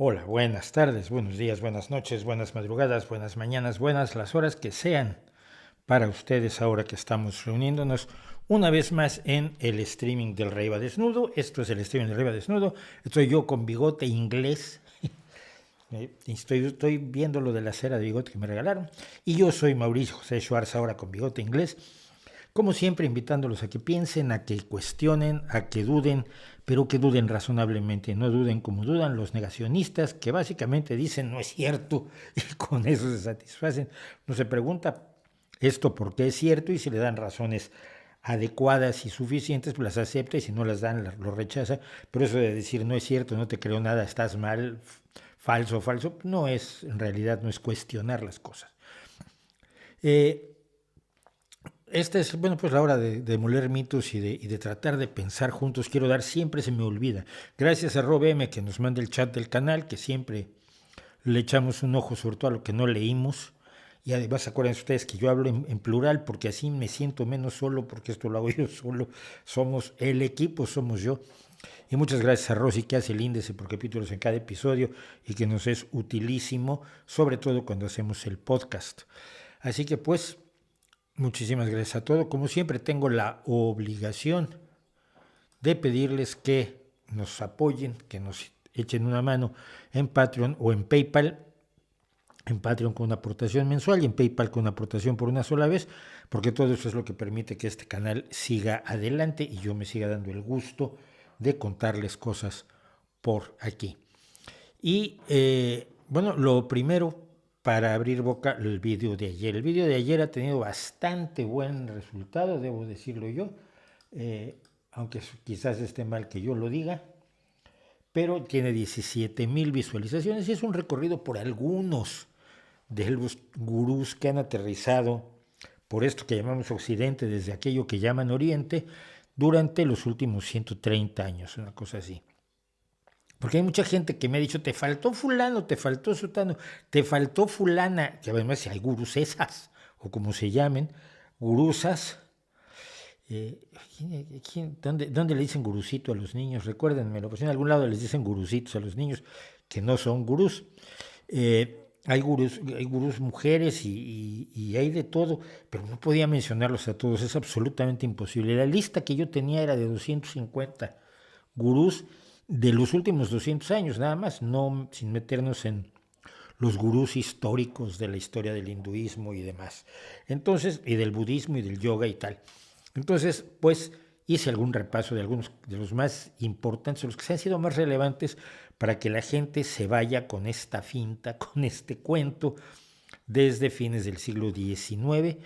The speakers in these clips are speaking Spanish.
Hola, buenas tardes, buenos días, buenas noches, buenas madrugadas, buenas mañanas, buenas las horas que sean para ustedes ahora que estamos reuniéndonos una vez más en el streaming del Rey va Desnudo. Esto es el streaming del Rey va Desnudo. Estoy yo con bigote inglés. Estoy viendo lo de la cera de bigote que me regalaron. Y yo soy Mauricio José Schwartz, ahora con bigote inglés. Como siempre, invitándolos a que piensen, a que cuestionen, a que duden, pero que duden razonablemente, no duden como dudan los negacionistas, que básicamente dicen no es cierto y con eso se satisfacen. No se pregunta esto por qué es cierto y si le dan razones adecuadas y suficientes, pues las acepta y si no las dan, lo rechaza. Pero eso de decir no es cierto, no te creo nada, estás mal, falso, no es, en realidad no es cuestionar las cosas. Eh, Esta es, bueno, pues la hora de demoler mitos y de tratar de pensar juntos. Quiero dar, siempre se me olvida. Gracias a Rob M, que nos manda el chat del canal, que siempre le echamos un ojo sobre todo a lo que no leímos. Y además acuérdense ustedes que yo hablo en plural porque así me siento menos solo, porque esto lo hago yo solo. Somos el equipo, somos yo. Y muchas gracias a Rosy que hace el índice por capítulos en cada episodio y que nos es utilísimo, sobre todo cuando hacemos el podcast. Así que pues muchísimas gracias a todos. Como siempre, tengo la obligación de pedirles que nos apoyen, que nos echen una mano en Patreon o en PayPal. En Patreon con una aportación mensual y en PayPal con una aportación por una sola vez, porque todo eso es lo que permite que este canal siga adelante y yo me siga dando el gusto de contarles cosas por aquí. Y bueno, lo primero para abrir boca, el vídeo de ayer. El vídeo de ayer ha tenido bastante buen resultado, debo decirlo yo, aunque quizás esté mal que yo lo diga, pero tiene 17,000 visualizaciones y es un recorrido por algunos de los gurús que han aterrizado por esto que llamamos Occidente, desde aquello que llaman Oriente, durante los últimos 130 años, una cosa así. Porque hay mucha gente que me ha dicho, te faltó fulano, te faltó sutano, te faltó fulana, que además si hay gurusesas, o como se llamen, gurusas. Eh, ¿Dónde le dicen gurusito a los niños? Recuérdenmelo, pues en algún lado les dicen gurusitos a los niños, que no son gurús. Hay gurús mujeres y hay de todo, pero no podía mencionarlos a todos, es absolutamente imposible. La lista que yo tenía era de 250 gurús de los últimos 200 años, nada más, no sin meternos en los gurús históricos de la historia del hinduismo y demás. Entonces, y del budismo y del yoga y tal. Entonces, pues hice algún repaso de algunos de los más importantes, los que se han sido más relevantes para que la gente se vaya con esta finta, con este cuento, desde fines del siglo XIX,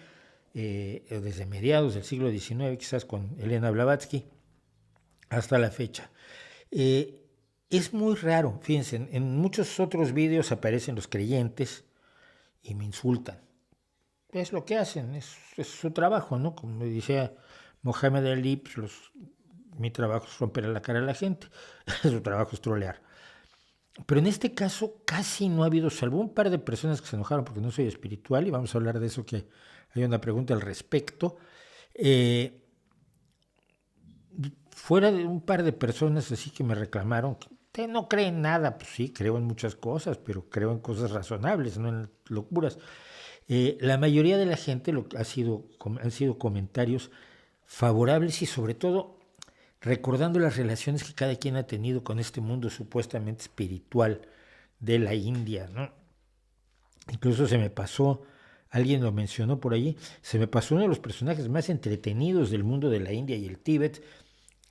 desde mediados del siglo XIX, quizás con Elena Blavatsky, hasta la fecha. Eh, es muy raro, fíjense, en muchos otros vídeos aparecen los creyentes y me insultan. Es lo que hacen, es su trabajo, ¿no? Como me decía Mohamed Ali, pues mi trabajo es romper la cara a la gente, su trabajo es trolear. Pero en este caso casi no ha habido, salvo un par de personas que se enojaron porque no soy espiritual, y vamos a hablar de eso, que hay una pregunta al respecto. Eh, Fuera de un par de personas así que me reclamaron, que no creen nada, pues sí, creo en muchas cosas, pero creo en cosas razonables, no en locuras. La mayoría de la gente han sido comentarios favorables y sobre todo recordando las relaciones que cada quien ha tenido con este mundo supuestamente espiritual de la India, ¿no? Incluso se me pasó, alguien lo mencionó por allí, se me pasó uno de los personajes más entretenidos del mundo de la India y el Tíbet,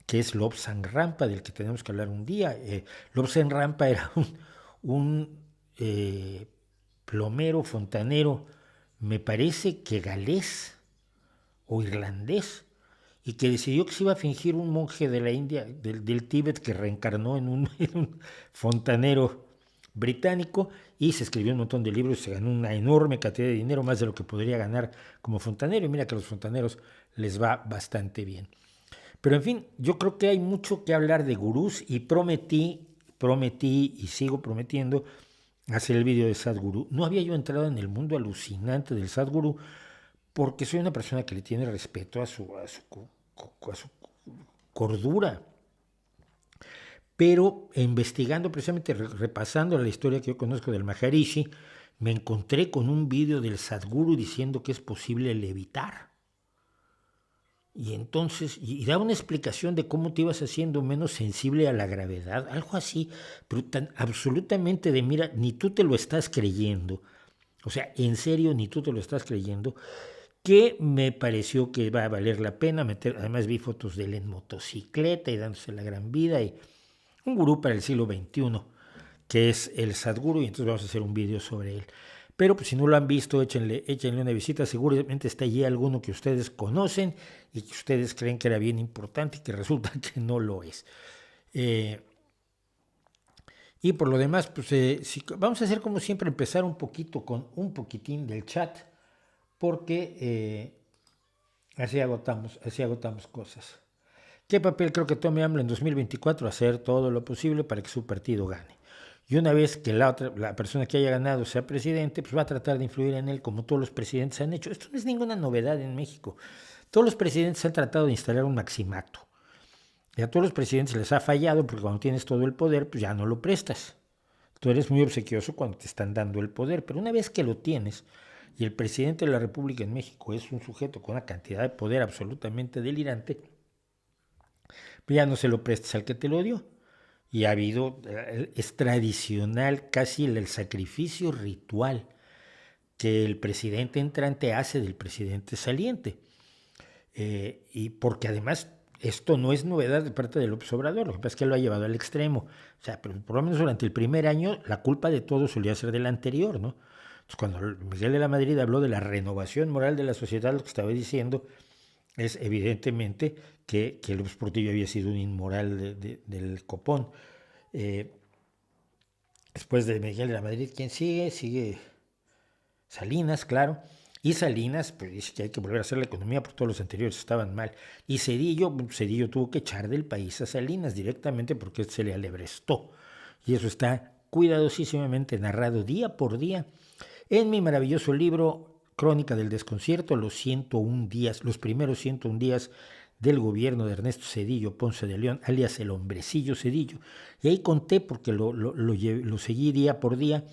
que es Lobsang Rampa, del que tenemos que hablar un día. Lobsang Rampa era un plomero, fontanero, me parece que galés o irlandés, y que decidió que se iba a fingir un monje de la India, del Tíbet, que reencarnó en un fontanero británico y se escribió un montón de libros, se ganó una enorme cantidad de dinero, más de lo que podría ganar como fontanero, y mira que a los fontaneros les va bastante bien. Pero en fin, yo creo que hay mucho que hablar de gurús y prometí y sigo prometiendo hacer el vídeo de Sadhguru. No había yo entrado en el mundo alucinante del Sadhguru porque soy una persona que le tiene respeto a su cordura. pero investigando, precisamente repasando la historia que yo conozco del Maharishi, me encontré con un vídeo del Sadhguru diciendo que es posible levitar. Y entonces, y daba una explicación de cómo te ibas haciendo menos sensible a la gravedad, algo así, pero tan absolutamente de mira, ni tú te lo estás creyendo, o sea, en serio, ni tú te lo estás creyendo, que me pareció que va a valer la pena meter. Además vi fotos de él en motocicleta y dándose la gran vida, y un gurú para el siglo XXI, que es el Sadhguru, y entonces vamos a hacer un vídeo sobre él. Pero pues, si no lo han visto, échenle una visita, seguramente está allí alguno que ustedes conocen y que ustedes creen que era bien importante y que resulta que no lo es. Y por lo demás, pues vamos a hacer como siempre, empezar un poquito con un poquitín del chat, porque así agotamos cosas. ¿Qué papel creo que tome AMLO en 2024? Hacer todo lo posible para que su partido gane. Y una vez que la persona que haya ganado sea presidente, pues va a tratar de influir en él como todos los presidentes han hecho. Esto no es ninguna novedad en México. Todos los presidentes han tratado de instalar un maximato. Y a todos los presidentes les ha fallado porque cuando tienes todo el poder, pues ya no lo prestas. Tú eres muy obsequioso cuando te están dando el poder, pero una vez que lo tienes, y el presidente de la República en México es un sujeto con una cantidad de poder absolutamente delirante, pues ya no se lo prestas al que te lo dio. Y ha habido, es tradicional casi el sacrificio ritual que el presidente entrante hace del presidente saliente. Y porque además esto no es novedad de parte del López Obrador, lo que pasa es que lo ha llevado al extremo. O sea, pero por lo menos durante el primer año la culpa de todo solía ser del anterior, ¿no? Entonces, cuando Miguel de la Madrid habló de la renovación moral de la sociedad, lo que estaba diciendo es evidentemente que López Portillo había sido un inmoral del copón. Después de Miguel de la Madrid, ¿quién sigue? Sigue Salinas, claro. Y Salinas, pues dice que hay que volver a hacer la economía porque todos los anteriores estaban mal. Y Cedillo tuvo que echar del país a Salinas directamente porque se le alebrestó. Y eso está cuidadosísimamente narrado día por día en mi maravilloso libro Crónica del Desconcierto, los 101 días, los primeros 101 días del gobierno de Ernesto Zedillo Ponce de León, alias el hombrecillo Zedillo. Y ahí conté, porque lo seguí día por día,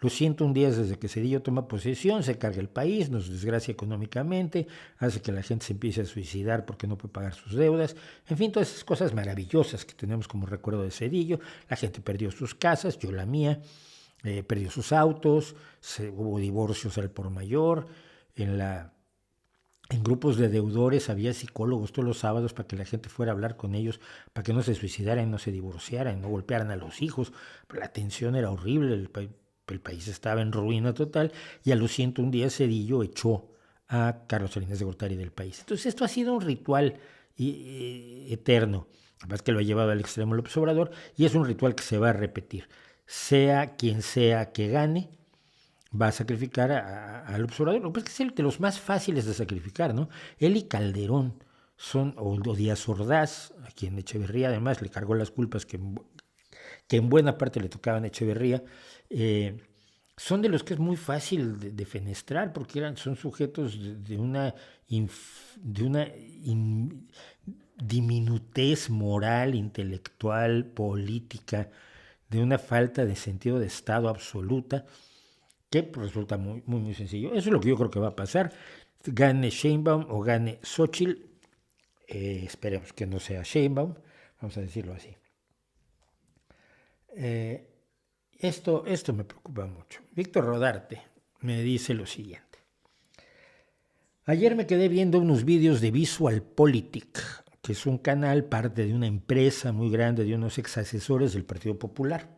los 101 días desde que Zedillo toma posesión, se carga el país, nos desgracia económicamente, hace que la gente se empiece a suicidar porque no puede pagar sus deudas, en fin, todas esas cosas maravillosas que tenemos como recuerdo de Zedillo. La gente perdió sus casas, yo la mía, perdió sus autos, hubo divorcios al por mayor, en grupos de deudores había psicólogos todos los sábados para que la gente fuera a hablar con ellos, para que no se suicidaran, no se divorciaran, no golpearan a los hijos. La tensión era horrible, el país estaba en ruina total, y a los 101 días Zedillo echó a Carlos Salinas de Gortari del país. Entonces esto ha sido un ritual eterno, además que lo ha llevado al extremo López Obrador, y es un ritual que se va a repetir. Sea quien sea que gane, va a sacrificar al observador. Lo que pasa es que es el de los más fáciles de sacrificar, ¿no? Él y Calderón son, o Díaz Ordaz, a quien Echeverría además le cargó las culpas que en buena parte le tocaban a Echeverría, son de los que es muy fácil de fenestrar, porque son sujetos de una diminutez moral, intelectual, política, de una falta de sentido de Estado absoluta, que resulta muy, muy, muy sencillo. Eso es lo que yo creo que va a pasar. Gane Sheinbaum o gane Xochitl, esperemos que no sea Sheinbaum, vamos a decirlo así. Esto me preocupa mucho. Víctor Rodarte me dice lo siguiente. Ayer me quedé viendo unos vídeos de VisualPolitik, que es un canal, parte de una empresa muy grande, de unos ex asesores del Partido Popular.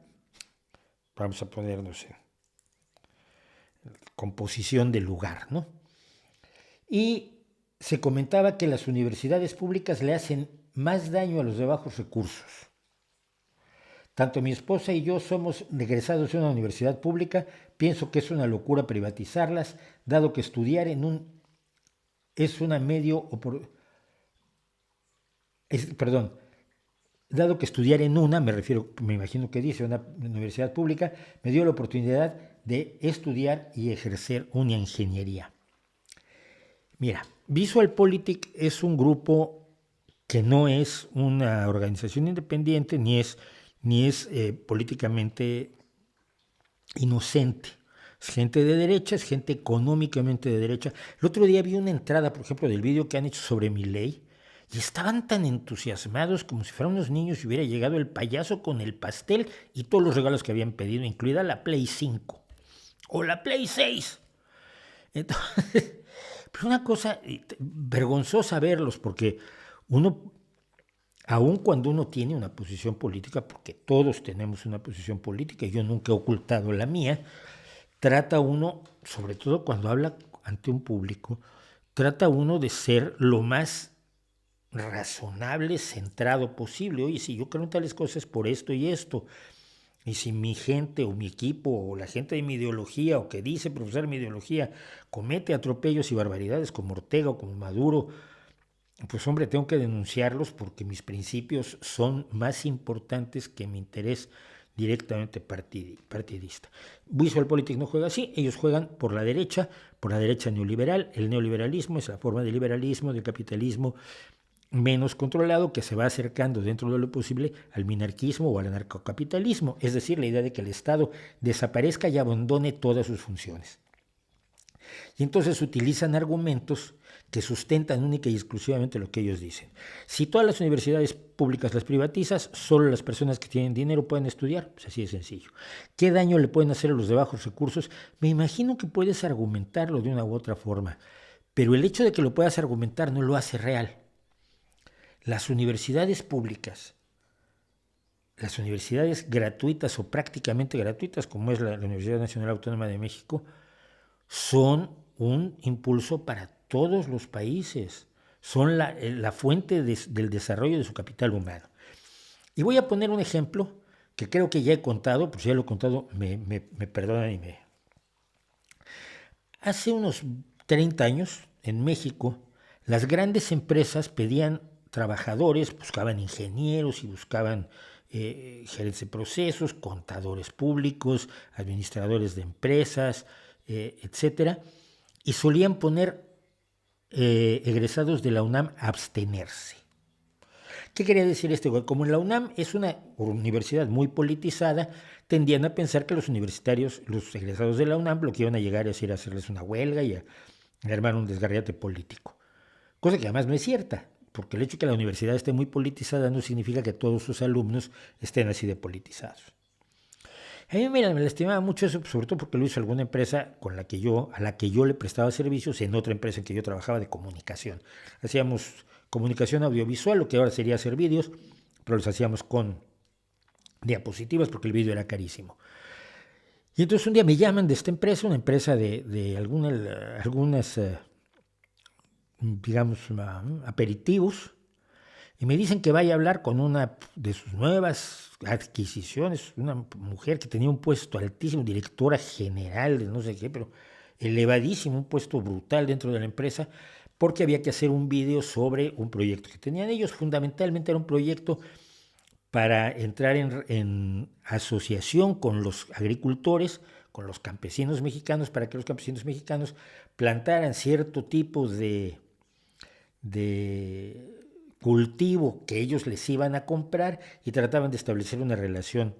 Vamos a ponernos en composición de lugar, ¿no? Y se comentaba que las universidades públicas le hacen más daño a los de bajos recursos. Tanto mi esposa y yo somos egresados de una universidad pública. Pienso que es una locura privatizarlas, dado que estudiar en un es una medio dado que estudiar en una, me imagino que dice, una universidad pública, me dio la oportunidad de estudiar y ejercer una ingeniería. Mira, VisualPolitik es un grupo que no es una organización independiente ni es políticamente inocente. Es gente de derecha, es gente económicamente de derecha. El otro día vi una entrada, por ejemplo, del vídeo que han hecho sobre Milei, y estaban tan entusiasmados como si fueran unos niños y hubiera llegado el payaso con el pastel y todos los regalos que habían pedido, incluida la Play 5 o la Play 6. Entonces, pero una cosa vergonzosa verlos, porque uno, aun cuando uno tiene una posición política, porque todos tenemos una posición política, y yo nunca he ocultado la mía, trata uno, sobre todo cuando habla ante un público, trata uno de ser lo más razonable, centrado posible. Oye, si yo creo en tales cosas por esto y esto, y si mi gente o mi equipo o la gente de mi ideología o que dice profesar mi ideología comete atropellos y barbaridades como Ortega o como Maduro, pues hombre, tengo que denunciarlos porque mis principios son más importantes que mi interés directamente partidista. VisualPolitik no juega así, ellos juegan por la derecha neoliberal. El neoliberalismo es la forma de liberalismo, del capitalismo menos controlado, que se va acercando dentro de lo posible al minarquismo o al anarcocapitalismo, es decir, la idea de que el Estado desaparezca y abandone todas sus funciones. Y entonces utilizan argumentos que sustentan única y exclusivamente lo que ellos dicen. Si todas las universidades públicas las privatizas, solo las personas que tienen dinero pueden estudiar, pues así de sencillo. ¿Qué daño le pueden hacer a los de bajos recursos? Me imagino que puedes argumentarlo de una u otra forma, pero el hecho de que lo puedas argumentar no lo hace real. Las universidades públicas, las universidades gratuitas o prácticamente gratuitas, como es la Universidad Nacional Autónoma de México, son un impulso para todos los países, son la fuente del desarrollo de su capital humano. Y voy a poner un ejemplo que creo que ya he contado, pues ya lo he contado, me perdonan y me... Hace unos 30 años, en México, las grandes empresas pedían trabajadores, buscaban ingenieros y buscaban gerentes de procesos, contadores públicos, administradores de empresas, etcétera, y solían poner egresados de la UNAM a abstenerse. ¿Qué quería decir esto? Como en la UNAM es una universidad muy politizada, tendían a pensar que los universitarios, los egresados de la UNAM, lo que iban a llegar es ir a hacerles una huelga y a armar un desgarriate político. Cosa que además no es cierta, porque el hecho de que la universidad esté muy politizada no significa que todos sus alumnos estén así de politizados. A mí me lastimaba mucho eso, sobre todo porque lo hizo alguna empresa a la que yo le prestaba servicios en otra empresa en que yo trabajaba de comunicación. Hacíamos comunicación audiovisual, lo que ahora sería hacer vídeos, pero los hacíamos con diapositivas porque el vídeo era carísimo. Y entonces un día me llaman de esta empresa, una empresa de algunas digamos, aperitivos, y me dicen que vaya a hablar con una de sus nuevas adquisiciones, una mujer que tenía un puesto altísimo, directora general de no sé qué, pero elevadísimo, un puesto brutal dentro de la empresa, porque había que hacer un vídeo sobre un proyecto que tenían ellos. Fundamentalmente era un proyecto para entrar en asociación con los agricultores, con los campesinos mexicanos, para que los campesinos mexicanos plantaran cierto tipo de cultivo que ellos les iban a comprar y trataban de establecer una relación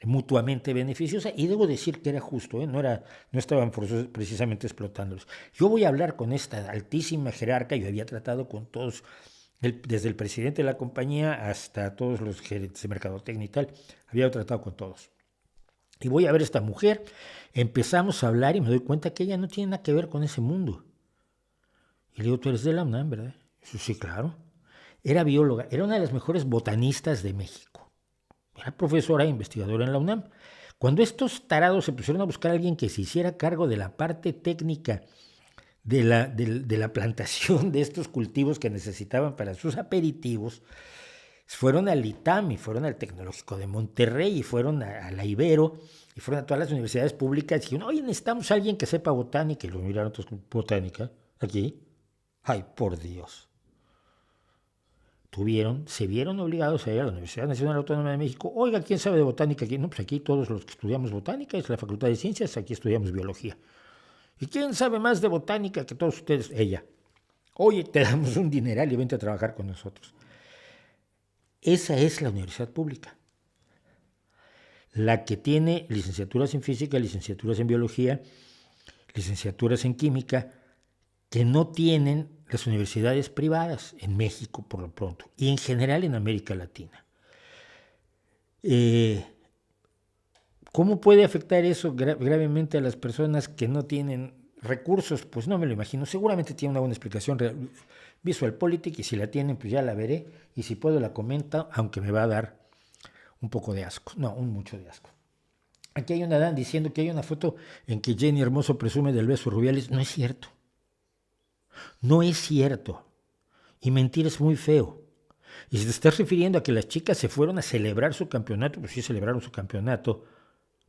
mutuamente beneficiosa, y debo decir que era justo, no estaban precisamente explotándolos. Yo voy a hablar con esta altísima jerarca, yo había tratado con todos, desde el presidente de la compañía hasta todos los gerentes de mercadotecnia y tal, había tratado con todos. Y voy a ver a esta mujer, empezamos a hablar y me doy cuenta que ella no tiene nada que ver con ese mundo. Y le digo, tú eres de la UNAM, ¿verdad? Eso sí, claro. Era bióloga, era una de las mejores botanistas de México. Era profesora e investigadora en la UNAM. Cuando estos tarados se pusieron a buscar a alguien que se hiciera cargo de la parte técnica de la plantación de estos cultivos que necesitaban para sus aperitivos, fueron al ITAM y fueron al Tecnológico de Monterrey y fueron a la Ibero y fueron a todas las universidades públicas y dijeron, oye, necesitamos a alguien que sepa botánica. Y lo miraron todos, botánica, aquí. Ay, por Dios. Se vieron obligados a ir a la Universidad Nacional Autónoma de México. Oiga, ¿quién sabe de botánica aquí? No, pues aquí todos los que estudiamos botánica es la Facultad de Ciencias, aquí estudiamos biología. ¿Y quién sabe más de botánica que todos ustedes? Ella. Oye, te damos un dineral y vente a trabajar con nosotros. Esa es la universidad pública. La que tiene licenciaturas en física, licenciaturas en biología, licenciaturas en química, que no tienen las universidades privadas en México por lo pronto y en general en América Latina. ¿Cómo puede afectar eso gravemente a las personas que no tienen recursos? Pues no me lo imagino. Seguramente tiene una buena explicación VisualPolitik, y si la tienen, pues ya la veré. Y si puedo, la comento, aunque me va a dar un poco de asco. No, mucho de asco. Aquí hay una Dan diciendo que hay una foto en que Jenny Hermoso presume del beso Rubiales. No es cierto. No es cierto. Y mentir es muy feo. Y si te estás refiriendo a que las chicas se fueron a celebrar su campeonato, pues sí celebraron su campeonato.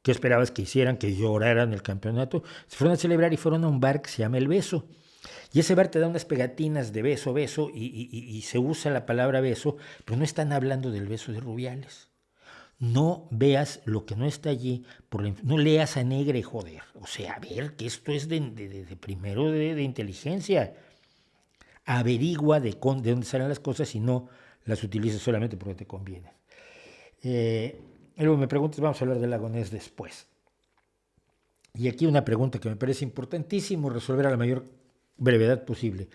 ¿Qué esperabas que hicieran? Que lloraran el campeonato. Se fueron a celebrar y fueron a un bar que se llama El Beso. Y ese bar te da unas pegatinas de beso, beso, y se usa la palabra beso, pero no están hablando del beso de Rubiales. No veas lo que no está allí, no leas a Negre, joder. O sea, a ver, que esto es primero de inteligencia. Averigua de dónde salen las cosas y no las utilices solamente porque te conviene. Luego me preguntas, vamos a hablar del Lago Ness después. Y aquí una pregunta que me parece importantísimo resolver a la mayor brevedad posible.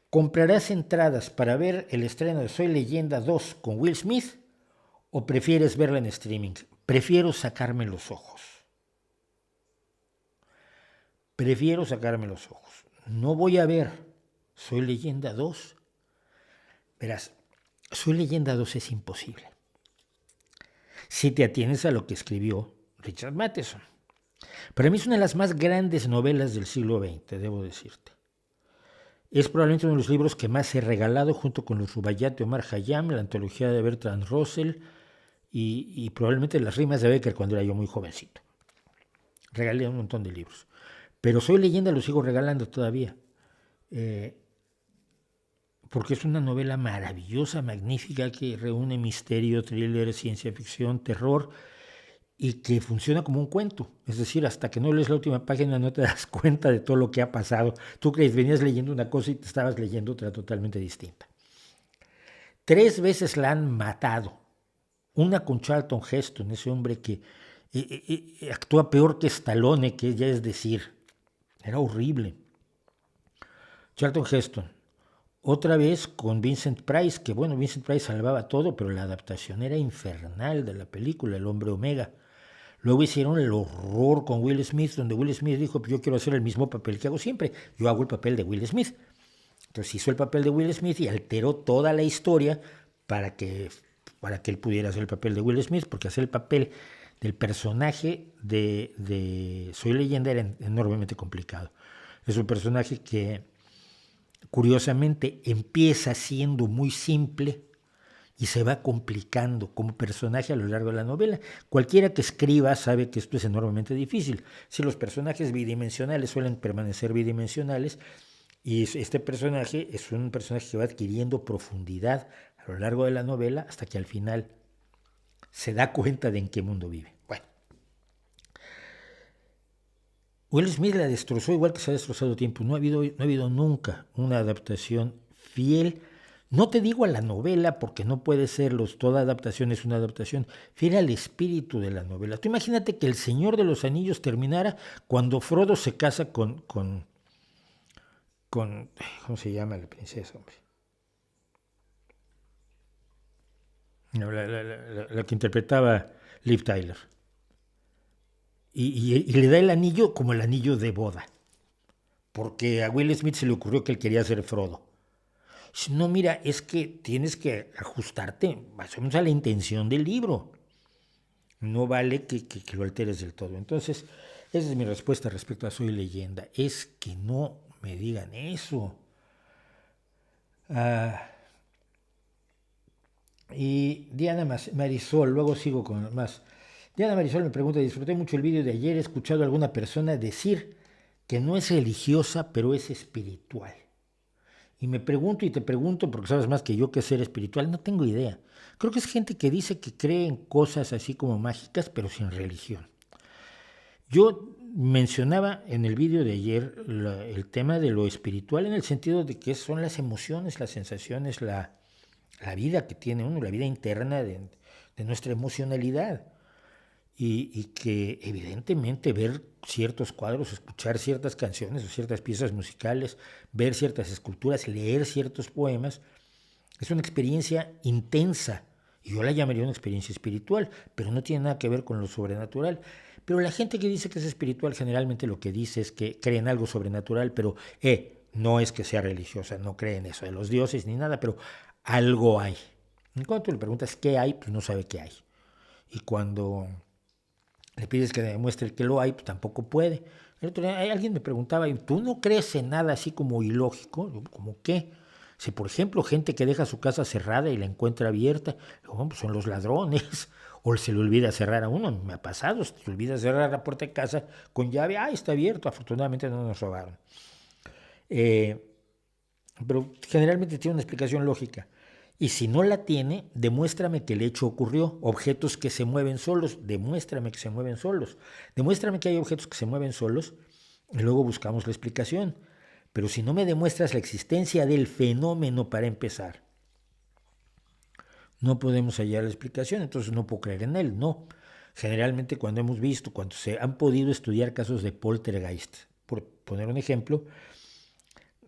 ¿Comprarás entradas para ver el estreno de Soy Leyenda 2 con Will Smith o prefieres verla en streaming? Prefiero sacarme los ojos. Prefiero sacarme los ojos. No voy a ver Soy Leyenda 2. Verás, Soy Leyenda 2 es imposible. Si te atienes a lo que escribió Richard Matheson. Para mí es una de las más grandes novelas del siglo XX, debo decirte. Es probablemente uno de los libros que más he regalado junto con los Rubaiyat de Omar Khayyam, la antología de Bertrand Russell y probablemente las rimas de Becker cuando era yo muy jovencito. Regalé un montón de libros. Pero Soy Leyenda lo sigo regalando todavía. Porque es una novela maravillosa, magnífica, que reúne misterio, thriller, ciencia ficción, terror, y que funciona como un cuento. Es decir, hasta que no lees la última página no te das cuenta de todo lo que ha pasado. Tú crees, venías leyendo una cosa y te estabas leyendo otra totalmente distinta. 3 veces la han matado. Una con Charlton Heston, ese hombre que actúa peor que Stallone, que ya es decir, era horrible. Charlton Heston. Otra vez con Vincent Price, que bueno, Vincent Price salvaba todo, pero la adaptación era infernal de la película, El Hombre Omega. Luego hicieron El Horror con Will Smith, donde Will Smith dijo, yo quiero hacer el mismo papel que hago siempre, yo hago el papel de Will Smith. Entonces hizo el papel de Will Smith y alteró toda la historia para que él pudiera hacer el papel de Will Smith, porque hacer el papel del personaje de Soy Leyenda era enormemente complicado. Es un personaje que curiosamente empieza siendo muy simple y se va complicando como personaje a lo largo de la novela. Cualquiera que escriba sabe que esto es enormemente difícil. Si los personajes bidimensionales suelen permanecer bidimensionales, y este personaje es un personaje que va adquiriendo profundidad a lo largo de la novela hasta que al final se da cuenta de en qué mundo vive. Bueno, Will Smith la destrozó igual que se ha destrozado tiempo. No ha habido nunca una adaptación fiel. No te digo a la novela, porque no puede serlo, toda adaptación es una adaptación, fiel al espíritu de la novela. Tú imagínate que El Señor de los Anillos terminara cuando Frodo se casa con ¿cómo se llama la princesa, hombre? No, la que interpretaba Liv Tyler. Y le da el anillo como el anillo de boda, porque a Will Smith se le ocurrió que él quería ser Frodo. No, mira, es que tienes que ajustarte más o menos a la intención del libro. No vale que lo alteres del todo. Entonces, esa es mi respuesta respecto a Soy Leyenda. Es que no me digan eso. Y Diana Marisol, luego sigo con más. Diana Marisol me pregunta, disfruté mucho el vídeo de ayer, he escuchado a alguna persona decir que no es religiosa, pero es espiritual. Y me pregunto y te pregunto, porque sabes más que yo qué es ser espiritual, no tengo idea. Creo que es gente que dice que cree en cosas así como mágicas, pero sin religión. Yo mencionaba en el vídeo de ayer el tema de lo espiritual en el sentido de que son las emociones, las sensaciones, la vida que tiene uno, la vida interna de nuestra emocionalidad. Y que evidentemente ver ciertos cuadros, escuchar ciertas canciones o ciertas piezas musicales, ver ciertas esculturas, leer ciertos poemas, es una experiencia intensa. Y yo la llamaría una experiencia espiritual, pero no tiene nada que ver con lo sobrenatural. Pero la gente que dice que es espiritual generalmente lo que dice es que cree en algo sobrenatural, pero no es que sea religiosa, no cree en eso de los dioses ni nada, pero algo hay. En cuanto le preguntas qué hay, pues no sabe qué hay. Y cuando le pides que demuestre que lo hay, pues tampoco puede. El otro día alguien me preguntaba, ¿tú no crees en nada así como ilógico? ¿Cómo qué? Si, por ejemplo, gente que deja su casa cerrada y la encuentra abierta, pues son los ladrones, o se le olvida cerrar a uno. Me ha pasado, se le olvida cerrar la puerta de casa con llave, está abierto, afortunadamente no nos robaron. Pero generalmente tiene una explicación lógica. Y si no la tiene, demuéstrame que el hecho ocurrió. Objetos que se mueven solos, demuéstrame que se mueven solos. Demuéstrame que hay objetos que se mueven solos y luego buscamos la explicación. Pero si no me demuestras la existencia del fenómeno para empezar, no podemos hallar la explicación, entonces no puedo creer en él, no. Generalmente cuando se han podido estudiar casos de poltergeist, por poner un ejemplo,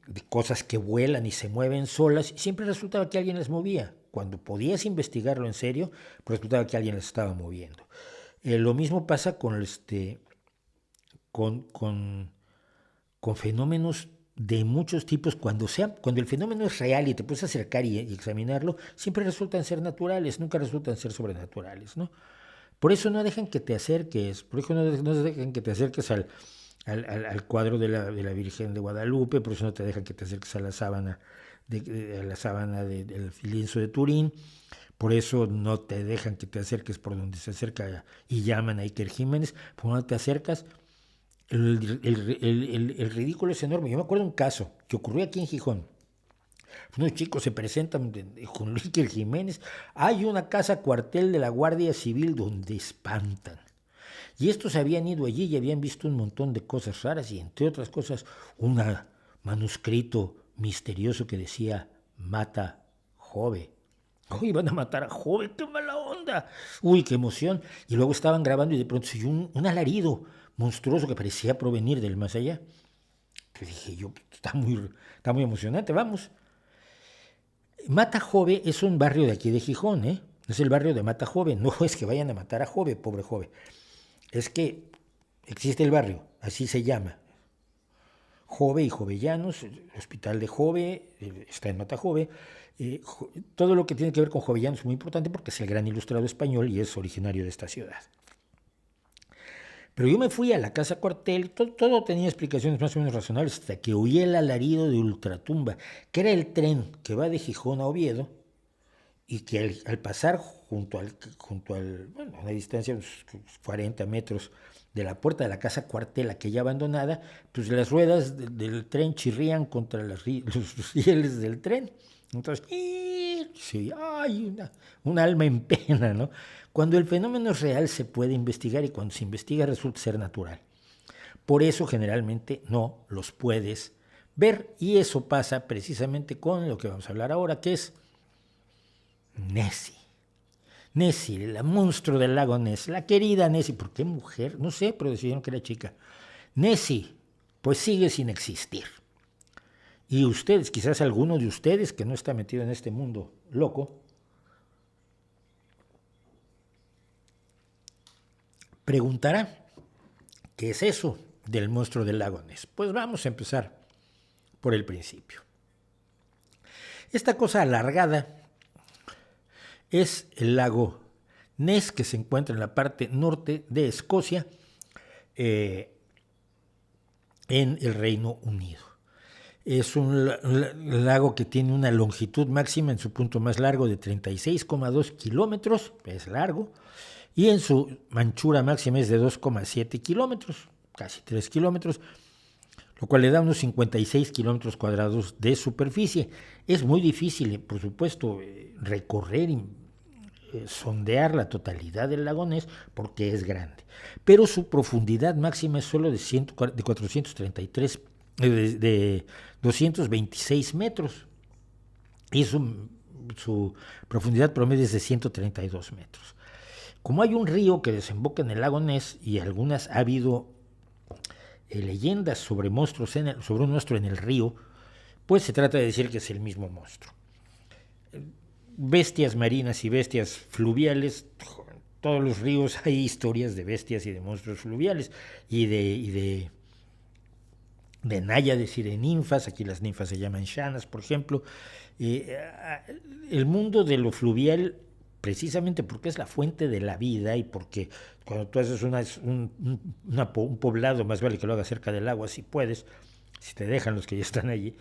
de cosas que vuelan y se mueven solas, siempre resultaba que alguien las movía. Cuando podías investigarlo en serio, pues resultaba que alguien las estaba moviendo. Lo mismo pasa con fenómenos de muchos tipos. Cuando el fenómeno es real y te puedes acercar y examinarlo, siempre resultan ser naturales, nunca resultan ser sobrenaturales, ¿no? Por eso no dejan que te acerques, al cuadro de la Virgen de Guadalupe, por eso no te dejan que te acerques a la sábana del lienzo de Turín, por eso no te dejan que te acerques por donde se acerca y llaman a Iker Jiménez, por donde te acercas, el ridículo es enorme. Yo me acuerdo de un caso que ocurrió aquí en Gijón. Unos chicos se presentan con Iker Jiménez. Hay una casa cuartel de la Guardia Civil donde espantan. Y estos habían ido allí y habían visto un montón de cosas raras y entre otras cosas un manuscrito misterioso que decía mata Jove. Uy, van a matar a Jove, qué mala onda. Uy, qué emoción. Y luego estaban grabando y de pronto se oyó un alarido monstruoso que parecía provenir del más allá. Que dije yo, está muy emocionante, vamos. Mata Jove es un barrio de aquí de Gijón, ¿eh? Es el barrio de Mata Jove. No es que vayan a matar a Jove, pobre Jove. Es que existe el barrio, así se llama. Jove y Jovellanos, el hospital de Jove, está en Mata Jove. Todo lo que tiene que ver con Jovellanos es muy importante porque es el gran ilustrado español y es originario de esta ciudad. Pero yo me fui a la casa cuartel, todo tenía explicaciones más o menos razonables, hasta que oí el alarido de Ultratumba, que era el tren que va de Gijón a Oviedo, y que al pasar junto al a una distancia de unos 40 metros de la puerta de la casa cuartel, aquella abandonada, pues las ruedas del tren chirrían contra los rieles del tren. Entonces, sí, hay un alma en pena, ¿no? Cuando el fenómeno es real se puede investigar y cuando se investiga resulta ser natural. Por eso generalmente no los puedes ver y eso pasa precisamente con lo que vamos a hablar ahora, que es Nessie. Nessie, el monstruo del lago Ness, la querida Nessie. ¿Por qué mujer? No sé, pero decidieron que era chica. Nessie, pues sigue sin existir. Y ustedes, quizás alguno de ustedes que no está metido en este mundo loco, preguntará, ¿qué es eso del monstruo del lago Ness? Pues vamos a empezar por el principio. Esta cosa alargada es el lago Ness, que se encuentra en la parte norte de Escocia, en el Reino Unido. Es un lago que tiene una longitud máxima en su punto más largo de 36,2 kilómetros, es largo, y en su anchura máxima es de 2,7 kilómetros, casi 3 kilómetros, lo cual le da unos 56 kilómetros cuadrados de superficie. Es muy difícil, por supuesto, recorrer y sondear la totalidad del lago Ness porque es grande, pero su profundidad máxima es solo de 226 metros. Y eso su profundidad promedio es de 132 metros. Como hay un río que desemboca en el lago Ness y algunas ha habido leyendas sobre monstruos sobre un monstruo en el río, pues se trata de decir que es el mismo monstruo. Bestias marinas y bestias fluviales, en todos los ríos hay historias de bestias y de monstruos fluviales y de náyades y de ninfas. Aquí las ninfas se llaman shanas, por ejemplo. El mundo de lo fluvial, precisamente porque es la fuente de la vida y porque cuando tú haces un poblado, más vale que lo hagas cerca del agua, si puedes, si te dejan los que ya están allí.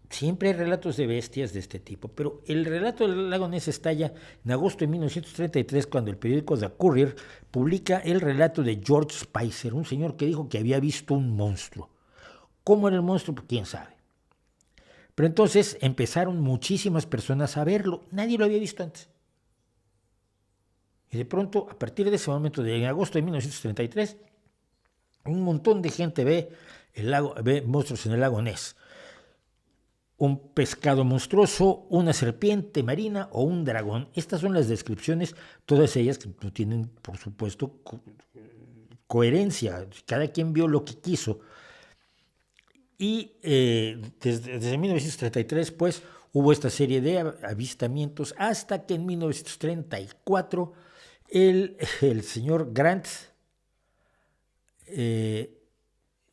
Siempre hay relatos de bestias de este tipo, pero el relato del lago Ness estalla en agosto de 1933 cuando el periódico The Courier publica el relato de George Spicer, un señor que dijo que había visto un monstruo. ¿Cómo era el monstruo? Pues quién sabe. Pero entonces empezaron muchísimas personas a verlo, nadie lo había visto antes. Y de pronto, a partir de ese momento, en agosto de 1933, un montón de gente ve monstruos en el lago Ness. Un pescado monstruoso, una serpiente marina o un dragón. Estas son las descripciones, todas ellas que no tienen, por supuesto, coherencia. Cada quien vio lo que quiso. Y desde 1933, pues, hubo esta serie de avistamientos hasta que en 1934 el señor Grant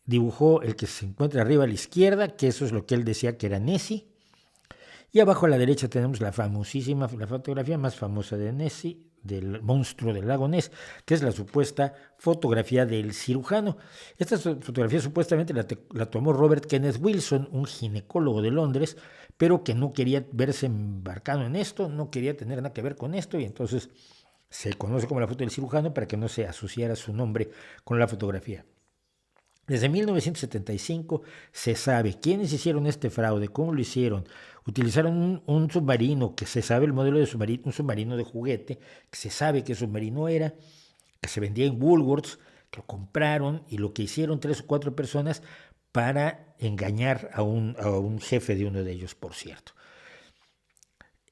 dibujó el que se encuentra arriba a la izquierda, que eso es lo que él decía que era Nessie. Y abajo a la derecha tenemos la fotografía más famosa de Nessie, del monstruo del lago Ness, que es la supuesta fotografía del cirujano. Esta fotografía supuestamente la tomó Robert Kenneth Wilson, un ginecólogo de Londres, pero que no quería verse embarcado en esto, no quería tener nada que ver con esto, y entonces se conoce como la foto del cirujano para que no se asociara su nombre con la fotografía. Desde 1975 se sabe quiénes hicieron este fraude, cómo lo hicieron. Utilizaron un submarino, que se sabe el modelo de submarino, un submarino de juguete, que se sabe qué submarino era, que se vendía en Woolworths, que lo compraron y lo que hicieron 3 o 4 personas para engañar a un jefe de uno de ellos, por cierto.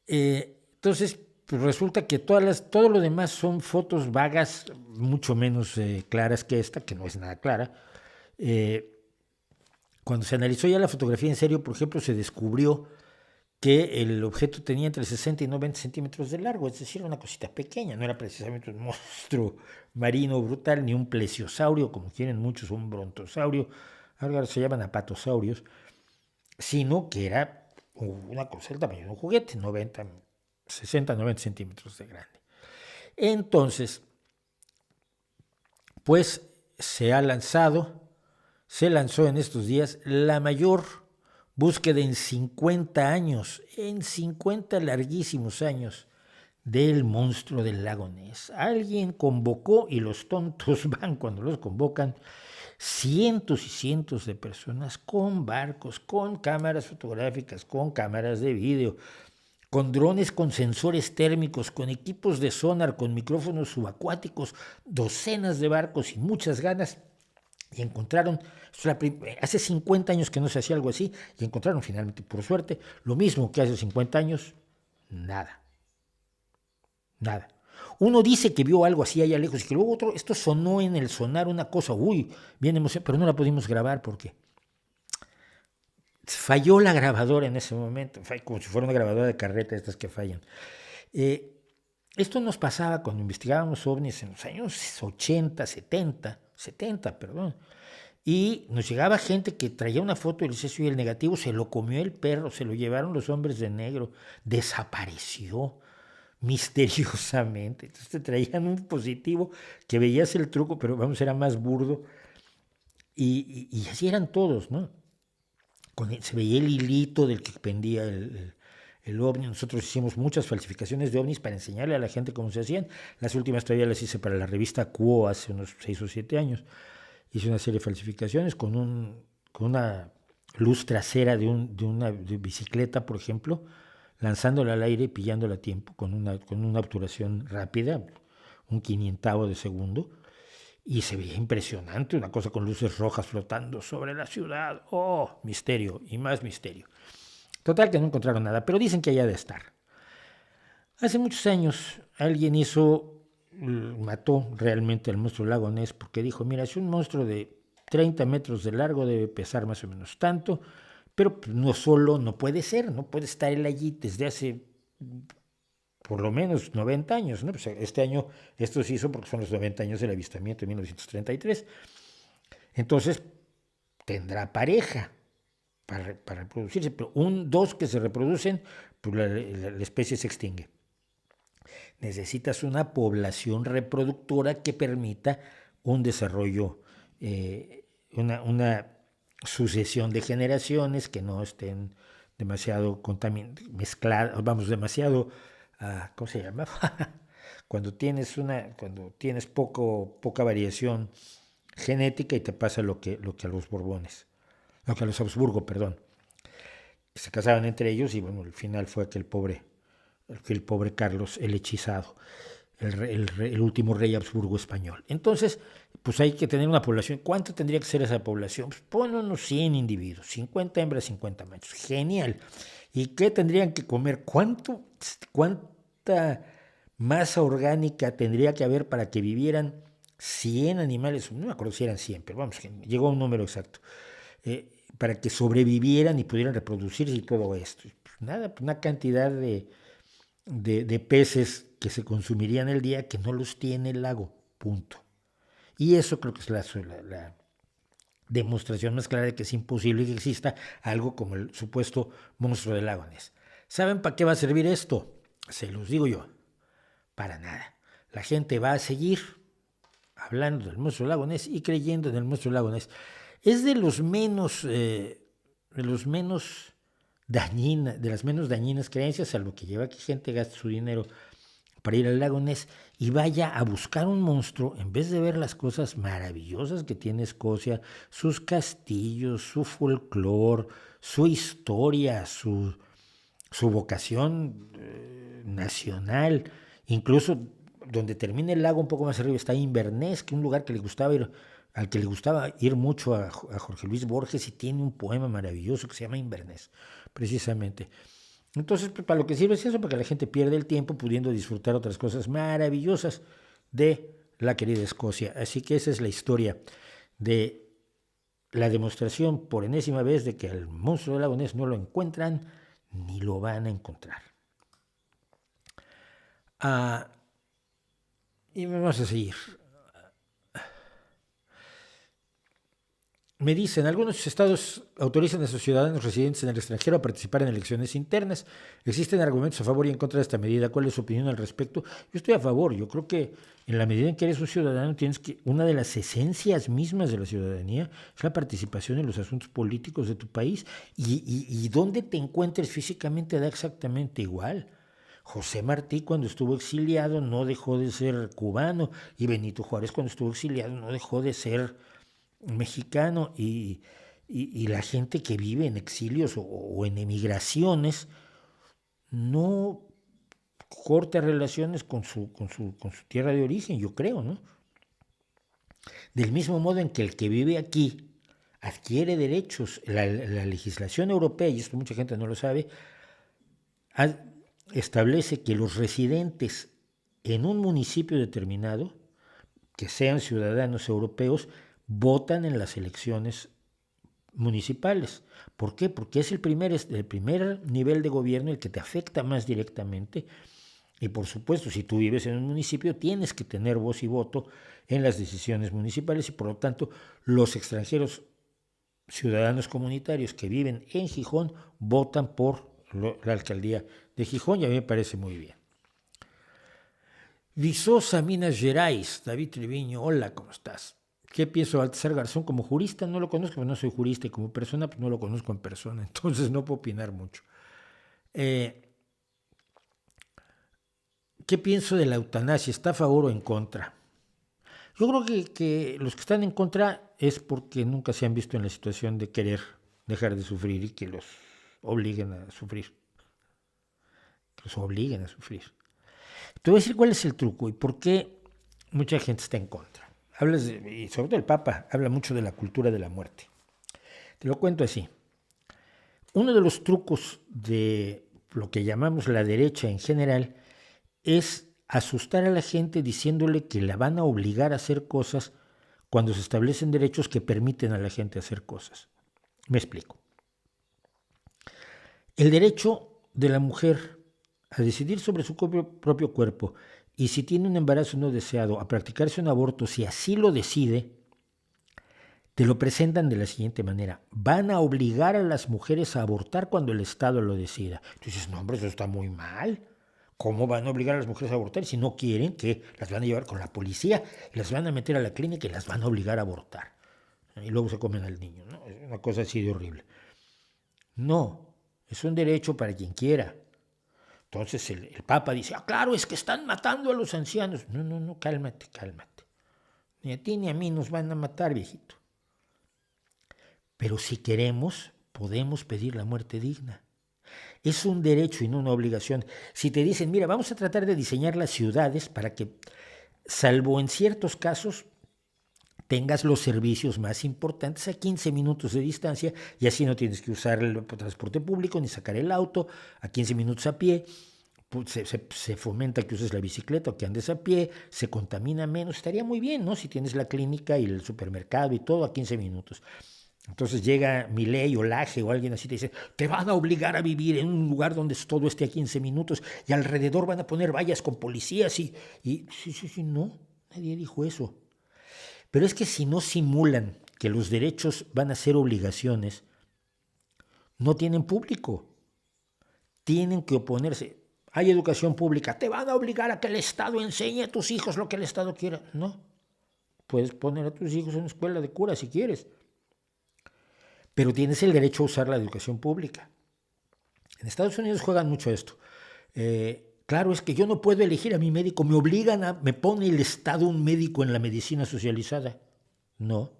Entonces, pues resulta que todo lo demás son fotos vagas, mucho menos claras que esta, que no es nada clara. Cuando se analizó ya la fotografía en serio, por ejemplo, se descubrió que el objeto tenía entre 60 y 90 centímetros de largo, es decir, una cosita pequeña, no era precisamente un monstruo marino brutal, ni un plesiosaurio, como quieren muchos, un brontosaurio, ahora se llaman apatosaurios, sino que era una cosa del tamaño de un juguete, 60, 90 centímetros de grande. Entonces, pues se lanzó en estos días la mayor búsqueda en 50 años, en 50 larguísimos años, del monstruo del lago Ness. Alguien convocó, y los tontos van cuando los convocan, cientos y cientos de personas con barcos, con cámaras fotográficas, con cámaras de vídeo, con drones con sensores térmicos, con equipos de sonar, con micrófonos subacuáticos, docenas de barcos y muchas ganas. Y encontraron, hace 50 años que no se hacía algo así, y encontraron finalmente, por suerte, lo mismo que hace 50 años, nada. Nada. Uno dice que vio algo así allá lejos y que luego esto sonó en el sonar una cosa, bien emocionante, pero no la pudimos grabar porque falló la grabadora en ese momento, como si fuera una grabadora de carreta, estas que fallan. Esto nos pasaba cuando investigábamos ovnis en los años 80, 70, y nos llegaba gente que traía una foto del ceso y el negativo se lo comió el perro, se lo llevaron los hombres de negro, desapareció misteriosamente. Entonces te traían un positivo que veías el truco, pero vamos, era más burdo, y así eran todos, ¿no? Se veía el hilito del que pendía el ovni. Nosotros hicimos muchas falsificaciones de ovnis para enseñarle a la gente cómo se hacían. Las últimas todavía las hice para la revista Quo hace unos 6 o 7 años. Hice una serie de falsificaciones con una luz trasera de una bicicleta, por ejemplo, lanzándola al aire y pillándola a tiempo con una obturación rápida, un 500avo de segundo. Y se veía impresionante, una cosa con luces rojas flotando sobre la ciudad. ¡Oh! Misterio y más misterio. Total que no encontraron nada, pero dicen que allá de estar. Hace muchos años alguien mató realmente al monstruo del lago Ness porque dijo, mira, si un monstruo de 30 metros de largo debe pesar más o menos tanto, pero no solo, no puede ser, no puede estar él allí desde hace por lo menos 90 años, ¿no? Pues este año esto se hizo porque son los 90 años del avistamiento de 1933. Entonces tendrá pareja para reproducirse, pero dos que se reproducen, pues la especie se extingue. Necesitas una población reproductora que permita un desarrollo, una sucesión de generaciones que no estén demasiado mezcladas, vamos, demasiado, ¿cómo se llama? cuando tienes poca variación genética y te pasa lo que a los Borbones, lo que a los Habsburgo, perdón. Se casaban entre ellos y bueno, el final fue aquel pobre Carlos el hechizado, el último rey Habsburgo español. Entonces, pues hay que tener una población. ¿Cuánto tendría que ser esa población? Pues pon unos 100 individuos, 50 hembras, 50 machos. Genial. ¿Y qué tendrían que comer? ¿Cuánta masa orgánica tendría que haber para que vivieran 100 animales? No me acuerdo si eran 100, pero vamos, llegó a un número exacto. Para que sobrevivieran y pudieran reproducirse y todo esto. Pues nada, una cantidad de peces que se consumirían el día que no los tiene el lago, punto. Y eso creo que es la demostración más clara de que es imposible que exista algo como el supuesto monstruo del lago Ness. ¿Saben para qué va a servir esto? Se los digo yo, para nada. La gente va a seguir hablando del monstruo del lago Ness y creyendo en el monstruo del lago Ness. Es de las menos dañinas creencias, salvo que lleva que gente gaste su dinero para ir al lago Ness y vaya a buscar un monstruo en vez de ver las cosas maravillosas que tiene Escocia, sus castillos, su folclore, su historia, su vocación nacional, incluso donde termina el lago un poco más arriba está Inverness, que es un lugar que al que le gustaba ir mucho a Jorge Luis Borges y tiene un poema maravilloso que se llama Inverness, precisamente. Entonces, para lo que sirve es eso, para que la gente pierda el tiempo pudiendo disfrutar otras cosas maravillosas de la querida Escocia. Así que esa es la historia de la demostración por enésima vez de que al monstruo del lago Ness no lo encuentran ni lo van a encontrar. Y vamos a seguir. Me dicen, algunos estados autorizan a sus ciudadanos residentes en el extranjero a participar en elecciones internas. Existen argumentos a favor y en contra de esta medida. ¿Cuál es su opinión al respecto? Yo estoy a favor. Yo creo que en la medida en que eres un ciudadano, una de las esencias mismas de la ciudadanía es la participación en los asuntos políticos de tu país. Y donde te encuentres físicamente da exactamente igual. José Martí cuando estuvo exiliado no dejó de ser cubano y Benito Juárez cuando estuvo exiliado no dejó de ser mexicano y la gente que vive en exilios o en emigraciones no corta relaciones con su tierra de origen, yo creo, ¿no? Del mismo modo en que el que vive aquí adquiere derechos, la legislación europea, y esto mucha gente no lo sabe, establece que los residentes en un municipio determinado, que sean ciudadanos europeos, votan en las elecciones municipales. ¿Por qué? Porque es el primer nivel de gobierno el que te afecta más directamente. Y por supuesto, si tú vives en un municipio, tienes que tener voz y voto en las decisiones municipales y por lo tanto los extranjeros ciudadanos comunitarios que viven en Gijón votan por la alcaldía de Gijón y a mí me parece muy bien. Viçosa, Minas Gerais, David Treviño, hola, ¿cómo estás? ¿Qué pienso de Baltasar Garzón como jurista? No lo conozco, pero no soy jurista y como persona pues no lo conozco en persona, entonces no puedo opinar mucho. ¿Qué pienso de la eutanasia? ¿Está a favor o en contra? Yo creo que los que están en contra es porque nunca se han visto en la situación de querer dejar de sufrir y que los obliguen a sufrir. Que los obliguen a sufrir. Te voy a decir cuál es el truco y por qué mucha gente está en contra. Y sobre todo el Papa habla mucho de la cultura de la muerte. Te lo cuento así. Uno de los trucos de lo que llamamos la derecha en general es asustar a la gente diciéndole que la van a obligar a hacer cosas cuando se establecen derechos que permiten a la gente hacer cosas. Me explico. El derecho de la mujer a decidir sobre su propio cuerpo y si tiene un embarazo no deseado, a practicarse un aborto, si así lo decide, te lo presentan de la siguiente manera. Van a obligar a las mujeres a abortar cuando el Estado lo decida. Tú dices, no, hombre, eso está muy mal. ¿Cómo van a obligar a las mujeres a abortar si no quieren? Que las van a llevar con la policía y las van a meter a la clínica y las van a obligar a abortar. Y luego se comen al niño, ¿no? Es una cosa así de horrible. No, es un derecho para quien quiera. Entonces el Papa dice, claro, es que están matando a los ancianos. No, cálmate. Ni a ti ni a mí nos van a matar, viejito. Pero si queremos, podemos pedir la muerte digna. Es un derecho y no una obligación. Si te dicen, mira, vamos a tratar de diseñar las ciudades para que, salvo en ciertos casos, tengas los servicios más importantes a 15 minutos de distancia y así no tienes que usar el transporte público ni sacar el auto a 15 minutos a pie. Se fomenta que uses la bicicleta o que andes a pie, se contamina menos. Estaría muy bien, ¿no? Si tienes la clínica y el supermercado y todo a 15 minutos. Entonces llega Milei o Laje o alguien así y te dice, te van a obligar a vivir en un lugar donde todo esté a 15 minutos y alrededor van a poner vallas con policías y sí, no, nadie dijo eso. Pero es que si no simulan que los derechos van a ser obligaciones, no tienen público. Tienen que oponerse. Hay educación pública, te van a obligar a que el Estado enseñe a tus hijos lo que el Estado quiera. No, puedes poner a tus hijos en una escuela de cura si quieres. Pero tienes el derecho a usar la educación pública. En Estados Unidos juegan mucho esto. Claro, es que yo no puedo elegir a mi médico, me pone el Estado un médico en la medicina socializada. No.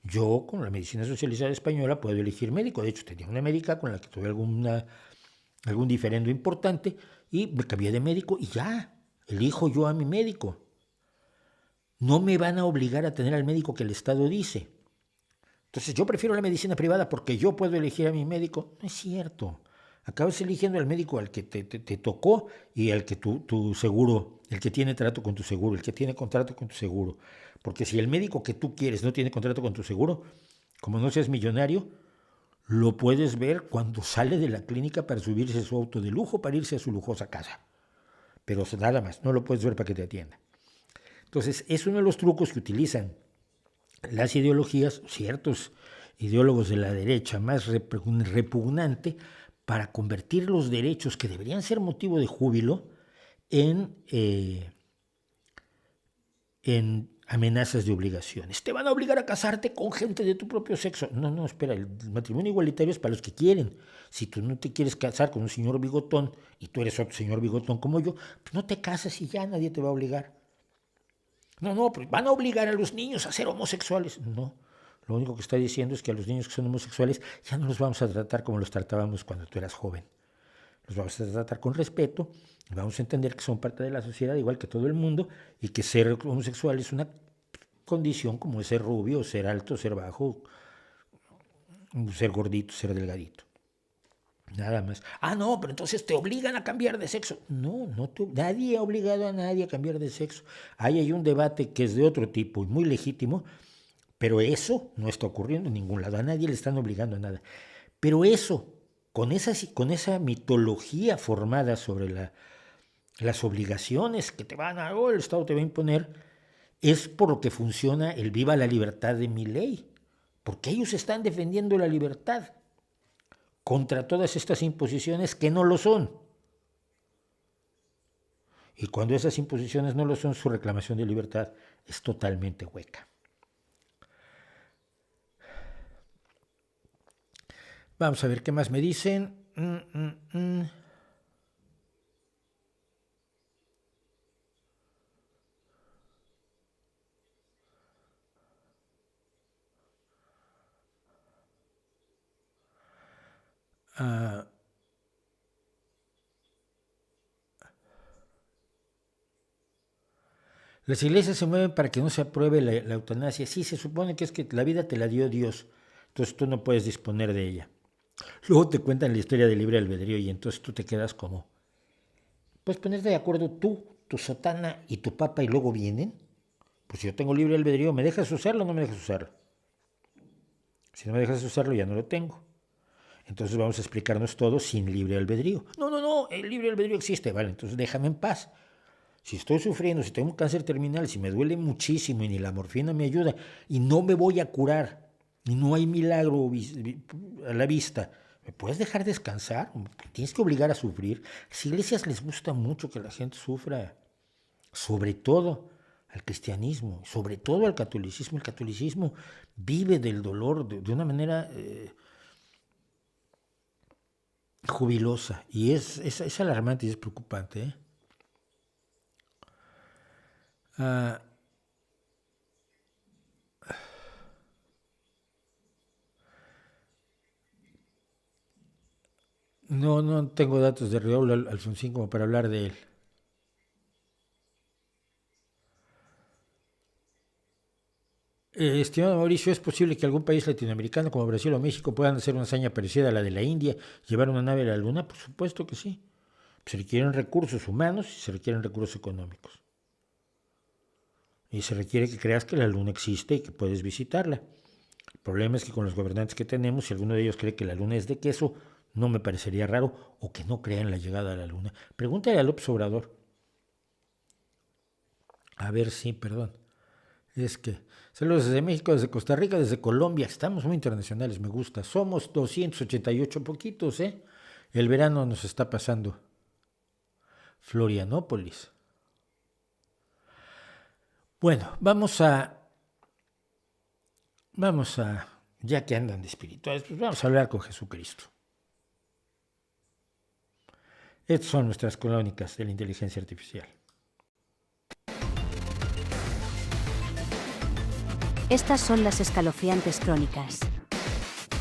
Yo con la medicina socializada española puedo elegir médico. De hecho, tenía una médica con la que tuve algún diferendo importante y me cambié de médico y ya, elijo yo a mi médico. No me van a obligar a tener al médico que el Estado dice. Entonces yo prefiero la medicina privada porque yo puedo elegir a mi médico. No es cierto. Acabas eligiendo al médico al que te tocó y al que tu seguro, el que tiene trato con tu seguro, el que tiene contrato con tu seguro. Porque si el médico que tú quieres no tiene contrato con tu seguro, como no seas millonario, lo puedes ver cuando sale de la clínica para subirse a su auto de lujo, para irse a su lujosa casa. Pero nada más, no lo puedes ver para que te atienda. Entonces es uno de los trucos que utilizan las ideologías, ciertos ideólogos de la derecha más repugnante, para convertir los derechos que deberían ser motivo de júbilo en amenazas de obligaciones. Te van a obligar a casarte con gente de tu propio sexo. No, espera, el matrimonio igualitario es para los que quieren. Si tú no te quieres casar con un señor bigotón y tú eres otro señor bigotón como yo, pues no te casas y ya nadie te va a obligar. No, pues van a obligar a los niños a ser homosexuales. No, lo único que está diciendo es que a los niños que son homosexuales ya no los vamos a tratar como los tratábamos cuando tú eras joven. Los vamos a tratar con respeto, vamos a entender que son parte de la sociedad igual que todo el mundo y que ser homosexual es una condición como es ser rubio, ser alto, ser bajo, ser gordito, ser delgadito. Nada más. No, pero entonces te obligan a cambiar de sexo. No, nadie ha obligado a nadie a cambiar de sexo. Hay un debate que es de otro tipo y muy legítimo, pero eso no está ocurriendo en ningún lado. A nadie le están obligando a nada. Pero eso, con esa mitología formada sobre las obligaciones que te van a, el Estado te va a imponer, es por lo que funciona el viva la libertad de Milei. Porque ellos están defendiendo la libertad contra todas estas imposiciones que no lo son. Y cuando esas imposiciones no lo son, su reclamación de libertad es totalmente hueca. Vamos a ver qué más me dicen. Las iglesias se mueven para que no se apruebe la eutanasia. Sí, se supone que es que la vida te la dio Dios, entonces tú no puedes disponer de ella. Luego te cuentan la historia del libre albedrío y entonces tú te quedas como, pues ponerte de acuerdo tú, tu sotana y tu papa y luego vienen. Pues si yo tengo libre albedrío, ¿me dejas usarlo o no me dejas usarlo? Si no me dejas usarlo, ya no lo tengo. Entonces vamos a explicarnos todo sin libre albedrío. No, no, no, el libre albedrío existe. Vale, entonces déjame en paz. Si estoy sufriendo, si tengo un cáncer terminal, si me duele muchísimo y ni la morfina me ayuda y no me voy a curar y no hay milagro a la vista, ¿me puedes dejar descansar? ¿Tienes que obligar a sufrir? A las iglesias les gusta mucho que la gente sufra, sobre todo al cristianismo, sobre todo al catolicismo. El catolicismo vive del dolor de una manera jubilosa y es alarmante y es preocupante, ¿eh? No tengo datos de Raúl Alfonsín como para hablar de él. Estimado Mauricio, ¿es posible que algún país latinoamericano como Brasil o México puedan hacer una hazaña parecida a la de la India, llevar una nave a la Luna? Por supuesto que sí. Se requieren recursos humanos y se requieren recursos económicos. Y se requiere que creas que la Luna existe y que puedes visitarla. El problema es que con los gobernantes que tenemos, si alguno de ellos cree que la Luna es de queso, no me parecería raro, o que no crean la llegada a la Luna. Pregúntale a López Obrador. A ver, sí, perdón. Es que, saludos desde México, desde Costa Rica, desde Colombia. Estamos muy internacionales, me gusta. Somos 288 poquitos, ¿eh? El verano nos está pasando. Florianópolis. Bueno, ya que andan de espirituales, pues vamos a hablar con Jesucristo. Estas son nuestras crónicas de la inteligencia artificial. Estas son las escalofriantes crónicas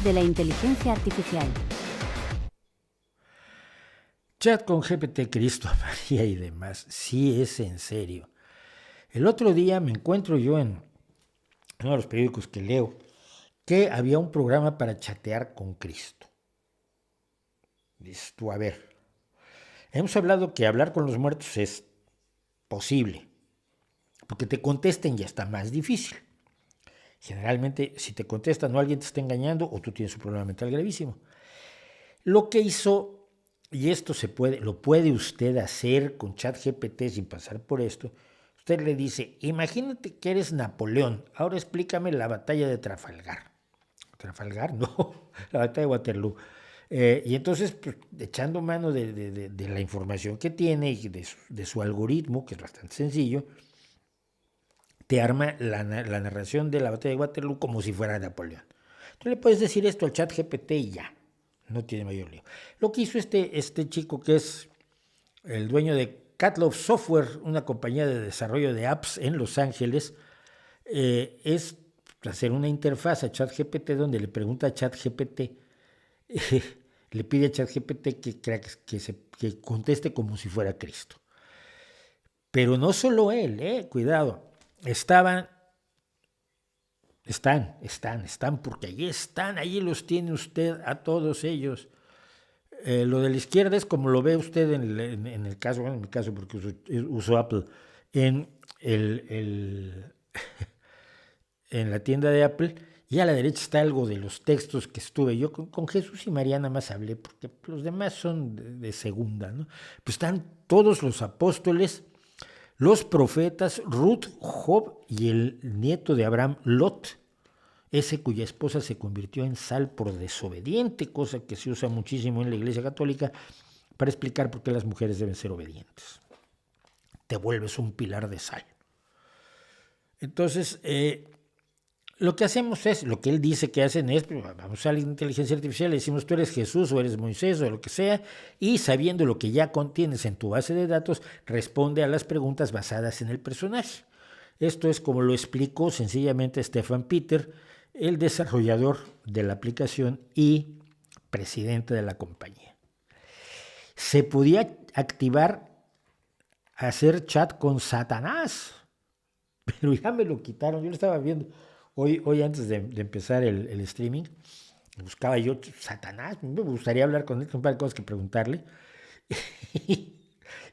de la inteligencia artificial. Chat con GPT, Cristo, María y demás. Sí, es en serio. El otro día me encuentro yo en uno de los periódicos que leo que había un programa para chatear con Cristo. Dices tú, a ver, hemos hablado que hablar con los muertos es posible, porque te contesten ya está más difícil. Generalmente, si te contestan, o alguien te está engañando o tú tienes un problema mental gravísimo. Lo que hizo, y esto lo puede usted hacer con ChatGPT sin pasar por esto, usted le dice, imagínate que eres Napoleón, ahora explícame la batalla de Trafalgar. ¿Trafalgar? No, la batalla de Waterloo. Y entonces, pues, echando mano de la información que tiene y de su algoritmo, que es bastante sencillo, te arma la narración de la batalla de Waterloo como si fuera Napoleón. Tú le puedes decir esto al chat GPT y ya, no tiene mayor lío. Lo que hizo este chico, que es el dueño de Catlove Software, una compañía de desarrollo de apps en Los Ángeles, es hacer una interfaz a ChatGPT donde le pregunta a ChatGPT, le pide a ChatGPT que conteste como si fuera Cristo. Pero no solo él, cuidado. Están, porque allí los tiene usted a todos ellos. Lo de la izquierda es como lo ve usted en el caso, bueno, en mi caso porque uso Apple, en en la tienda de Apple, y a la derecha está algo de los textos que estuve. Yo con Jesús y María nada más hablé, porque los demás son de segunda, ¿no? Pues están todos los apóstoles, los profetas, Ruth, Job y el nieto de Abraham, Lot, ese cuya esposa se convirtió en sal por desobediente, cosa que se usa muchísimo en la Iglesia Católica para explicar por qué las mujeres deben ser obedientes. Te vuelves un pilar de sal. Entonces, lo que hacemos es, lo que él dice que hacen es, vamos a la inteligencia artificial, le decimos tú eres Jesús o eres Moisés o lo que sea, y sabiendo lo que ya contienes en tu base de datos, responde a las preguntas basadas en el personaje. Esto es como lo explicó sencillamente Stefan Peter, el desarrollador de la aplicación y presidente de la compañía. Se podía activar hacer chat con Satanás, pero ya me lo quitaron. Yo lo estaba viendo hoy antes de empezar el streaming, Buscaba yo, Satanás, me gustaría hablar con él, un par de cosas que preguntarle.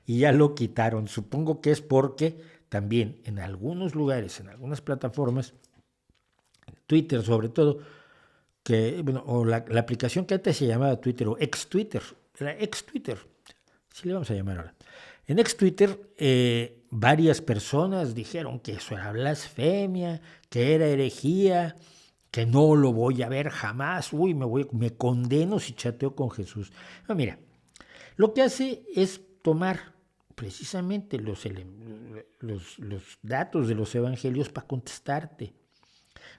Y ya lo quitaron. Supongo que es porque también en algunos lugares, en algunas plataformas, Twitter sobre todo, que, bueno, o la aplicación que antes se llamaba Twitter o ex-Twitter, era ex-Twitter, sí le vamos a llamar ahora. En ex-Twitter, varias personas dijeron que eso era blasfemia, que era herejía, que no lo voy a ver jamás, uy, me condeno si chateo con Jesús. No, mira, lo que hace es tomar precisamente los datos de los evangelios para contestarte.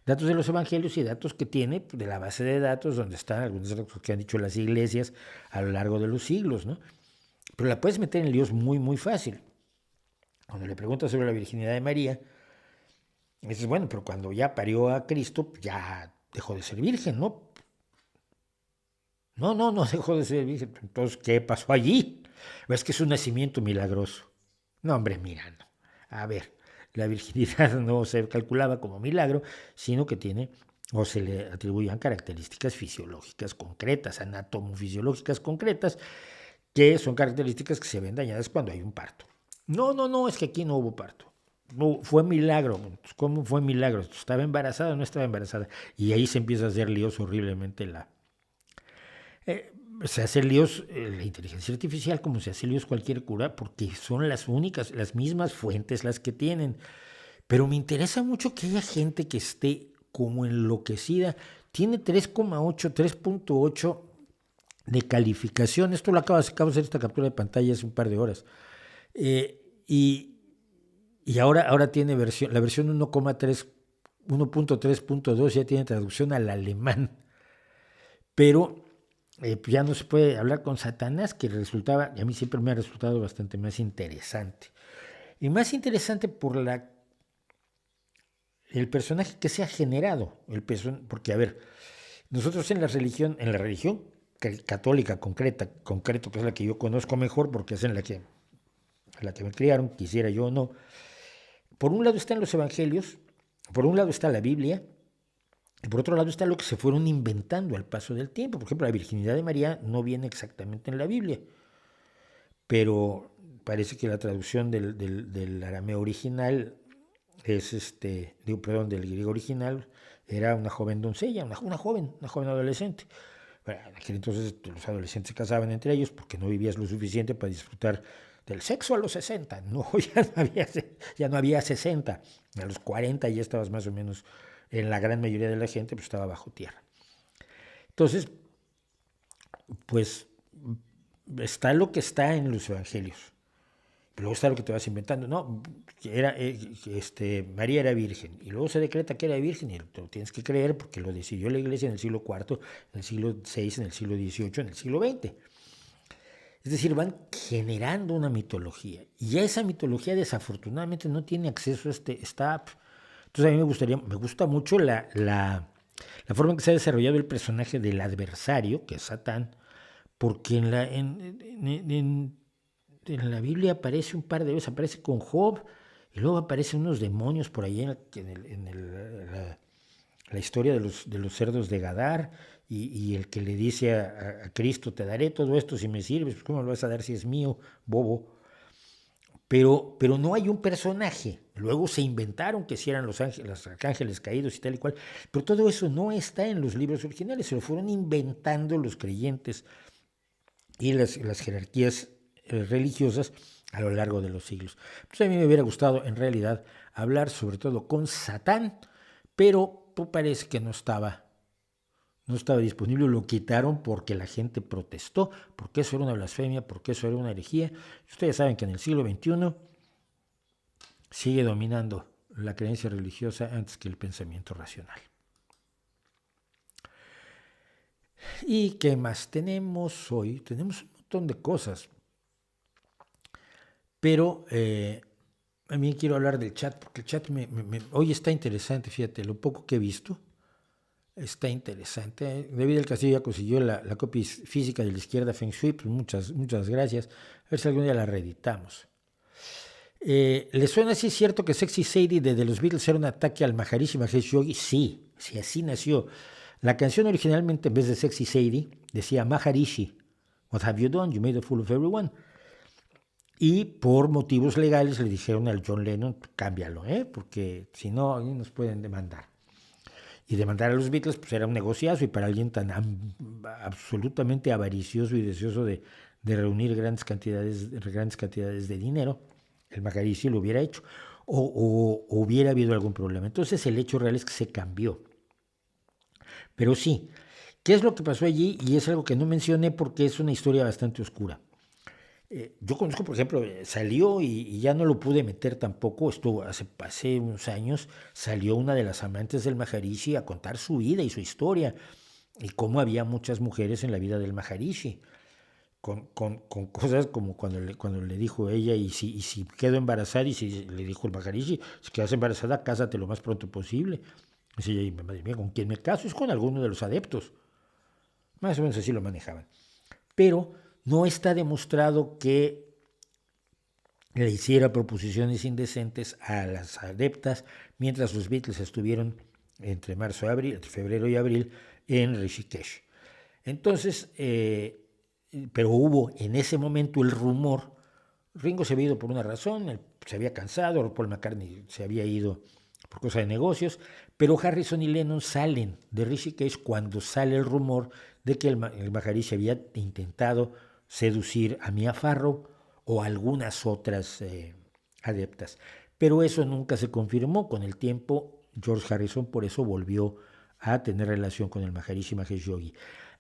Datos de los evangelios y datos que tiene de la base de datos donde están algunos de los que han dicho las iglesias a lo largo de los siglos, ¿no? Pero la puedes meter en líos muy, muy fácil. Cuando le preguntas sobre la virginidad de María, dices, bueno, pero cuando ya parió a Cristo, ya dejó de ser virgen, ¿no? No dejó de ser virgen. Entonces, ¿qué pasó allí? Es que es un nacimiento milagroso. No, hombre, mira, no. A ver, la virginidad no se calculaba como milagro, sino que tiene o se le atribuían características fisiológicas concretas, anatomofisiológicas concretas, que son características que se ven dañadas cuando hay un parto. No, es que aquí no hubo parto. No, fue milagro. ¿Cómo fue milagro? ¿Estaba embarazada o no estaba embarazada? Y ahí se empieza a hacer líos horriblemente se hace líos la inteligencia artificial como se hace líos cualquier cura porque son las únicas, las mismas fuentes las que tienen. Pero me interesa mucho que haya gente que esté como enloquecida. Tiene 3,8, 3.8 de calificación. Esto lo acabo de hacer esta captura de pantalla hace un par de horas. Y ahora tiene la versión 1.3.2 ya tiene traducción al alemán. Pero ya no se puede hablar con Satanás, que resultaba, y a mí siempre me ha resultado bastante más interesante. Y más interesante por el personaje que se ha generado, porque a ver, nosotros en la religión católica concreto, que es la que yo conozco mejor, porque es en la que me criaron, quisiera yo o no, por un lado están los evangelios, por un lado está la Biblia, y por otro lado está lo que se fueron inventando al paso del tiempo. Por ejemplo, la virginidad de María no viene exactamente en la Biblia, pero parece que la traducción del arameo original es del griego original, era una joven doncella, una joven adolescente. Bueno, en aquel entonces los adolescentes se casaban entre ellos porque no vivías lo suficiente para disfrutar del sexo a los 60. No, ya no había 60. A los 40 ya estabas más o menos, en la gran mayoría de la gente, pues estaba bajo tierra. Entonces, pues está lo que está en los evangelios. Luego está lo que te vas inventando. No, María era virgen. Y luego se decreta que era virgen y lo tienes que creer porque lo decidió la iglesia en el siglo IV, en el siglo VI, en el siglo XVIII, en el siglo XX. Es decir, van generando una mitología. Y ya esa mitología desafortunadamente no tiene acceso a esta app. Entonces a mí me gusta mucho la forma en que se ha desarrollado el personaje del adversario, que es Satán, porque en la Biblia aparece un par de veces, aparece con Job, y luego aparecen unos demonios por ahí en la historia de los cerdos de Gadar, y el que le dice a Cristo, te daré todo esto si me sirves, pues ¿cómo lo vas a dar si es mío, bobo? Pero no hay un personaje. Luego se inventaron que si eran los arcángeles caídos y tal y cual, pero todo eso no está en los libros originales, se lo fueron inventando los creyentes y las jerarquías religiosas a lo largo de los siglos. Pues a mí me hubiera gustado en realidad hablar sobre todo con Satán, pero parece que no estaba disponible, lo quitaron porque la gente protestó, porque eso era una blasfemia, porque eso era una herejía. Ustedes saben que en el siglo XXI sigue dominando la creencia religiosa antes que el pensamiento racional. ¿Y qué más tenemos hoy? Tenemos un montón de cosas, pero también quiero hablar del chat, porque el chat hoy está interesante, fíjate, lo poco que he visto. Está interesante. David del Castillo ya consiguió la copia física de la izquierda Feng Shui, pues muchas gracias. A ver si algún día la reeditamos. ¿Le suena así cierto que Sexy Sadie de los Beatles era un ataque al Maharishi Mahesh Yogi? Sí, así nació. La canción originalmente, en vez de Sexy Sadie, decía Maharishi, what have you done? You made a fool of everyone. Y por motivos legales le dijeron al John Lennon, cámbialo, porque si no, ahí nos pueden demandar. Y demandar a los Beatles pues era un negociazo, y para alguien tan absolutamente avaricioso y deseoso de reunir grandes cantidades de dinero, el Maharishi lo hubiera hecho, o hubiera habido algún problema. Entonces el hecho real es que se cambió. Pero sí, ¿qué es lo que pasó allí? Y es algo que no mencioné porque es una historia bastante oscura. Yo conozco, por ejemplo, salió y ya no lo pude meter tampoco, esto hace unos años, salió una de las amantes del Maharishi a contar su vida y su historia, y cómo había muchas mujeres en la vida del Maharishi, con cosas como cuando le dijo ella, y si quedo embarazada, y si le dijo el Maharishi, si quedas embarazada, cásate lo más pronto posible. Dice ella, madre mía, ¿con quién me caso? Es con alguno de los adeptos. Más o menos así lo manejaban. Pero no está demostrado que le hiciera proposiciones indecentes a las adeptas mientras los Beatles estuvieron entre febrero y abril en Rishikesh. Entonces, pero hubo en ese momento el rumor, Ringo se había ido por una razón, se había cansado, Paul McCartney se había ido por cosa de negocios, pero Harrison y Lennon salen de Rishikesh cuando sale el rumor de que el Maharishi había intentado seducir a Mia Farrow o algunas otras adeptas. Pero eso nunca se confirmó. Con el tiempo, George Harrison por eso volvió a tener relación con el Maharishi Mahesh Yogi.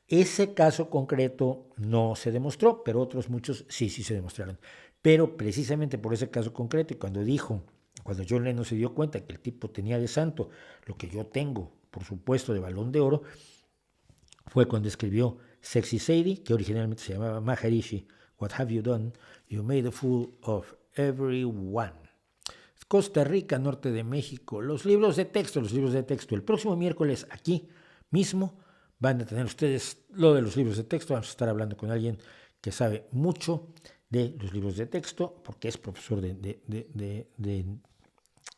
Ese caso concreto no se demostró, pero otros muchos sí se demostraron. Pero precisamente por ese caso concreto, y cuando John Lennon se dio cuenta que el tipo tenía de santo lo que yo tengo, por supuesto, de Balón de Oro, fue cuando escribió Sexy Sadie, que originalmente se llamaba Maharishi, What Have You Done? You Made a Fool of Everyone. Costa Rica, norte de México. Los libros de texto. El próximo miércoles aquí mismo van a tener ustedes lo de los libros de texto. Vamos a estar hablando con alguien que sabe mucho de los libros de texto, porque es profesor de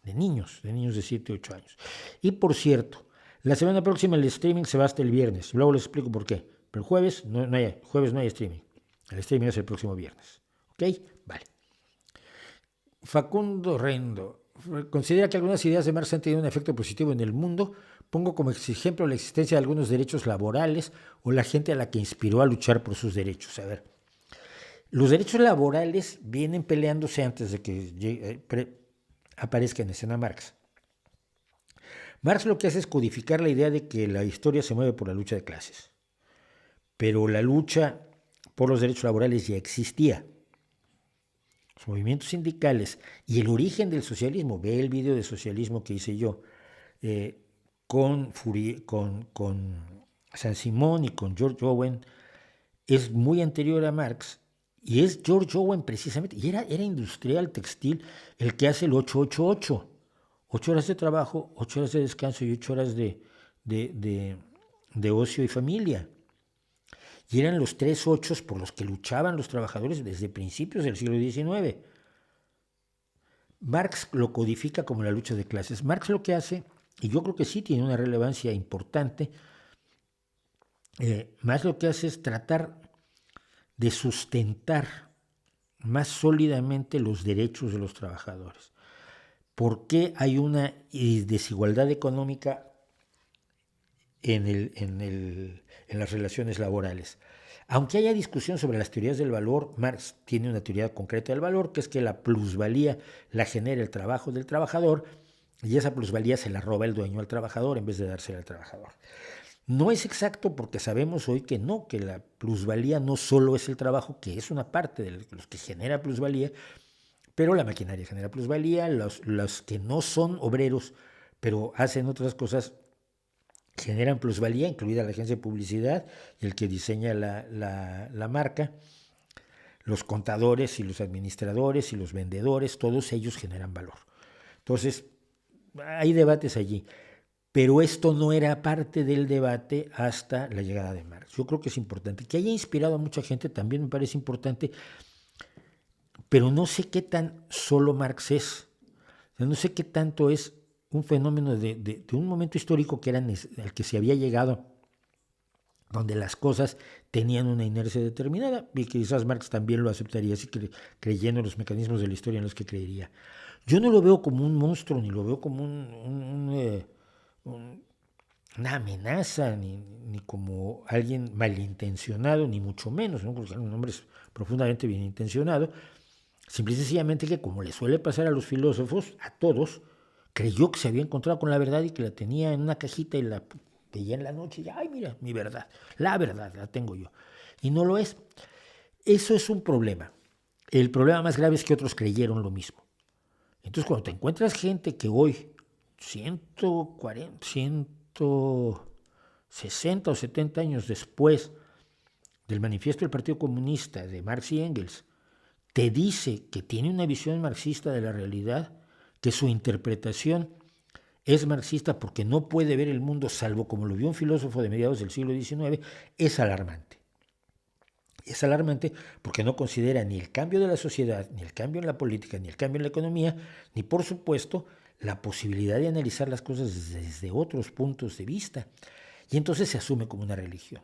niños de 7 u 8 años. Y por cierto, la semana próxima el streaming se va hasta el viernes. Luego les explico por qué. Pero el jueves no hay streaming. El streaming es el próximo viernes. ¿Ok? Vale. Facundo Rendo considera que algunas ideas de Marx han tenido un efecto positivo en el mundo. Pongo como ejemplo la existencia de algunos derechos laborales o la gente a la que inspiró a luchar por sus derechos. A ver, los derechos laborales vienen peleándose antes de que aparezca en escena Marx. Marx lo que hace es codificar la idea de que la historia se mueve por la lucha de clases. Pero la lucha por los derechos laborales ya existía. Los movimientos sindicales y el origen del socialismo, ve el video de socialismo que hice yo con Saint-Simon y con George Owen, es muy anterior a Marx, y es George Owen precisamente, y era industrial textil el que hace el 888, 8 horas de trabajo, 8 horas de descanso y 8 horas de ocio y familia. Y eran los 3 ochos por los que luchaban los trabajadores desde principios del siglo XIX. Marx lo codifica como la lucha de clases. Marx lo que hace, y yo creo que sí tiene una relevancia importante, Marx lo que hace es tratar de sustentar más sólidamente los derechos de los trabajadores. ¿Por qué hay una desigualdad económica en las relaciones laborales? Aunque haya discusión sobre las teorías del valor, Marx tiene una teoría concreta del valor, que es que la plusvalía la genera el trabajo del trabajador, y esa plusvalía se la roba el dueño al trabajador en vez de dársela al trabajador. No es exacto, porque sabemos hoy que no, que la plusvalía no solo es el trabajo, que es una parte de los que genera plusvalía, pero la maquinaria genera plusvalía, los que no son obreros, pero hacen otras cosas, generan plusvalía, incluida la agencia de publicidad, el que diseña la marca, los contadores y los administradores y los vendedores, todos ellos generan valor. Entonces, hay debates allí, pero esto no era parte del debate hasta la llegada de Marx. Yo creo que es importante. Que haya inspirado a mucha gente también me parece importante, pero no sé qué tan solo Marx es. O sea, no sé qué tanto es un fenómeno de un momento histórico que era al que se había llegado donde las cosas tenían una inercia determinada, y quizás Marx también lo aceptaría, así creyendo en los mecanismos de la historia en los que creería. Yo no lo veo como un monstruo, ni lo veo como una amenaza, ni como alguien malintencionado, ni mucho menos, ¿no? Porque un hombre es profundamente bien intencionado, simple y sencillamente que, como le suele pasar a los filósofos, a todos, creyó que se había encontrado con la verdad y que la tenía en una cajita y la veía en la noche y, ay, mira, mi verdad, la tengo yo. Y no lo es. Eso es un problema. El problema más grave es que otros creyeron lo mismo. Entonces, cuando te encuentras gente que hoy, 140, 160 o 70 años después del manifiesto del Partido Comunista de Marx y Engels, te dice que tiene una visión marxista de la realidad, que su interpretación es marxista porque no puede ver el mundo salvo como lo vio un filósofo de mediados del siglo XIX, es alarmante. Es alarmante porque no considera ni el cambio de la sociedad, ni el cambio en la política, ni el cambio en la economía, ni por supuesto la posibilidad de analizar las cosas desde otros puntos de vista. Y entonces se asume como una religión.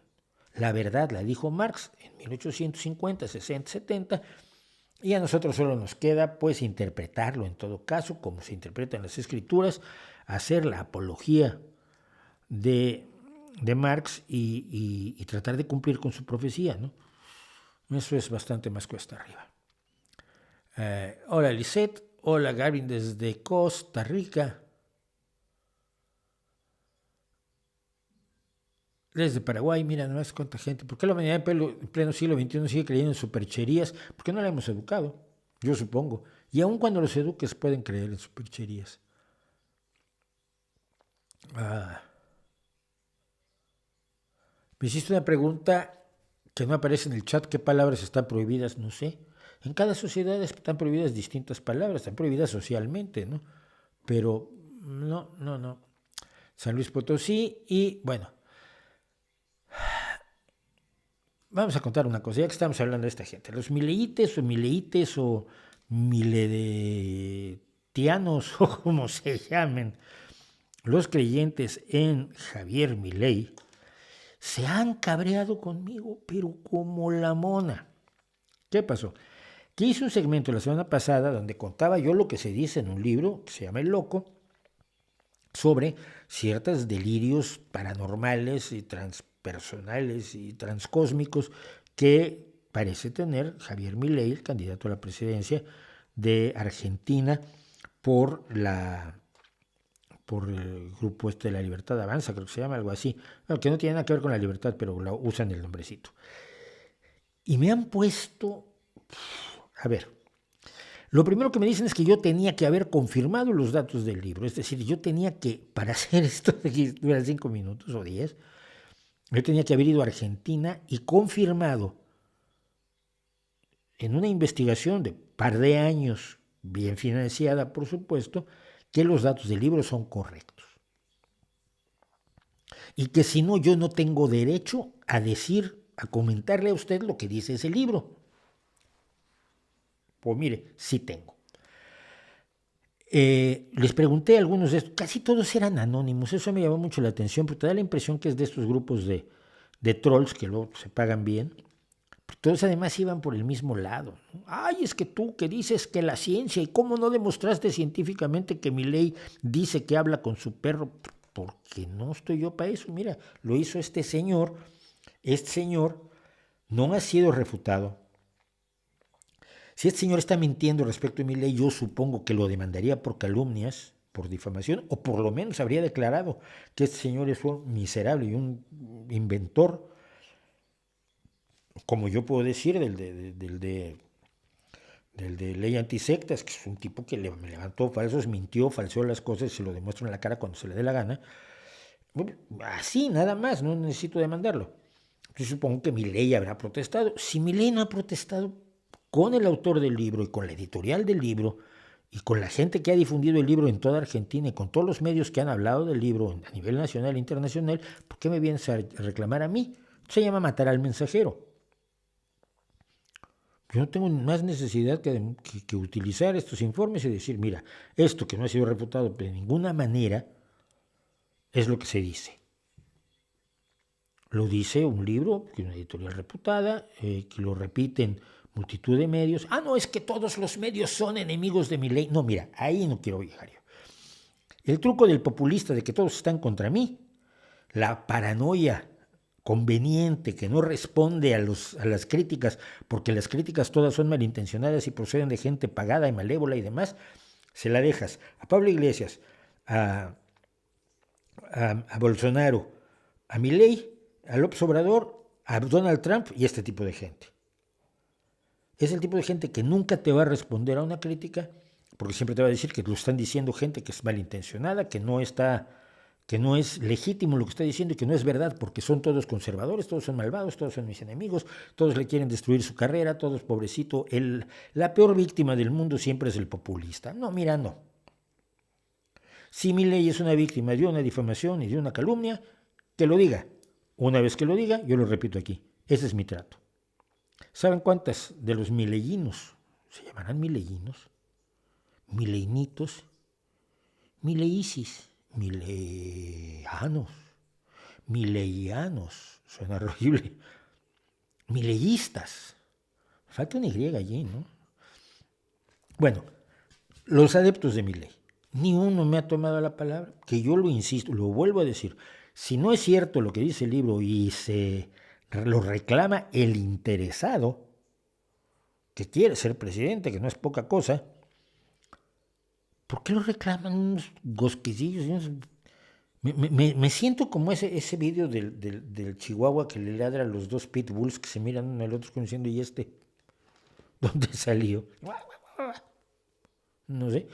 La verdad la dijo Marx en 1850, 60, 70, y a nosotros solo nos queda pues interpretarlo en todo caso, como se interpreta en las escrituras, hacer la apología de Marx y tratar de cumplir con su profecía, ¿no? Eso es bastante más cuesta arriba. Hola Lisette, hola Gavin desde Costa Rica. Desde Paraguay, mira nomás cuánta gente. ¿Por qué la humanidad en pleno siglo XXI sigue creyendo en supercherías? Porque no la hemos educado, yo supongo. Y aun cuando los eduques pueden creer en supercherías. Me hiciste una pregunta que no aparece en el chat. ¿Qué palabras están prohibidas? No sé. En cada sociedad están prohibidas distintas palabras, están prohibidas socialmente, ¿no? Pero no. San Luis Potosí y bueno. Vamos a contar una cosa, ya que estamos hablando de esta gente. Los mileites o miledetianos o como se llamen, los creyentes en Javier Milei, se han cabreado conmigo, pero como la mona. ¿Qué pasó? Que hice un segmento la semana pasada donde contaba yo lo que se dice en un libro que se llama El Loco, sobre ciertos delirios paranormales y transpersonales y transcósmicos que parece tener Javier Milei, el candidato a la presidencia de Argentina por el grupo de la Libertad Avanza, creo que se llama algo así, bueno, que no tiene nada que ver con la libertad, pero lo usan el nombrecito. Y me han puesto, a ver, lo primero que me dicen es que yo tenía que haber confirmado los datos del libro, es decir, yo tenía que, para hacer esto de que dura 5 minutos o 10, yo tenía que haber ido a Argentina y confirmado en una investigación de par de años, bien financiada por supuesto, que los datos del libro son correctos. Y que si no, yo no tengo derecho a comentarle a usted lo que dice ese libro. Pues mire, sí tengo. Les pregunté a algunos de estos, casi todos eran anónimos, eso me llamó mucho la atención, porque te da la impresión que es de estos grupos de trolls que luego se pagan bien. Pero todos además iban por el mismo lado. Ay, es que tú que dices que la ciencia, ¿y cómo no demostraste científicamente que Milei dice que habla con su perro? Porque no estoy yo para eso. Mira, lo hizo este señor. Este señor no ha sido refutado. Si este señor está mintiendo respecto a Milei, yo supongo que lo demandaría por calumnias, por difamación, o por lo menos habría declarado que este señor es un miserable y un inventor, como yo puedo decir del de Ley Antisectas, que es un tipo que me levantó falsos, mintió, falseó las cosas y se lo demuestro en la cara cuando se le dé la gana. Bueno, así, nada más, no necesito demandarlo. Yo supongo que Milei habrá protestado. Si Milei no ha protestado con el autor del libro y con la editorial del libro y con la gente que ha difundido el libro en toda Argentina y con todos los medios que han hablado del libro a nivel nacional e internacional, ¿por qué me vienes a reclamar a mí? Se llama matar al mensajero. Yo no tengo más necesidad que utilizar estos informes y decir, mira, esto que no ha sido refutado de ninguna manera es lo que se dice. Lo dice un libro, que una editorial reputada, que lo repiten multitud de medios. Ah, no, es que todos los medios son enemigos de Milei. No, mira, ahí no quiero llegar yo. El truco del populista de que todos están contra mí, la paranoia conveniente que no responde a las críticas, porque las críticas todas son malintencionadas y proceden de gente pagada y malévola y demás, se la dejas a Pablo Iglesias, a Bolsonaro, a Milei, a López Obrador, a Donald Trump y este tipo de gente. Es el tipo de gente que nunca te va a responder a una crítica, porque siempre te va a decir que lo están diciendo gente que es malintencionada, que no es legítimo lo que está diciendo y que no es verdad, porque son todos conservadores, todos son malvados, todos son mis enemigos, todos le quieren destruir su carrera, todos pobrecito. La peor víctima del mundo siempre es el populista. No, mira, no. Si Milei es una víctima de una difamación y de una calumnia, que lo diga. Una vez que lo diga, yo lo repito aquí. Ese es mi trato. ¿Saben cuántas de los mileyinos se llamarán mileyinos? Mileinitos, mileisis, mileianos, suena horrible, mileyistas. Falta una Y allí, ¿no? Bueno, los adeptos de Milei. Ni uno me ha tomado la palabra, que yo lo insisto, lo vuelvo a decir. Si no es cierto lo que dice el libro y se lo reclama el interesado, que quiere ser presidente, que no es poca cosa, ¿por qué lo reclaman unos gosquecillos? Me siento como ese video del chihuahua que le ladra a los dos pitbulls que se miran uno al otro diciendo, ¿y este? ¿Dónde salió? No sé.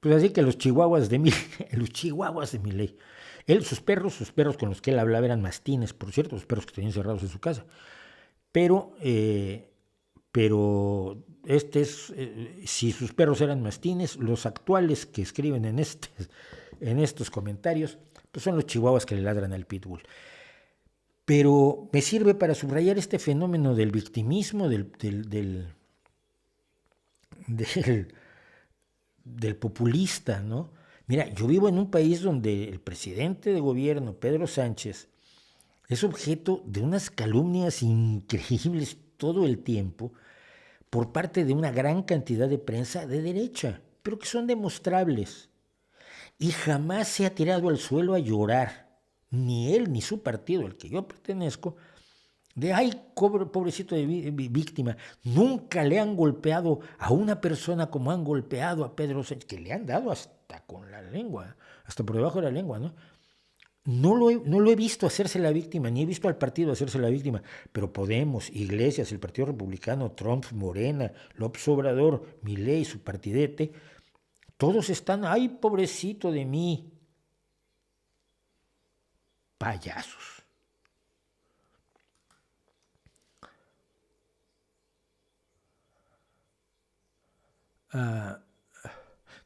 Pues así que los chihuahuas de Milei. Sus perros con los que él hablaba eran mastines, por cierto, los perros que tenía encerrados en su casa. Pero si sus perros eran mastines, los actuales que escriben en estos comentarios, pues son los chihuahuas que le ladran al pitbull. Pero me sirve para subrayar este fenómeno del victimismo, del populista, ¿no? Mira, yo vivo en un país donde el presidente de gobierno, Pedro Sánchez, es objeto de unas calumnias increíbles todo el tiempo por parte de una gran cantidad de prensa de derecha, pero que son demostrables. Y jamás se ha tirado al suelo a llorar, ni él ni su partido, al que yo pertenezco, de ay, pobrecito de víctima. Nunca le han golpeado a una persona como han golpeado a Pedro Sánchez, que le han dado hasta con la lengua, hasta por debajo de la lengua, ¿no? No lo he visto hacerse la víctima, ni he visto al partido hacerse la víctima, pero Podemos, Iglesias, el Partido Republicano, Trump, Morena, López Obrador, Milei, su partidete, todos están, ay, pobrecito de mí, payasos.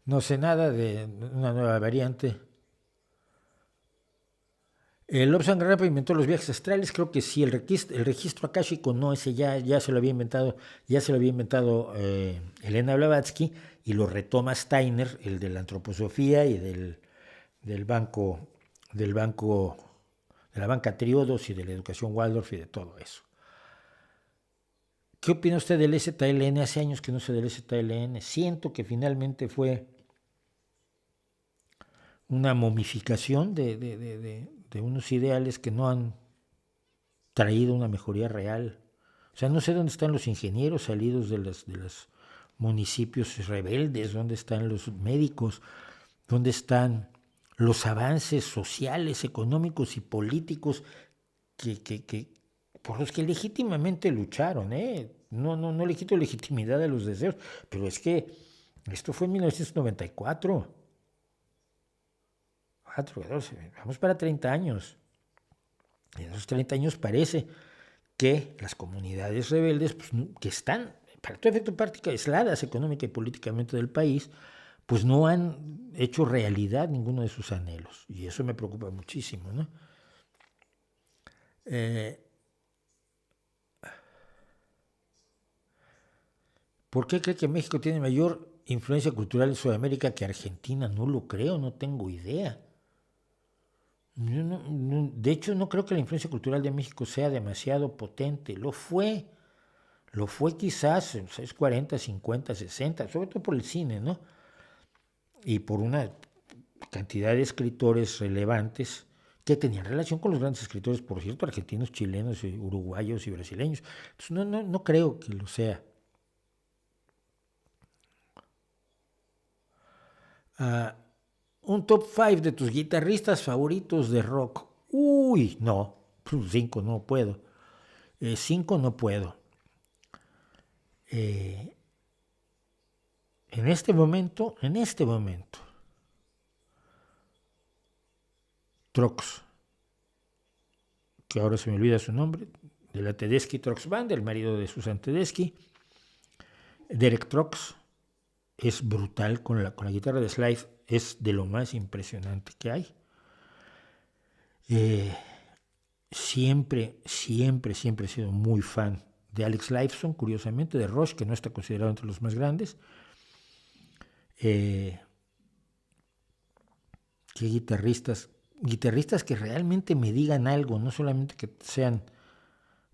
No sé nada de una nueva variante. Lobsang Angarrapa inventó los viajes astrales, creo que sí, el registro akáshico no, ese ya se lo había inventado, Elena Blavatsky, y lo retoma Steiner, el de la antroposofía y del banco, de la banca Triodos y de la educación Waldorf y de todo eso. ¿Qué opina usted del ZLN? Hace años que no sé del ZLN. Siento que finalmente fue una momificación de unos ideales que no han traído una mejoría real. O sea, no sé dónde están los ingenieros salidos de los municipios rebeldes, dónde están los médicos, dónde están los avances sociales, económicos y políticos por los que legítimamente lucharon, No le quito legitimidad a los deseos, pero es que esto fue en 1994. Vamos para 30 años. En esos 30 años parece que las comunidades rebeldes, pues, que están, para todo efecto práctico, aisladas económica y políticamente del país, pues no han hecho realidad ninguno de sus anhelos. Y eso me preocupa muchísimo, ¿no? ¿Por qué cree que México tiene mayor influencia cultural en Sudamérica que Argentina? No lo creo, no tengo idea. De hecho, no creo que la influencia cultural de México sea demasiado potente. Lo fue quizás en los años 40, 50, 60, sobre todo por el cine, ¿no? Y por una cantidad de escritores relevantes que tenían relación con los grandes escritores, por cierto, argentinos, chilenos, uruguayos y brasileños. Entonces, no creo que lo sea. Un top 5 de tus guitarristas favoritos de rock. Uy, no, 5 no puedo. 5 no puedo. En este momento, Trox, que ahora se me olvida su nombre, de la Tedeschi Trox Band, el marido de Susan Tedeschi. Derek Trox es brutal con la guitarra de slide, es de lo más impresionante que hay. Siempre he sido muy fan de Alex Lifeson, curiosamente, de Rush, que no está considerado entre los más grandes. ¿Qué guitarristas que realmente me digan algo, no solamente que sean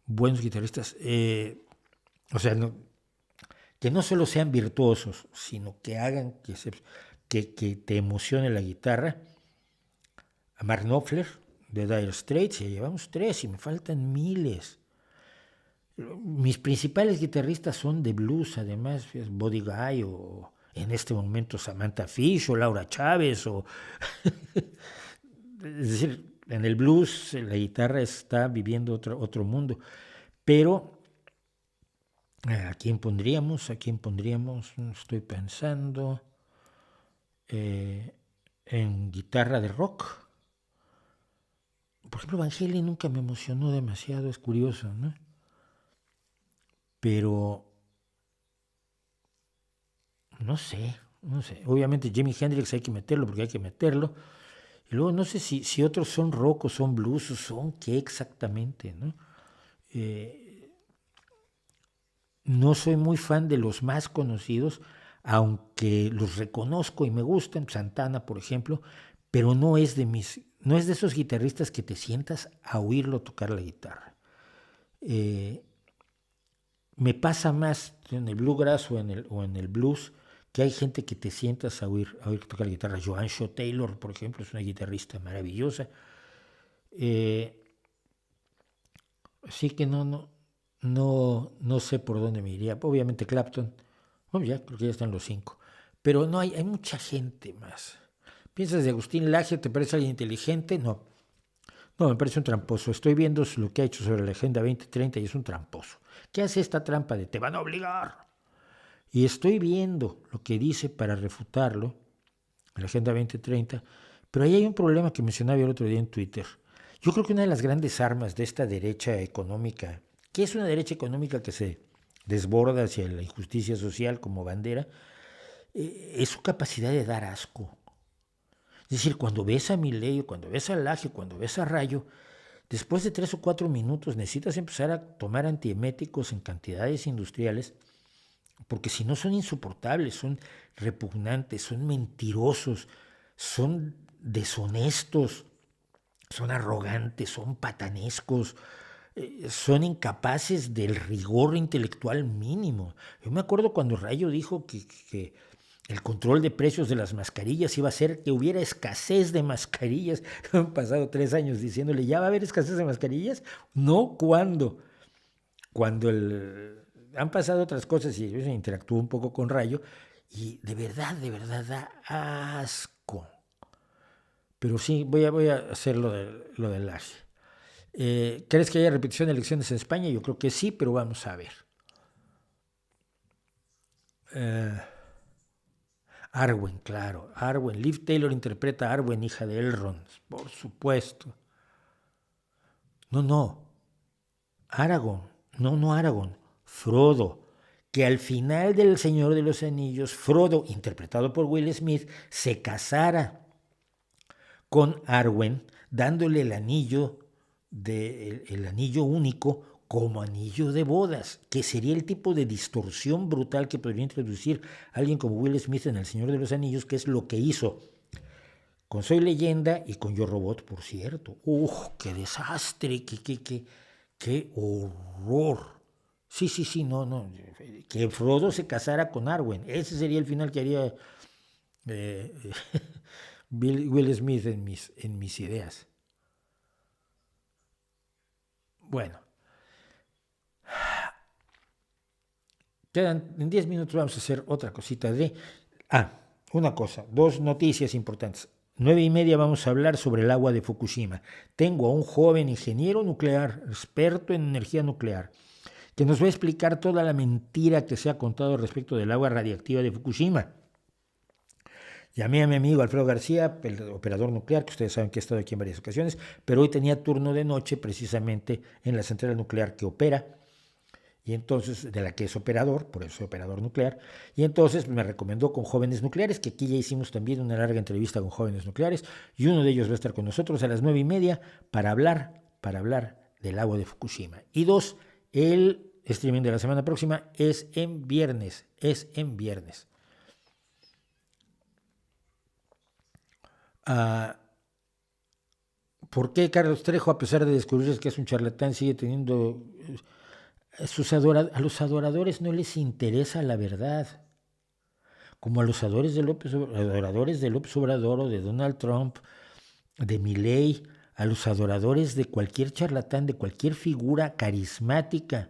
buenos guitarristas, que no solo sean virtuosos, sino que hagan que te emocione la guitarra? A Mark Knopfler, de Dire Straits, ya llevamos 3 y me faltan miles. Mis principales guitarristas son de blues, además, Buddy Guy o en este momento Samantha Fish o Laura Chávez es decir, en el blues la guitarra está viviendo otro mundo. Pero ¿a quién pondríamos? Estoy pensando en guitarra de rock. Por ejemplo, Van Halen nunca me emocionó demasiado, es curioso, ¿no? Pero no sé. Obviamente Jimi Hendrix hay que meterlo porque hay que meterlo. Y luego no sé si otros son rock o son blues o son qué exactamente, ¿no? No soy muy fan de los más conocidos, aunque los reconozco y me gustan, Santana, por ejemplo, pero no es de esos guitarristas que te sientas a oírlo tocar la guitarra. Me pasa más en el bluegrass o en el blues, que hay gente que te sientas a oír tocar la guitarra. Joan Shaw Taylor, por ejemplo, es una guitarrista maravillosa. Así que no sé por dónde me iría. Obviamente Clapton, bueno, ya creo que ya están los 5. Pero no hay mucha gente más. ¿Piensas de Agustín Laje? ¿Te parece alguien inteligente? No, me parece un tramposo. Estoy viendo lo que ha hecho sobre la Agenda 2030 y es un tramposo. ¿Qué hace esta trampa de te van a obligar? Y estoy viendo lo que dice para refutarlo, la Agenda 2030, pero ahí hay un problema que mencionaba el otro día en Twitter. Yo creo que una de las grandes armas de esta derecha económica, que es una derecha económica que se desborda hacia la injusticia social como bandera, es su capacidad de dar asco. Es decir, cuando ves a Milei, cuando ves a Laje, cuando ves a Rayo, después de 3 o 4 minutos necesitas empezar a tomar antieméticos en cantidades industriales, porque si no son insoportables, son repugnantes, son mentirosos, son deshonestos, son arrogantes, son patanescos, son incapaces del rigor intelectual mínimo. Yo me acuerdo cuando Rayo dijo que el control de precios de las mascarillas iba a hacer que hubiera escasez de mascarillas. Han pasado 3 años diciéndole, ¿ya va a haber escasez de mascarillas? No, ¿cuándo? Cuando han pasado otras cosas y yo interactúo un poco con Rayo y de verdad da asco. Pero sí, voy a hacer lo del Laje. ¿Crees que haya repetición de elecciones en España? Yo creo que sí, pero vamos a ver. Arwen, claro. Arwen. Liv Taylor interpreta a Arwen, hija de Elrond, por supuesto. No. Aragorn. No Aragorn. Frodo. Que al final del Señor de los Anillos, Frodo, interpretado por Will Smith, se casara con Arwen, dándole el anillo único como anillo de bodas, que sería el tipo de distorsión brutal que podría introducir alguien como Will Smith en El Señor de los Anillos, que es lo que hizo con Soy Leyenda y con Yo Robot, por cierto. ¡Qué desastre! ¡Qué horror! Sí, no. Que Frodo se casara con Arwen. Ese sería el final que haría Will Smith en mis ideas. Bueno. En 10 minutos vamos a hacer otra cosita una cosa, 2 noticias importantes. 9:30 vamos a hablar sobre el agua de Fukushima. Tengo a un joven ingeniero nuclear, experto en energía nuclear, que nos va a explicar toda la mentira que se ha contado respecto del agua radiactiva de Fukushima. Llamé a mi amigo Alfredo García, el operador nuclear, que ustedes saben que ha estado aquí en varias ocasiones, pero hoy tenía turno de noche precisamente en la central nuclear que opera, y entonces, de la que es operador, por eso es operador nuclear, y entonces me recomendó con jóvenes nucleares, que aquí ya hicimos también una larga entrevista con jóvenes nucleares, y uno de ellos va a estar con nosotros a las 9:30 para hablar del agua de Fukushima. Y 2, el streaming de la semana próxima es en viernes. ¿Por qué Carlos Trejo, a pesar de descubrir que es un charlatán, sigue teniendo... A los adoradores no les interesa la verdad, como a los adoradores de López Obrador o de Donald Trump, de Milei, a los adoradores de cualquier charlatán, de cualquier figura carismática.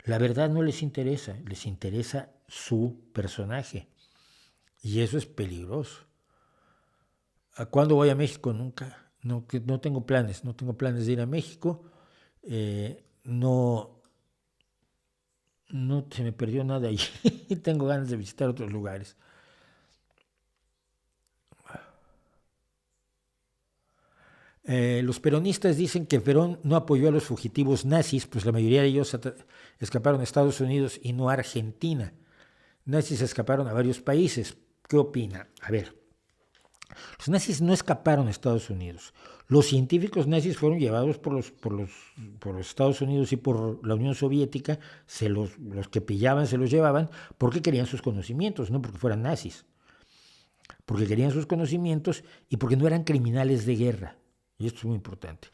La verdad no les interesa su personaje, y eso es peligroso. ¿Cuándo voy a México? Nunca. No tengo planes de ir a México. No se me perdió nada allí. Tengo ganas de visitar otros lugares. Los peronistas dicen que Perón no apoyó a los fugitivos nazis, pues la mayoría de ellos escaparon a Estados Unidos y no a Argentina. Nazis escaparon a varios países. ¿Qué opina? A ver, los nazis no escaparon a Estados Unidos. Los científicos nazis fueron llevados por los Estados Unidos y por la Unión Soviética. Los que pillaban se los llevaban porque querían sus conocimientos, no porque fueran nazis. Porque querían sus conocimientos y porque no eran criminales de guerra. Y esto es muy importante.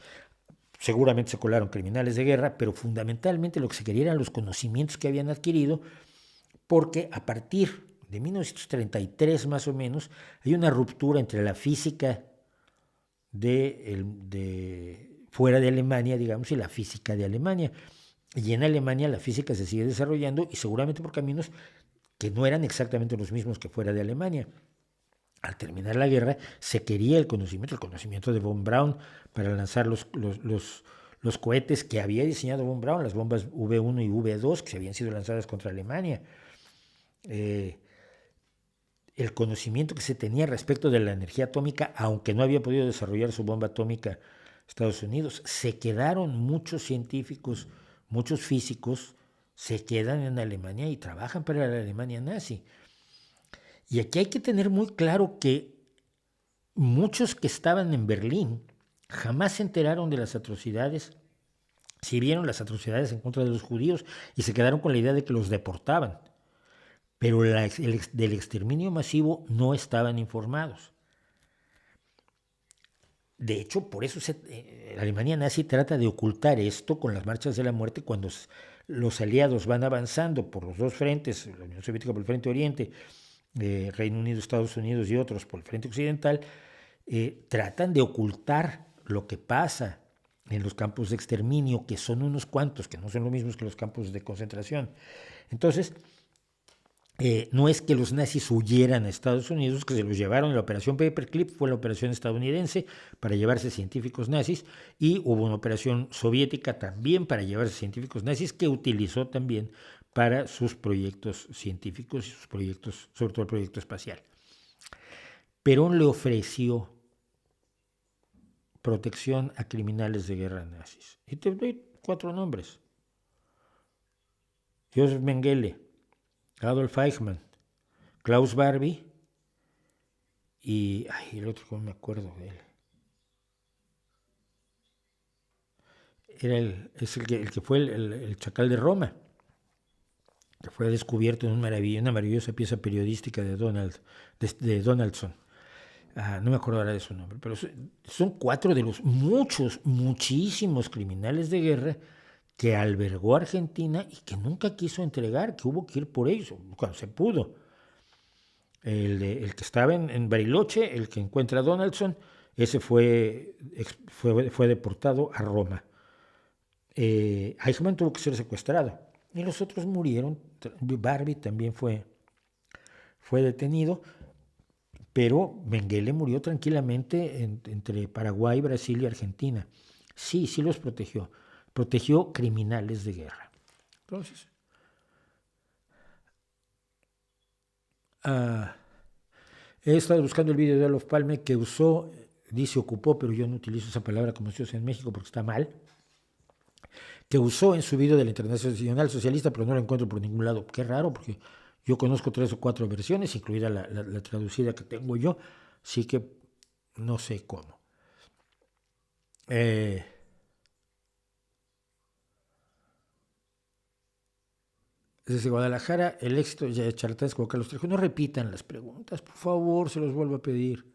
Seguramente se colaron criminales de guerra, pero fundamentalmente lo que se quería eran los conocimientos que habían adquirido, porque a partir de 1933 más o menos hay una ruptura entre la física de fuera de Alemania, digamos, y la física de Alemania. Y en Alemania la física se sigue desarrollando y seguramente por caminos que no eran exactamente los mismos que fuera de Alemania. Al terminar la guerra se quería el conocimiento de von Braun para lanzar los cohetes que había diseñado von Braun, las bombas V1 y V2 que habían sido lanzadas contra Alemania. El conocimiento que se tenía respecto de la energía atómica, aunque no había podido desarrollar su bomba atómica Estados Unidos, se quedaron muchos científicos, muchos físicos, se quedan en Alemania y trabajan para la Alemania nazi. Y aquí hay que tener muy claro que muchos que estaban en Berlín jamás se enteraron de las atrocidades, sí vieron las atrocidades en contra de los judíos y se quedaron con la idea de que los deportaban. Pero del exterminio masivo no estaban informados. De hecho, por eso la Alemania nazi trata de ocultar esto con las marchas de la muerte cuando los aliados van avanzando por los dos frentes, la Unión Soviética por el frente oriente, Reino Unido, Estados Unidos y otros por el frente occidental, tratan de ocultar lo que pasa en los campos de exterminio, que son unos cuantos, que no son lo mismos que los campos de concentración. Entonces, no es que los nazis huyeran a Estados Unidos, que se los llevaron en la operación Paperclip, fue la operación estadounidense para llevarse científicos nazis, y hubo una operación soviética también para llevarse científicos nazis que utilizó también para sus proyectos científicos y sus proyectos, sobre todo el proyecto espacial. Perón le ofreció protección a criminales de guerra nazis. Y te doy 4 nombres. Josef Mengele, Adolf Eichmann, Klaus Barbie y... el otro que no me acuerdo de él. Era el que fue el chacal de Roma, que fue descubierto en una maravillosa pieza periodística de Donaldson. no me acuerdo ahora de su nombre, pero son 4 de los muchísimos criminales de guerra que albergó Argentina y que nunca quiso entregar, que hubo que ir por ellos cuando se pudo. El que estaba en Bariloche, el que encuentra a Donaldson, ese fue deportado a Roma. Eichmann tuvo que ser secuestrado y los otros murieron. Barbie también fue detenido, pero Mengele murió tranquilamente entre Paraguay, Brasil y Argentina. Sí los protegió criminales de guerra. Entonces, he estado buscando el video de Olof Palme que usó, dice ocupó, pero yo no utilizo esa palabra como se usa en México porque está mal, que usó en su video de la Internacional Socialista, pero no lo encuentro por ningún lado. Qué raro, porque yo conozco 3 o 4 versiones, incluida la traducida que tengo yo, así que no sé cómo. Desde Guadalajara, el éxito de Chartás con Carlos Trejo. No repitan las preguntas, por favor, se los vuelvo a pedir.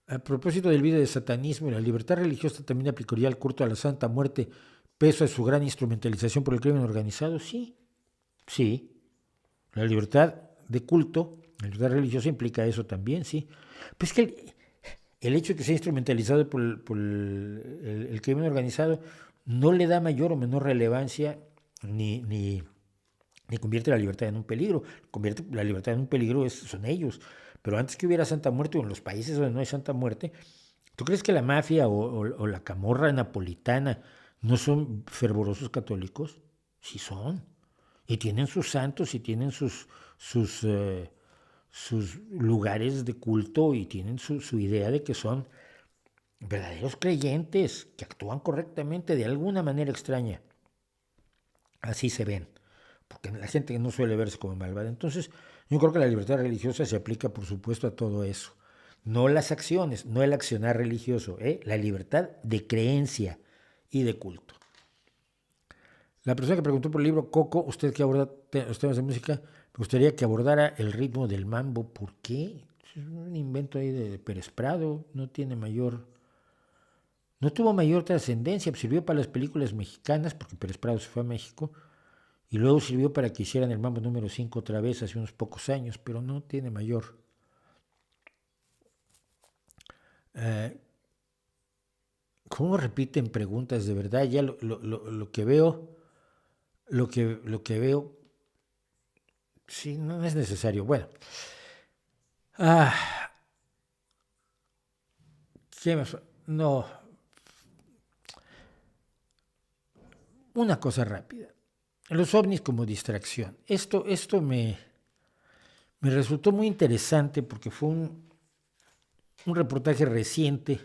A propósito del video de satanismo y la libertad religiosa, también aplicaría el culto a la Santa Muerte, peso a su gran instrumentalización por el crimen organizado. Sí. La libertad de culto, la libertad religiosa implica eso también, sí. Pues que el hecho de que sea instrumentalizado por el crimen organizado no le da mayor o menor relevancia ni convierte la libertad en un peligro. Convierte la libertad en un peligro son ellos. Pero antes que hubiera Santa Muerte, o en los países donde no hay Santa Muerte, ¿tú crees que la mafia o la camorra napolitana no son fervorosos católicos? Sí son. Y tienen sus santos y tienen sus lugares de culto y tienen su idea de que son verdaderos creyentes, que actúan correctamente de alguna manera extraña. Así se ven, porque la gente no suele verse como malvada. Entonces, yo creo que la libertad religiosa se aplica, por supuesto, a todo eso. No las acciones, no el accionar religioso, la libertad de creencia y de culto. La persona que preguntó por el libro, Coco, usted que aborda los temas de música, me gustaría que abordara el ritmo del mambo. ¿Por qué? Es un invento ahí de Pérez Prado, no tuvo mayor trascendencia, sirvió para las películas mexicanas, porque Pérez Prado se fue a México, y luego sirvió para que hicieran el mambo número 5 otra vez hace unos pocos años, pero no tiene mayor. ¿Cómo repiten preguntas de verdad? Ya lo que veo, sí, no es necesario. Bueno. ¿Qué más? No. Una cosa rápida. Los ovnis como distracción. Esto me resultó muy interesante porque fue un reportaje reciente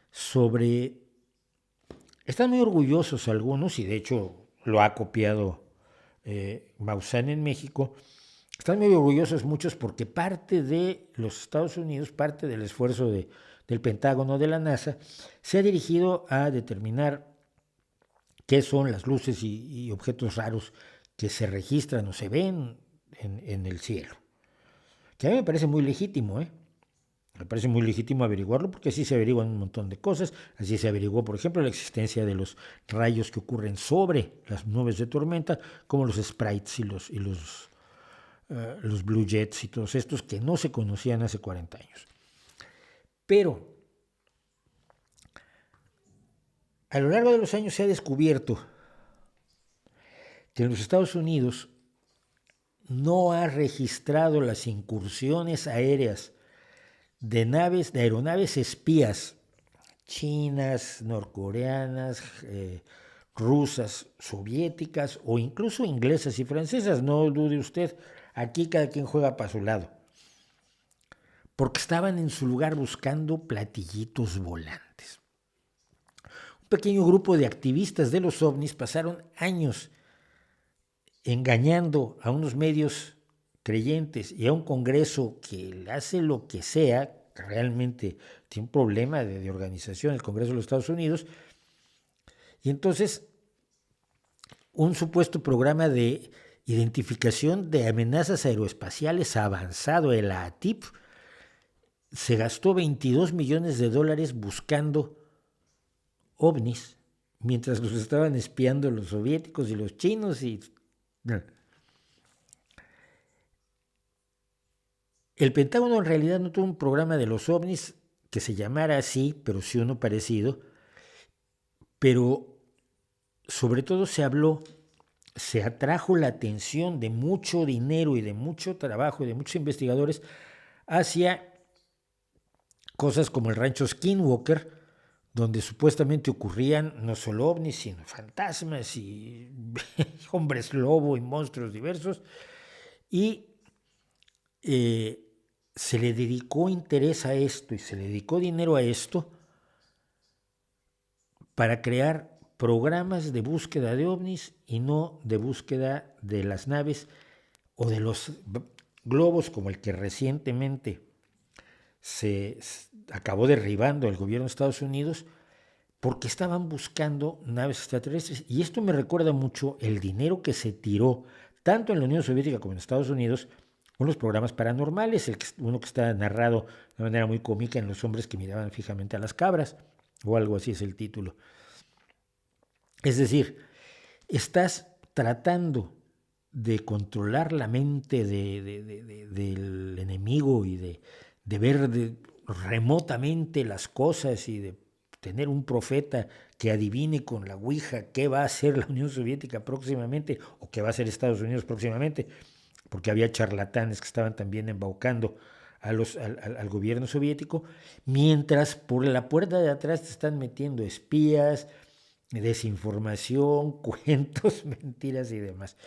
sobre... Están muy orgullosos algunos, y de hecho lo ha copiado Maussan en México. Están muy orgullosos muchos porque parte de los Estados Unidos, parte del esfuerzo del Pentágono, de la NASA, se ha dirigido a determinar qué son las luces y objetos raros que se registran o se ven en el cielo. Que a mí me parece muy legítimo, Me parece muy legítimo averiguarlo porque así se averiguan un montón de cosas. Así se averiguó, por ejemplo, la existencia de los rayos que ocurren sobre las nubes de tormenta, como los sprites y los Blue Jets y todos estos que no se conocían hace 40 años. Pero a lo largo de los años se ha descubierto que en los Estados Unidos no ha registrado las incursiones aéreas de aeronaves espías chinas, norcoreanas, rusas, soviéticas o incluso inglesas y francesas. No dude usted, aquí cada quien juega para su lado. Porque estaban en su lugar buscando platillitos volantes. Un pequeño grupo de activistas de los ovnis pasaron años engañando a unos medios creyentes y a un Congreso que hace lo que sea, que realmente tiene un problema de organización, el Congreso de los Estados Unidos, y entonces un supuesto programa de identificación de amenazas aeroespaciales avanzado, el AATIP. Se gastó $22 millones buscando ovnis, mientras los estaban espiando los soviéticos y los chinos. El Pentágono en realidad no tuvo un programa de los ovnis que se llamara así, pero sí uno parecido, pero sobre todo se atrajo la atención de mucho dinero y de mucho trabajo y de muchos investigadores hacia cosas como el rancho Skinwalker, donde supuestamente ocurrían no solo ovnis, sino fantasmas y hombres lobo y monstruos diversos, y se le dedicó interés a esto y se le dedicó dinero a esto para crear programas de búsqueda de ovnis y no de búsqueda de las naves o de los globos como el que recientemente se acabó derribando el gobierno de Estados Unidos, porque estaban buscando naves extraterrestres. Y esto me recuerda mucho el dinero que se tiró tanto en la Unión Soviética como en Estados Unidos con los programas paranormales, uno que está narrado de manera muy cómica en Los hombres que miraban fijamente a las cabras, o algo así es el título. Es decir, estás tratando de controlar la mente del enemigo y de ver remotamente las cosas y de tener un profeta que adivine con la ouija qué va a hacer la Unión Soviética próximamente o qué va a hacer Estados Unidos próximamente, porque había charlatanes que estaban también embaucando al gobierno soviético, mientras por la puerta de atrás te están metiendo espías, desinformación, cuentos, mentiras y demás.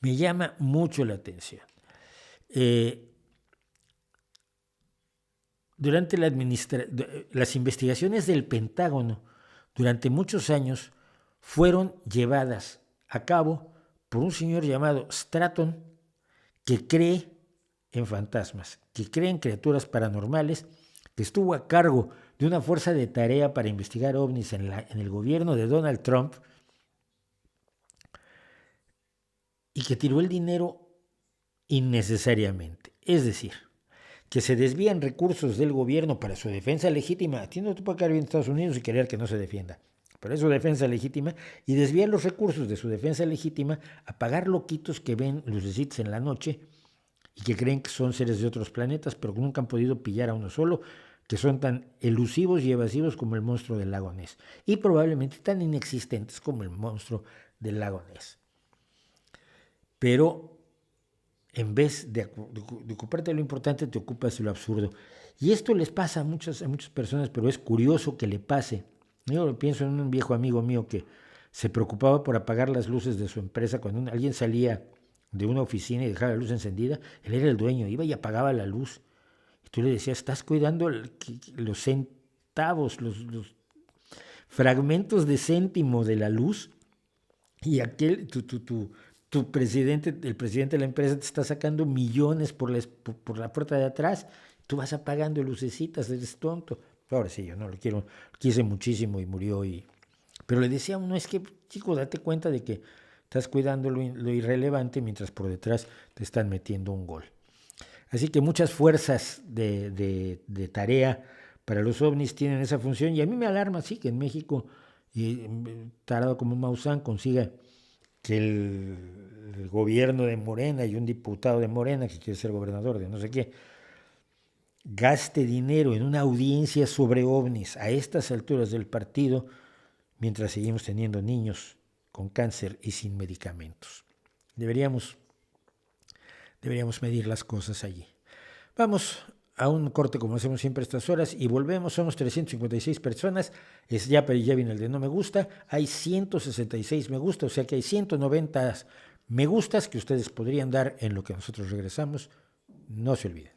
Me llama mucho la atención. Durante las investigaciones del Pentágono, durante muchos años, fueron llevadas a cabo por un señor llamado Stratton, que cree en fantasmas, que cree en criaturas paranormales, que estuvo a cargo de una fuerza de tarea para investigar ovnis en el gobierno de Donald Trump, y que tiró el dinero innecesariamente. Es decir, que se desvían recursos del gobierno para su defensa legítima. A ti no te puede caer bien en Estados Unidos y querer que no se defienda, pero es su defensa legítima, y desvían los recursos de su defensa legítima a pagar loquitos que ven lucecitas en la noche y que creen que son seres de otros planetas, pero que nunca han podido pillar a uno solo, que son tan elusivos y evasivos como el monstruo del lago Ness, y probablemente tan inexistentes como el monstruo del lago Ness. Pero en vez de ocuparte de lo importante, te ocupas de lo absurdo. Y esto les pasa a muchas personas, pero es curioso que le pase. Yo pienso en un viejo amigo mío que se preocupaba por apagar las luces de su empresa. Cuando alguien salía de una oficina y dejaba la luz encendida, él era el dueño, iba y apagaba la luz. Y tú le decías, estás cuidando los centavos, los fragmentos de céntimo de la luz, y aquel, tu presidente, el presidente de la empresa, te está sacando millones por la puerta de atrás. Tú vas apagando lucecitas, eres tonto. Ahora sí, yo no lo quise muchísimo y murió. Pero le decía a uno, es que, chico, date cuenta de que estás cuidando lo irrelevante mientras por detrás te están metiendo un gol. Así que muchas fuerzas de tarea para los ovnis tienen esa función, y a mí me alarma, sí, que en México, tarado como Maussan, consiga que el gobierno de Morena y un diputado de Morena que quiere ser gobernador de no sé qué, gaste dinero en una audiencia sobre ovnis a estas alturas del partido, mientras seguimos teniendo niños con cáncer y sin medicamentos. Deberíamos medir las cosas allí. Vamos a un corte como hacemos siempre a estas horas y volvemos. Somos 356 personas, ya viene el de no me gusta, hay 166 me gusta, o sea que hay 190 me gustas que ustedes podrían dar en lo que nosotros regresamos. No se olviden.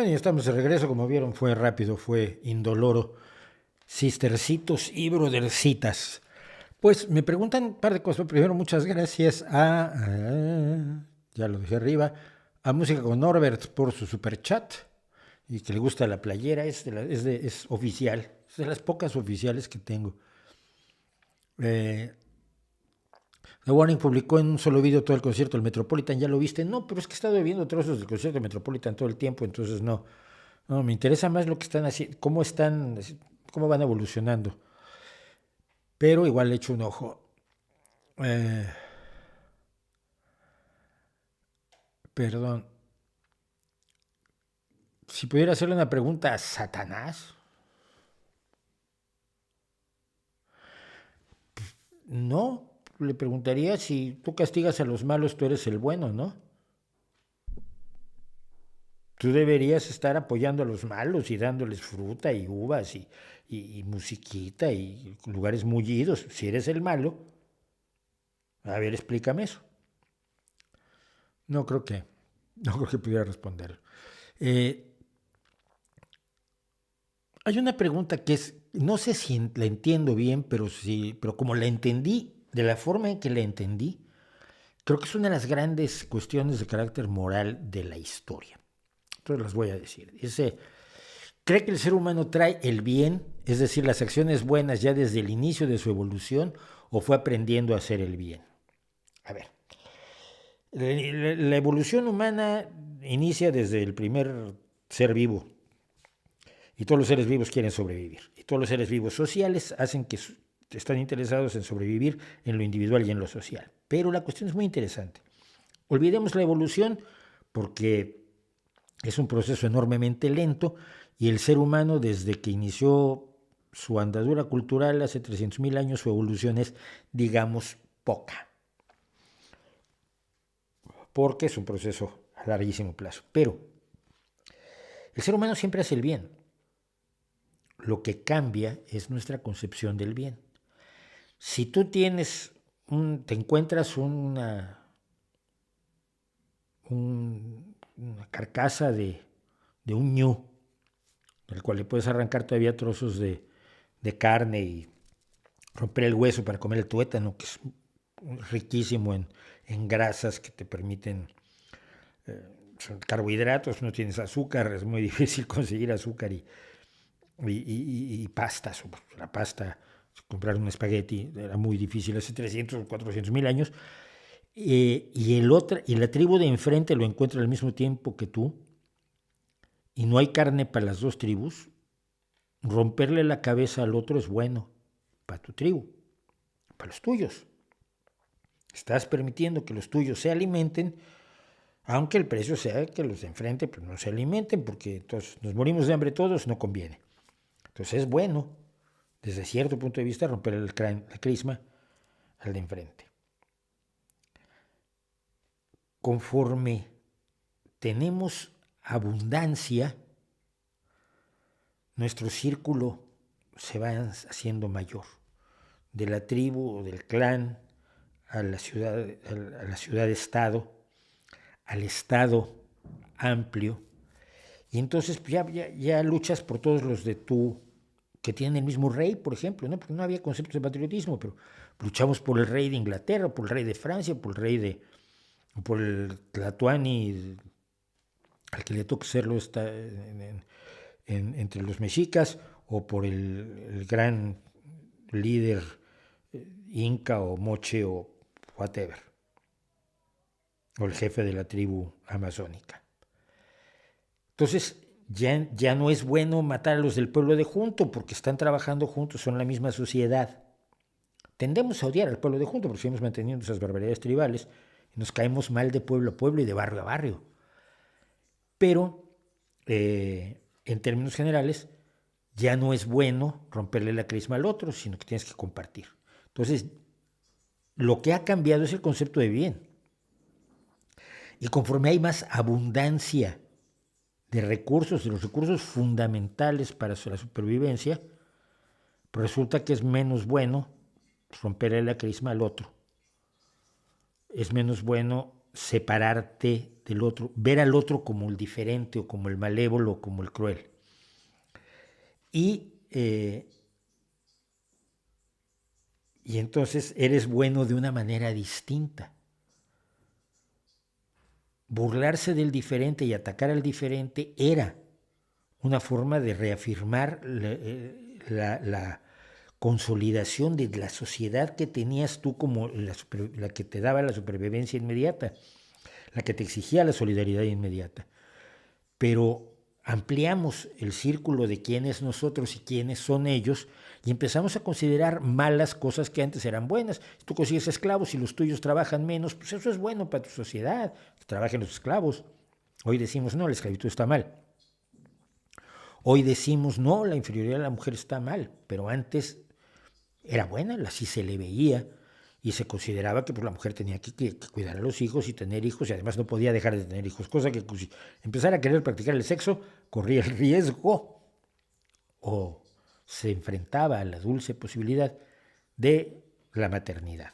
Bueno, ya estamos de regreso, como vieron, fue rápido, fue indoloro. Sistercitos y brothercitas. Pues me preguntan un par de cosas. Primero, muchas gracias ya lo dejé arriba, a Música con Norbert por su super chat y que le gusta la playera. Es oficial, es de las pocas oficiales que tengo. The Warning publicó en un solo video todo el concierto del Metropolitan. ¿Ya lo viste? No, pero es que he estado viendo trozos del concierto del Metropolitan todo el tiempo, entonces no. No, me interesa más lo que están haciendo, cómo van evolucionando. Pero igual le echo un ojo. Perdón. Si pudiera hacerle una pregunta a Satanás. No, le preguntaría si tú castigas a los malos, tú eres el bueno, ¿no? Tú deberías estar apoyando a los malos y dándoles fruta y uvas y musiquita y lugares mullidos. Si eres el malo, a ver, explícame eso. No creo que pudiera responder. Hay una pregunta que no sé si la entiendo bien, pero como la entendí, de la forma en que la entendí, creo que es una de las grandes cuestiones de carácter moral de la historia. Entonces las voy a decir. Dice, ¿cree que el ser humano trae el bien, es decir, las acciones buenas ya desde el inicio de su evolución, o fue aprendiendo a hacer el bien? A ver, la evolución humana inicia desde el primer ser vivo, y todos los seres vivos quieren sobrevivir, y todos los seres vivos sociales hacen que están interesados en sobrevivir en lo individual y en lo social. Pero la cuestión es muy interesante. Olvidemos la evolución porque es un proceso enormemente lento y el ser humano, desde que inició su andadura cultural hace 300.000 años, su evolución es, digamos, poca. Porque es un proceso a larguísimo plazo. Pero el ser humano siempre hace el bien. Lo que cambia es nuestra concepción del bien. Si tú te encuentras una carcasa de un ñu, del cual le puedes arrancar todavía trozos de carne y romper el hueso para comer el tuétano, que es riquísimo en grasas que te permiten, son carbohidratos, no tienes azúcar, es muy difícil conseguir azúcar y pastas. La pasta, comprar un espagueti era muy difícil hace 300 o 400.000 años. Y la tribu de enfrente lo encuentra al mismo tiempo que tú, y no hay carne para las dos tribus. Romperle la cabeza al otro es bueno para tu tribu, para los tuyos. Estás permitiendo que los tuyos se alimenten, aunque el precio sea que los de enfrente pues, no se alimenten, porque entonces nos morimos de hambre todos, no conviene. Entonces es bueno, desde cierto punto de vista, romper el crisma al de enfrente. Conforme tenemos abundancia, nuestro círculo se va haciendo mayor. De la tribu o del clan a la ciudad-estado, al estado amplio. Y entonces ya luchas por todos los de tú que tienen el mismo rey, por ejemplo, ¿no? Porque no había conceptos de patriotismo, pero luchamos por el rey de Inglaterra, por el rey de Francia, por el Tlatoani, al que le toque serlo está entre los mexicas, o por el gran líder inca o moche o whatever, o el jefe de la tribu amazónica. Entonces ya no es bueno matar a los del pueblo de junto porque están trabajando juntos, son la misma sociedad. Tendemos a odiar al pueblo de junto porque seguimos manteniendo esas barbaridades tribales y nos caemos mal de pueblo a pueblo y de barrio a barrio. Pero en términos generales ya no es bueno romperle la crisma al otro, sino que tienes que compartir. Entonces, lo que ha cambiado es el concepto de bien. Y conforme hay más abundancia de recursos, de los recursos fundamentales para la supervivencia, pues resulta que es menos bueno romperle la crisma al otro. Es menos bueno separarte del otro, ver al otro como el diferente o como el malévolo o como el cruel. Y entonces eres bueno de una manera distinta. Burlarse del diferente y atacar al diferente era una forma de reafirmar la consolidación de la sociedad que tenías tú como la que te daba la supervivencia inmediata, la que te exigía la solidaridad inmediata. Pero ampliamos el círculo de quiénes nosotros y quiénes son ellos y empezamos a considerar malas cosas que antes eran buenas. Si tú consigues esclavos y los tuyos trabajan menos, pues eso es bueno para tu sociedad, que trabajen los esclavos. Hoy decimos, no, la esclavitud está mal. Hoy decimos, no, la inferioridad de la mujer está mal, pero antes era buena, así se le veía y se consideraba que pues, la mujer tenía que cuidar a los hijos y tener hijos y además no podía dejar de tener hijos, cosa que pues, si empezara a querer practicar el sexo corría el riesgo o se enfrentaba a la dulce posibilidad de la maternidad.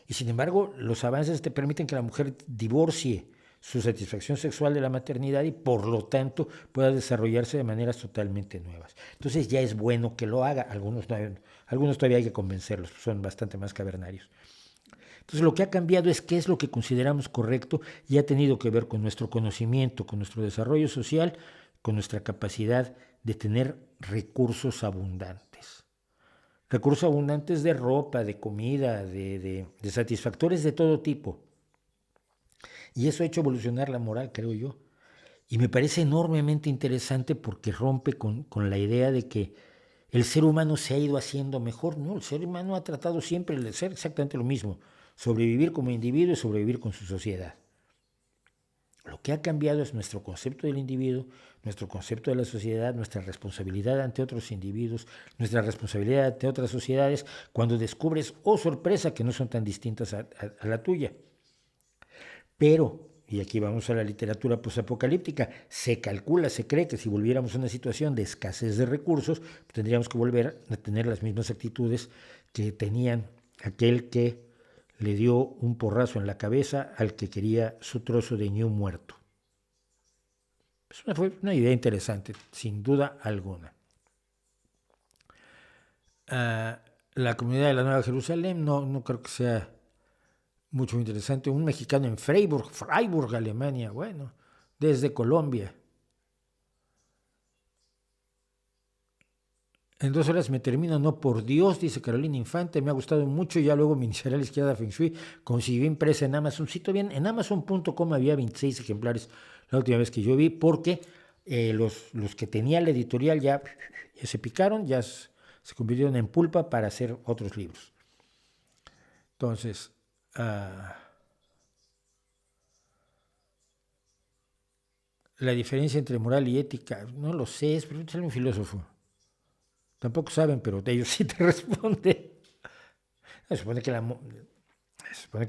Y sin embargo, los avances te permiten que la mujer divorcie su satisfacción sexual de la maternidad y por lo tanto pueda desarrollarse de maneras totalmente nuevas. Entonces ya es bueno que lo haga, algunos todavía hay que convencerlos, son bastante más cavernarios. Entonces lo que ha cambiado es qué es lo que consideramos correcto y ha tenido que ver con nuestro conocimiento, con nuestro desarrollo social, con nuestra capacidad de tener recursos abundantes. Recursos abundantes de ropa, de comida, de satisfactores de todo tipo. Y eso ha hecho evolucionar la moral, creo yo. Y me parece enormemente interesante porque rompe con la idea de que el ser humano se ha ido haciendo mejor. No, el ser humano ha tratado siempre de ser exactamente lo mismo. Sobrevivir como individuo y sobrevivir con su sociedad. Lo que ha cambiado es nuestro concepto del individuo, nuestro concepto de la sociedad, nuestra responsabilidad ante otros individuos, nuestra responsabilidad ante otras sociedades, cuando descubres, oh sorpresa, que no son tan distintas a la tuya. Pero, y aquí vamos a la literatura posapocalíptica, se calcula, se cree que si volviéramos a una situación de escasez de recursos, tendríamos que volver a tener las mismas actitudes que tenían aquel que le dio un porrazo en la cabeza al que quería su trozo de ñu muerto. Fue una idea interesante, sin duda alguna. La comunidad de la Nueva Jerusalén no creo que sea mucho interesante. Un mexicano en Freiburg, Alemania, bueno, desde Colombia. En 2 horas me termino, no por Dios, dice Carolina Infante, me ha gustado mucho, ya luego me iniciaré a la izquierda Feng Shui, consiguió impresa en Amazon, cito bien, en Amazon.com había 26 ejemplares la última vez que yo vi, porque los que tenía la editorial ya se picaron, ya se convirtieron en pulpa para hacer otros libros. Entonces, la diferencia entre moral y ética, no lo sé, es pregúntale a un filósofo. Tampoco saben, pero de ellos sí te responden. Se supone que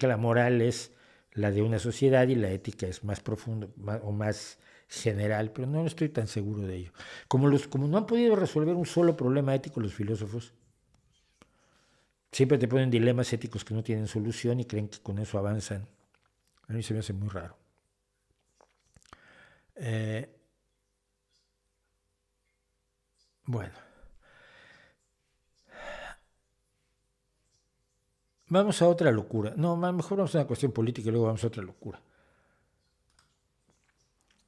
la moral es la de una sociedad y la ética es más profunda o más general, pero no estoy tan seguro de ello. Como no han podido resolver un solo problema ético los filósofos, siempre te ponen dilemas éticos que no tienen solución y creen que con eso avanzan. A mí se me hace muy raro. Bueno. Vamos a otra locura. No, mejor vamos a una cuestión política y luego vamos a otra locura.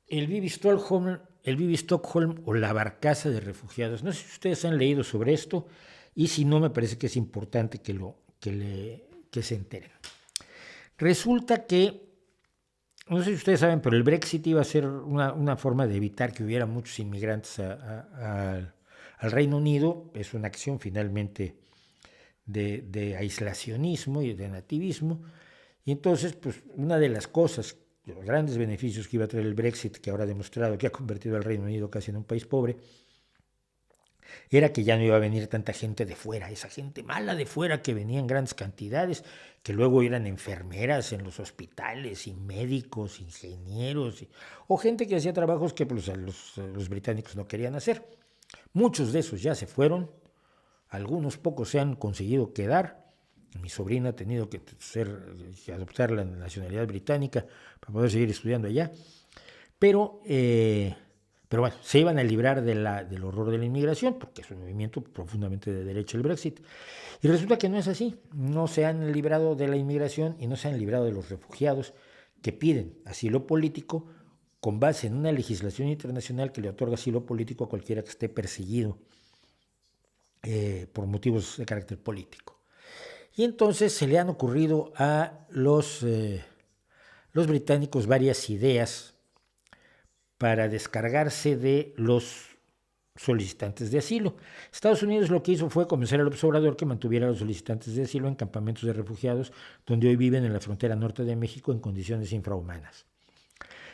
El Vivi Stockholm o la barcaza de refugiados. No sé si ustedes han leído sobre esto y si no, me parece que es importante que se enteren. Resulta que, no sé si ustedes saben, pero el Brexit iba a ser una forma de evitar que hubiera muchos inmigrantes al Reino Unido. Es una acción finalmente de aislacionismo y de nativismo, y entonces pues una de las cosas, de los grandes beneficios que iba a traer el Brexit, que ahora ha demostrado que ha convertido al Reino Unido casi en un país pobre, era que ya no iba a venir tanta gente de fuera, esa gente mala de fuera que venía en grandes cantidades, que luego eran enfermeras en los hospitales y médicos, ingenieros, o gente que hacía trabajos que pues, los británicos no querían hacer. Muchos de esos ya se fueron. Algunos pocos se han conseguido quedar, Mi sobrina ha tenido que adoptar la nacionalidad británica para poder seguir estudiando allá. Pero bueno, se iban a librar del horror de la inmigración, porque es un movimiento profundamente de derecha el Brexit. Y resulta que no es así. No se han librado de la inmigración y no se han librado de los refugiados que piden asilo político con base en una legislación internacional que le otorga asilo político a cualquiera que esté perseguido por motivos de carácter político. Y entonces se le han ocurrido a los británicos varias ideas para descargarse de los solicitantes de asilo. Estados Unidos lo que hizo fue convencer al observador que mantuviera a los solicitantes de asilo en campamentos de refugiados donde hoy viven en la frontera norte de México en condiciones infrahumanas.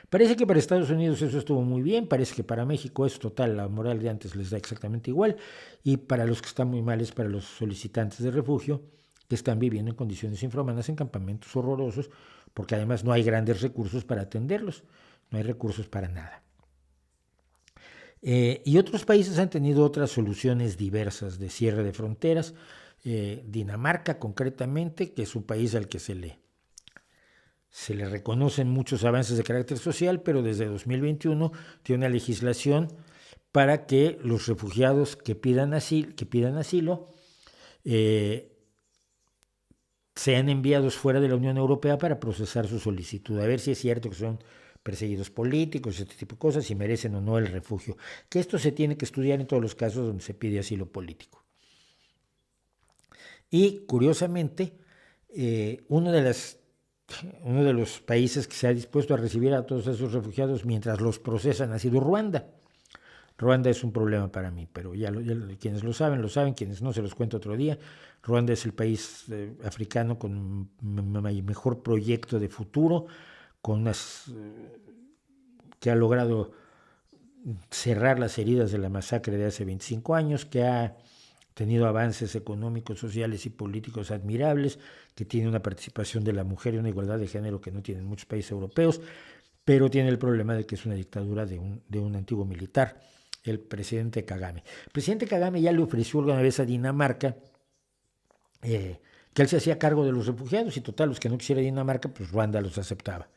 Parece que para Estados Unidos eso estuvo muy bien, parece que para México es total, la moral de antes les da exactamente igual, y para los que están muy mal es para los solicitantes de refugio que están viviendo en condiciones infrahumanas en campamentos horrorosos, porque además no hay grandes recursos para atenderlos, no hay recursos para nada. Y otros países han tenido otras soluciones diversas de cierre de fronteras. Dinamarca concretamente, que es un país al que se le reconocen muchos avances de carácter social, pero desde 2021 tiene una legislación para que los refugiados que pidan asilo sean enviados fuera de la Unión Europea para procesar su solicitud, a ver si es cierto que son perseguidos políticos, este tipo de cosas, si merecen o no el refugio. Que esto se tiene que estudiar en todos los casos donde se pide asilo político. Y curiosamente, uno de los países que se ha dispuesto a recibir a todos esos refugiados mientras los procesan ha sido Ruanda. Ruanda es un problema para mí, pero ya quienes lo saben, quienes no se los cuento otro día. Ruanda es el país africano con mejor proyecto de futuro, que ha logrado cerrar las heridas de la masacre de hace 25 años, que ha tenido avances económicos, sociales y políticos admirables, que tiene una participación de la mujer y una igualdad de género que no tienen muchos países europeos, pero tiene el problema de que es una dictadura de un antiguo militar, el presidente Kagame. El presidente Kagame ya le ofreció alguna vez a Dinamarca que él se hacía cargo de los refugiados y total, los que no quisiera Dinamarca, pues Ruanda los aceptaba.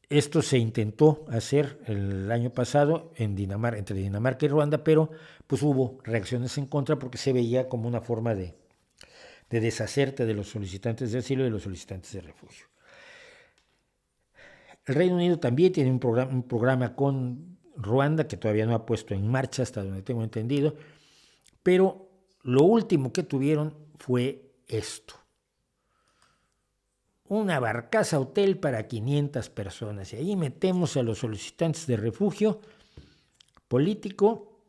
Esto se intentó hacer el año pasado entre Dinamarca y Ruanda, pero pues hubo reacciones en contra porque se veía como una forma de deshacerte de los solicitantes de asilo y de los solicitantes de refugio. El Reino Unido también tiene un programa con Ruanda que todavía no ha puesto en marcha, hasta donde tengo entendido, pero lo último que tuvieron fue esto. Una barcaza hotel para 500 personas. Y ahí metemos a los solicitantes de refugio político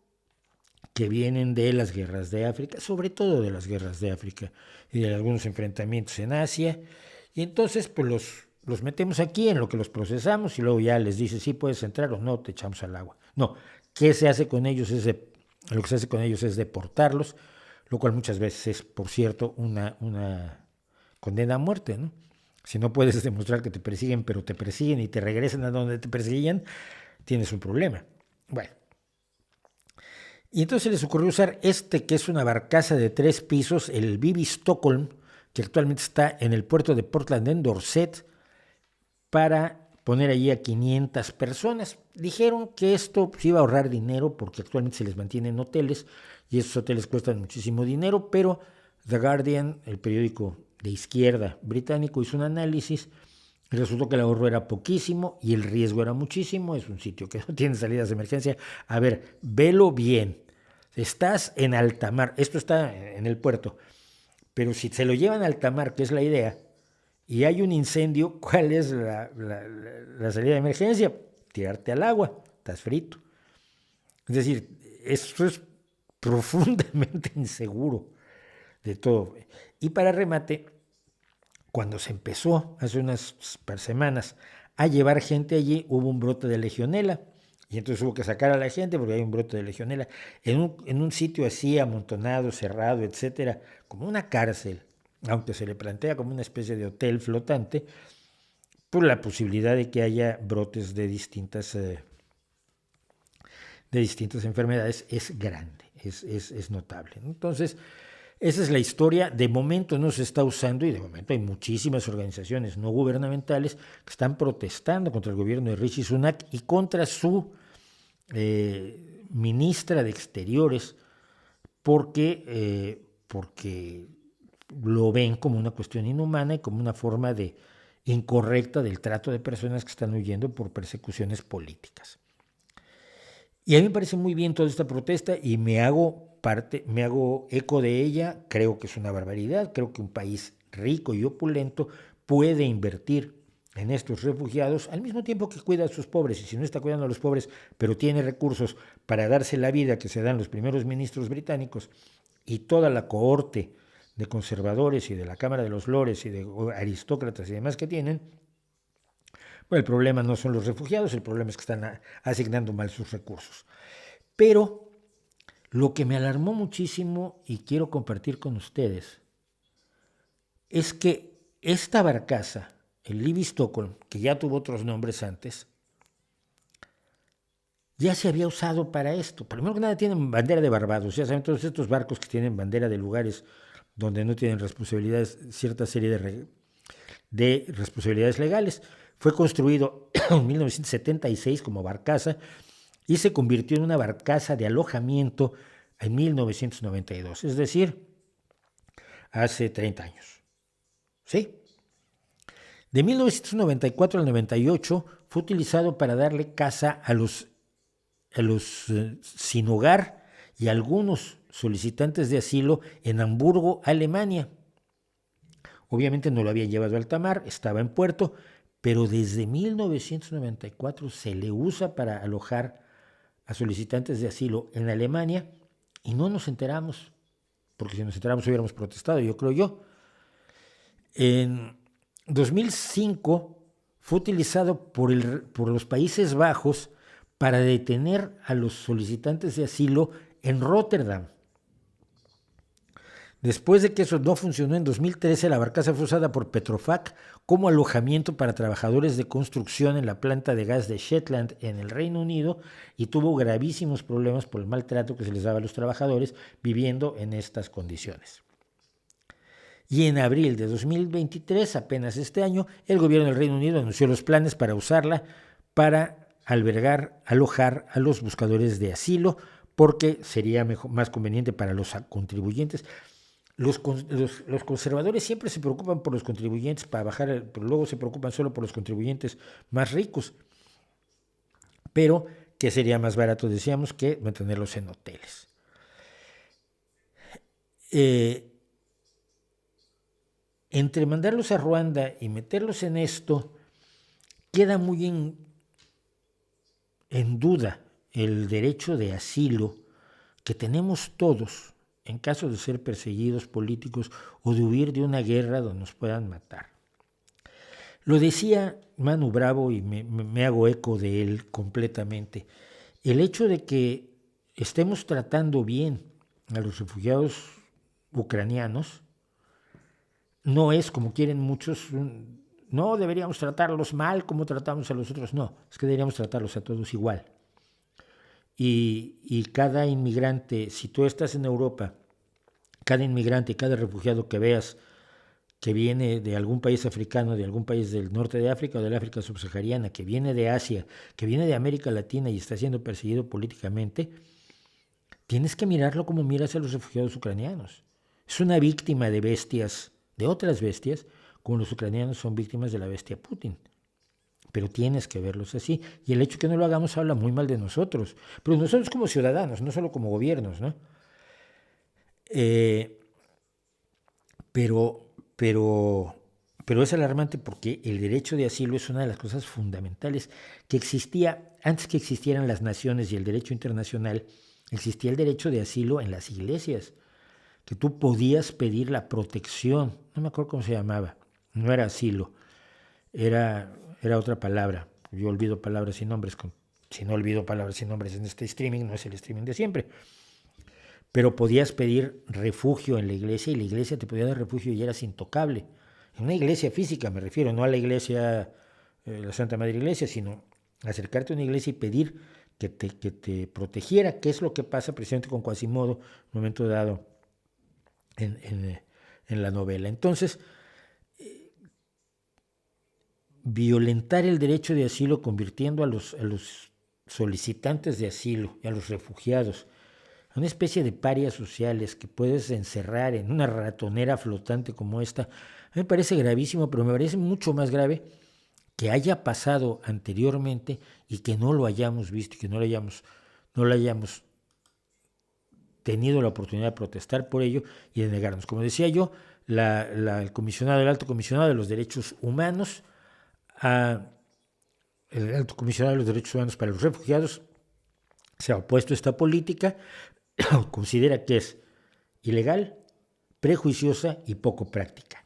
que vienen de las guerras de África, sobre todo de las guerras de África y de algunos enfrentamientos en Asia. Y entonces pues los metemos aquí en lo que los procesamos y luego ya les dice sí puedes entrar o no, te echamos al agua. No, lo que se hace con ellos es deportarlos, lo cual muchas veces es, por cierto, una condena a muerte, ¿no? Si no puedes demostrar que te persiguen, pero te persiguen y te regresan a donde te perseguían, tienes un problema. Bueno. Y entonces les ocurrió usar que es una barcaza de 3 pisos, el Vivi Stockholm, que actualmente está en el puerto de Portland en Dorset, para poner allí a 500 personas. Dijeron que esto pues, iba a ahorrar dinero porque actualmente se les mantiene en hoteles y esos hoteles cuestan muchísimo dinero, pero The Guardian, el periódico de izquierda británico, hizo un análisis y resultó que el ahorro era poquísimo y el riesgo era muchísimo. Es un sitio que no tiene salidas de emergencia. A ver, velo bien. Estás en alta mar, esto está en el puerto, pero si se lo llevan a alta mar, que es la idea, y hay un incendio, ¿cuál es la salida de emergencia? Tirarte al agua, estás frito. Es decir, esto es profundamente inseguro de todo. Y para remate, cuando se empezó hace unas semanas a llevar gente allí, hubo un brote de legionela. Y entonces hubo que sacar a la gente porque hay un brote de legionela. En un sitio así amontonado, cerrado, etcétera, como una cárcel, aunque se le plantea como una especie de hotel flotante, por la posibilidad de que haya brotes de distintas enfermedades es grande, es notable. Entonces, Esa es la historia. De momento no se está usando y de momento hay muchísimas organizaciones no gubernamentales que están protestando contra el gobierno de Rishi Sunak y contra su ministra de Exteriores porque lo ven como una cuestión inhumana y como una forma incorrecta del trato de personas que están huyendo por persecuciones políticas. Y a mí me parece muy bien toda esta protesta y me hago eco de ella. Creo que es una barbaridad. Creo que un país rico y opulento puede invertir en estos refugiados al mismo tiempo que cuida a sus pobres. Y si no está cuidando a los pobres, pero tiene recursos para darse la vida que se dan los primeros ministros británicos y toda la cohorte de conservadores y de la Cámara de los Lores y de aristócratas y demás que tienen, bueno, el problema no son los refugiados, el problema es que están asignando mal sus recursos. Pero lo que me alarmó muchísimo y quiero compartir con ustedes es que esta barcaza, el Libby Stockholm, que ya tuvo otros nombres antes, ya se había usado para esto. Primero que nada tienen bandera de Barbados, ya saben, todos estos barcos que tienen bandera de lugares donde no tienen responsabilidades, cierta serie de responsabilidades legales. Fue construido en 1976 como barcaza y se convirtió en una barcaza de alojamiento en 1992, es decir, hace 30 años. ¿Sí? De 1994 al 98 fue utilizado para darle casa a los sin hogar y a algunos solicitantes de asilo en Hamburgo, Alemania. Obviamente no lo habían llevado a alta mar, estaba en puerto, pero desde 1994 se le usa para alojar a solicitantes de asilo en Alemania y no nos enteramos, porque si nos enteramos hubiéramos protestado, yo creo yo. En 2005 fue utilizado por los Países Bajos para detener a los solicitantes de asilo en Rotterdam. Después de que eso no funcionó, en 2013 la barcaza fue usada por Petrofac como alojamiento para trabajadores de construcción en la planta de gas de Shetland en el Reino Unido y tuvo gravísimos problemas por el maltrato que se les daba a los trabajadores viviendo en estas condiciones. Y en abril de 2023, apenas este año, el gobierno del Reino Unido anunció los planes para usarla para alojar a los buscadores de asilo, porque sería más conveniente para los contribuyentes. Los conservadores siempre se preocupan por los contribuyentes para bajar, pero luego se preocupan solo por los contribuyentes más ricos. Pero que sería más barato, decíamos, que mantenerlos en hoteles. Entre mandarlos a Ruanda y meterlos en esto, queda muy en duda el derecho de asilo que tenemos todos en caso de ser perseguidos políticos o de huir de una guerra donde nos puedan matar. Lo decía Manu Bravo y me hago eco de él completamente. El hecho de que estemos tratando bien a los refugiados ucranianos no es, como quieren muchos, no deberíamos tratarlos mal como tratamos a los otros, no, es que deberíamos tratarlos a todos igual. Y cada inmigrante, si tú estás en Europa, cada inmigrante, cada refugiado que veas que viene de algún país africano, de algún país del norte de África o del África subsahariana, que viene de Asia, que viene de América Latina y está siendo perseguido políticamente, tienes que mirarlo como miras a los refugiados ucranianos. Es una víctima de bestias, de otras bestias, como los ucranianos son víctimas de la bestia Putin. Pero tienes que verlos así. Y el hecho de que no lo hagamos habla muy mal de nosotros. Pero nosotros como ciudadanos, no solo como gobiernos, ¿no? Pero es alarmante porque el derecho de asilo es una de las cosas fundamentales que existía antes que existieran las naciones y el derecho internacional. Existía el derecho de asilo en las iglesias, que tú podías pedir la protección. No me acuerdo cómo se llamaba. No era asilo, era otra palabra. Yo olvido palabras y nombres. Si no olvido palabras y nombres en este streaming, no es el streaming de siempre. Pero podías pedir refugio en la iglesia y la iglesia te podía dar refugio y eras intocable. En una iglesia física me refiero, no a la iglesia, la Santa Madre Iglesia, sino acercarte a una iglesia y pedir que te protegiera, que es lo que pasa precisamente con Quasimodo en un momento dado. en la novela. Entonces, violentar el derecho de asilo convirtiendo a los solicitantes de asilo y a los refugiados a una especie de parias sociales que puedes encerrar en una ratonera flotante como esta, a mí me parece gravísimo, pero me parece mucho más grave que haya pasado anteriormente y que no lo hayamos visto, que no lo hayamos tenido la oportunidad de protestar por ello y de negarnos. Como decía yo, el alto comisionado de los derechos humanos, el alto comisionado de los derechos humanos para los refugiados, se ha opuesto a esta política, considera que es ilegal, prejuiciosa y poco práctica.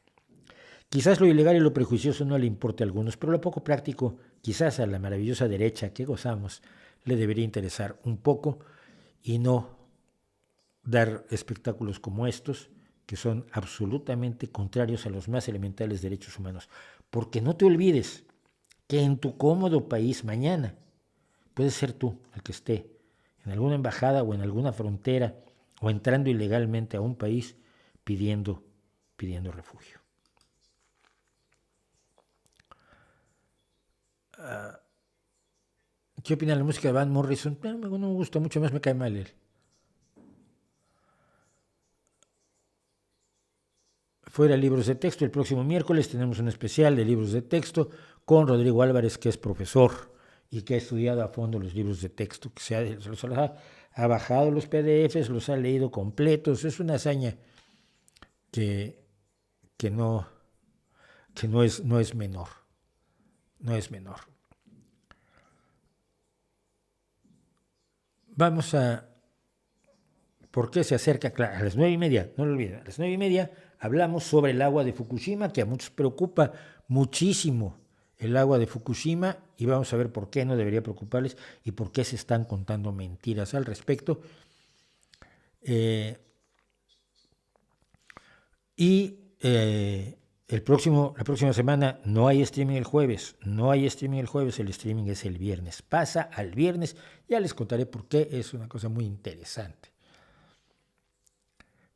Quizás lo ilegal y lo prejuicioso no le importe a algunos, pero lo poco práctico, quizás a la maravillosa derecha que gozamos, le debería interesar un poco y no dar espectáculos como estos, que son absolutamente contrarios a los más elementales derechos humanos. Porque no te olvides que en tu cómodo país mañana puedes ser tú el que esté en alguna embajada o en alguna frontera o entrando ilegalmente a un país pidiendo refugio. ¿Qué opina de la música de Van Morrison? No me gusta mucho, más me cae mal él. Fuera libros de texto, el próximo miércoles tenemos un especial de libros de texto con Rodrigo Álvarez, que es profesor y que ha estudiado a fondo los libros de texto, que ha bajado los PDFs, los ha leído completos. Es una hazaña que no es menor. No es menor. Vamos a... ¿Por qué se acerca? Claro, a las 9:30, no lo olviden, a las 9:30 hablamos sobre el agua de Fukushima, que a muchos preocupa muchísimo el agua de Fukushima, y vamos a ver por qué no debería preocuparles y por qué se están contando mentiras al respecto. La próxima semana no hay streaming el jueves, el streaming es el viernes. Pasa al viernes, ya les contaré por qué, es una cosa muy interesante.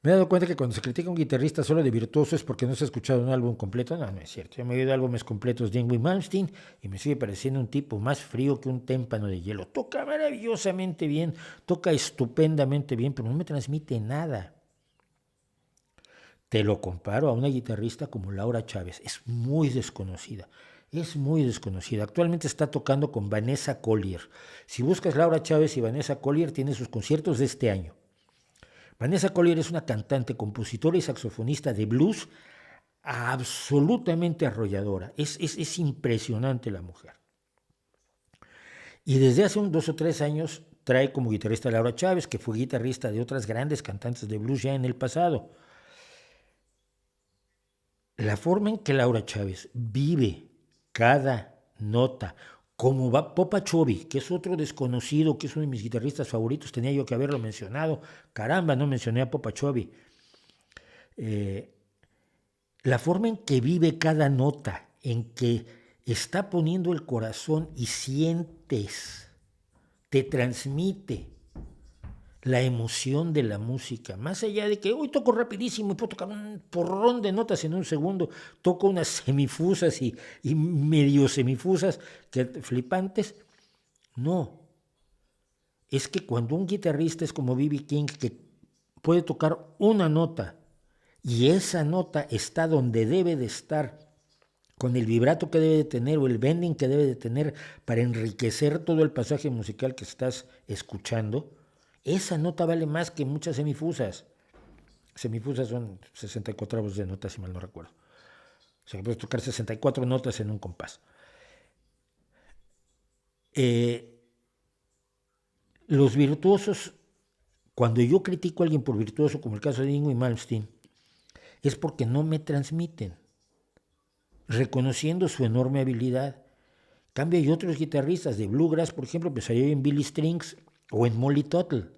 Me he dado cuenta que cuando se critica a un guitarrista solo de virtuoso es porque no se ha escuchado un álbum completo. No es cierto. Yo me he oído álbumes completos de Yngwie Malmsteen y me sigue pareciendo un tipo más frío que un témpano de hielo. Toca maravillosamente bien, toca estupendamente bien, pero no me transmite nada. Te lo comparo a una guitarrista como Laura Chávez. Es muy desconocida. Actualmente está tocando con Vanessa Collier. Si buscas Laura Chávez y Vanessa Collier, tiene sus conciertos de este año. Vanessa Collier es una cantante, compositora y saxofonista de blues absolutamente arrolladora. Es impresionante la mujer. Y desde hace 2 o 3 años trae como guitarrista a Laura Chávez, que fue guitarrista de otras grandes cantantes de blues ya en el pasado. La forma en que Laura Chávez vive cada nota, como va Popachovi, que es otro desconocido, que es uno de mis guitarristas favoritos, tenía yo que haberlo mencionado, caramba, no mencioné a Popachovi. La forma en que vive cada nota, en que está poniendo el corazón y sientes, te transmite la emoción de la música, más allá de que hoy toco rapidísimo y puedo tocar un porrón de notas en un segundo, toco unas semifusas y medio semifusas que flipantes. No, es que cuando un guitarrista es como B.B. King, que puede tocar una nota y esa nota está donde debe de estar, con el vibrato que debe de tener o el bending que debe de tener para enriquecer todo el pasaje musical que estás escuchando, esa nota vale más que muchas semifusas. Semifusas son 64 de notas, si mal no recuerdo. O sea, que puedes tocar 64 notas en un compás. Los virtuosos, cuando yo critico a alguien por virtuoso, como el caso de Yngwie Malmsteen, es porque no me transmiten, reconociendo su enorme habilidad. En cambio, hay otros guitarristas de bluegrass, por ejemplo, pensaría en Billy Strings o en Molly Tuttle.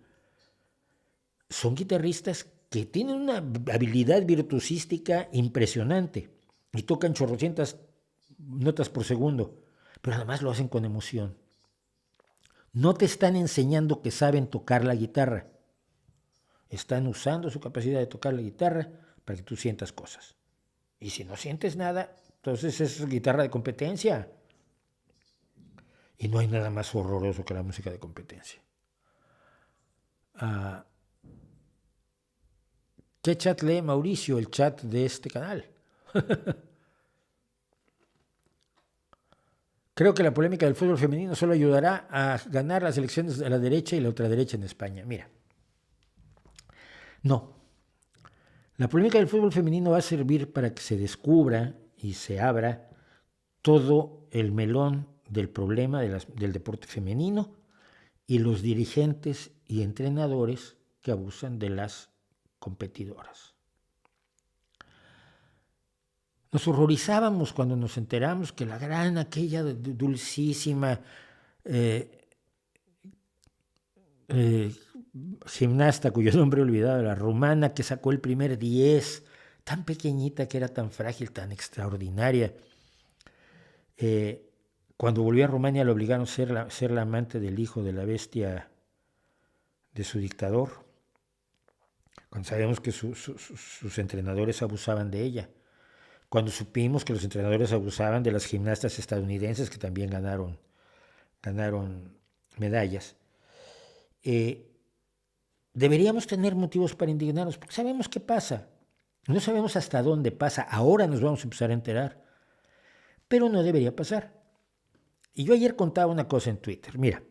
Son guitarristas que tienen una habilidad virtuosística impresionante y tocan chorrocientas notas por segundo, pero además lo hacen con emoción. No te están enseñando que saben tocar la guitarra. Están usando su capacidad de tocar la guitarra para que tú sientas cosas. Y si no sientes nada, entonces es guitarra de competencia. Y no hay nada más horroroso que la música de competencia. ¿Qué chat lee Mauricio? El chat de este canal. Creo que la polémica del fútbol femenino solo ayudará a ganar las elecciones de la derecha y la ultraderecha en España. Mira, no. La polémica del fútbol femenino va a servir para que se descubra y se abra todo el melón del problema del deporte femenino y los dirigentes y entrenadores que abusan de las competidoras. Nos horrorizábamos cuando nos enteramos que la gran, aquella dulcísima gimnasta cuyo nombre he olvidado, la rumana que sacó el primer 10, tan pequeñita, que era tan frágil, tan extraordinaria. Cuando volvió a Rumania le obligaron a ser la amante del hijo de la bestia de su dictador, cuando sabemos que sus entrenadores abusaban de ella, cuando supimos que los entrenadores abusaban de las gimnastas estadounidenses que también ganaron medallas. Deberíamos tener motivos para indignarnos, porque sabemos qué pasa. No sabemos hasta dónde pasa. Ahora nos vamos a empezar a enterar. Pero no debería pasar. Y yo ayer contaba una cosa en Twitter. Mira,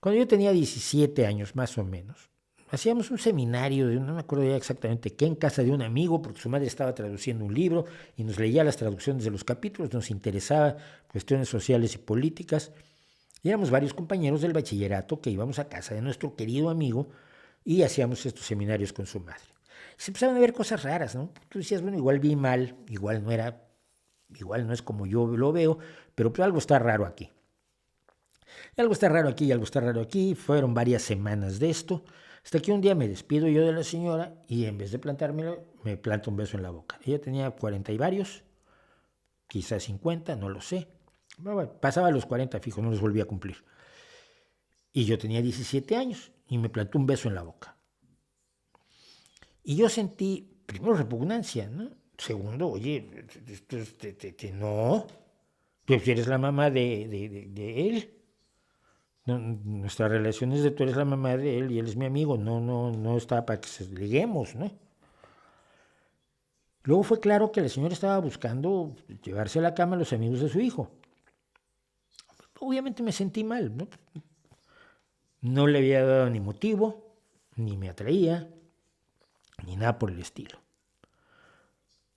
cuando yo tenía 17 años, más o menos, hacíamos un seminario, no me acuerdo ya exactamente qué, en casa de un amigo, porque su madre estaba traduciendo un libro y nos leía las traducciones de los capítulos, nos interesaba cuestiones sociales y políticas. Y éramos varios compañeros del bachillerato que íbamos a casa de nuestro querido amigo y hacíamos estos seminarios con su madre. Y se empezaban a ver cosas raras, ¿no? Tú decías, bueno, igual vi mal, igual no es como yo lo veo, pero pues algo está raro aquí. Y algo está raro aquí y algo está raro aquí. Fueron varias semanas de esto, hasta que un día me despido yo de la señora y en vez de plantármelo, me planto un beso en la boca. Ella tenía 40 y varios, quizás 50, no lo sé. Bueno, pasaba los 40 fijo, no los volví a cumplir. Y yo tenía 17 años y me plantó un beso en la boca. Y yo sentí, primero, repugnancia, ¿no? Segundo, oye, no, tú eres la mamá de él. No, nuestra relación es de tú eres la mamá de él y él es mi amigo. No está para que se liguemos, ¿no? Luego fue claro que la señora estaba buscando llevarse a la cama a los amigos de su hijo. Obviamente me sentí mal, ¿no? No le había dado ni motivo, ni me atraía, ni nada por el estilo.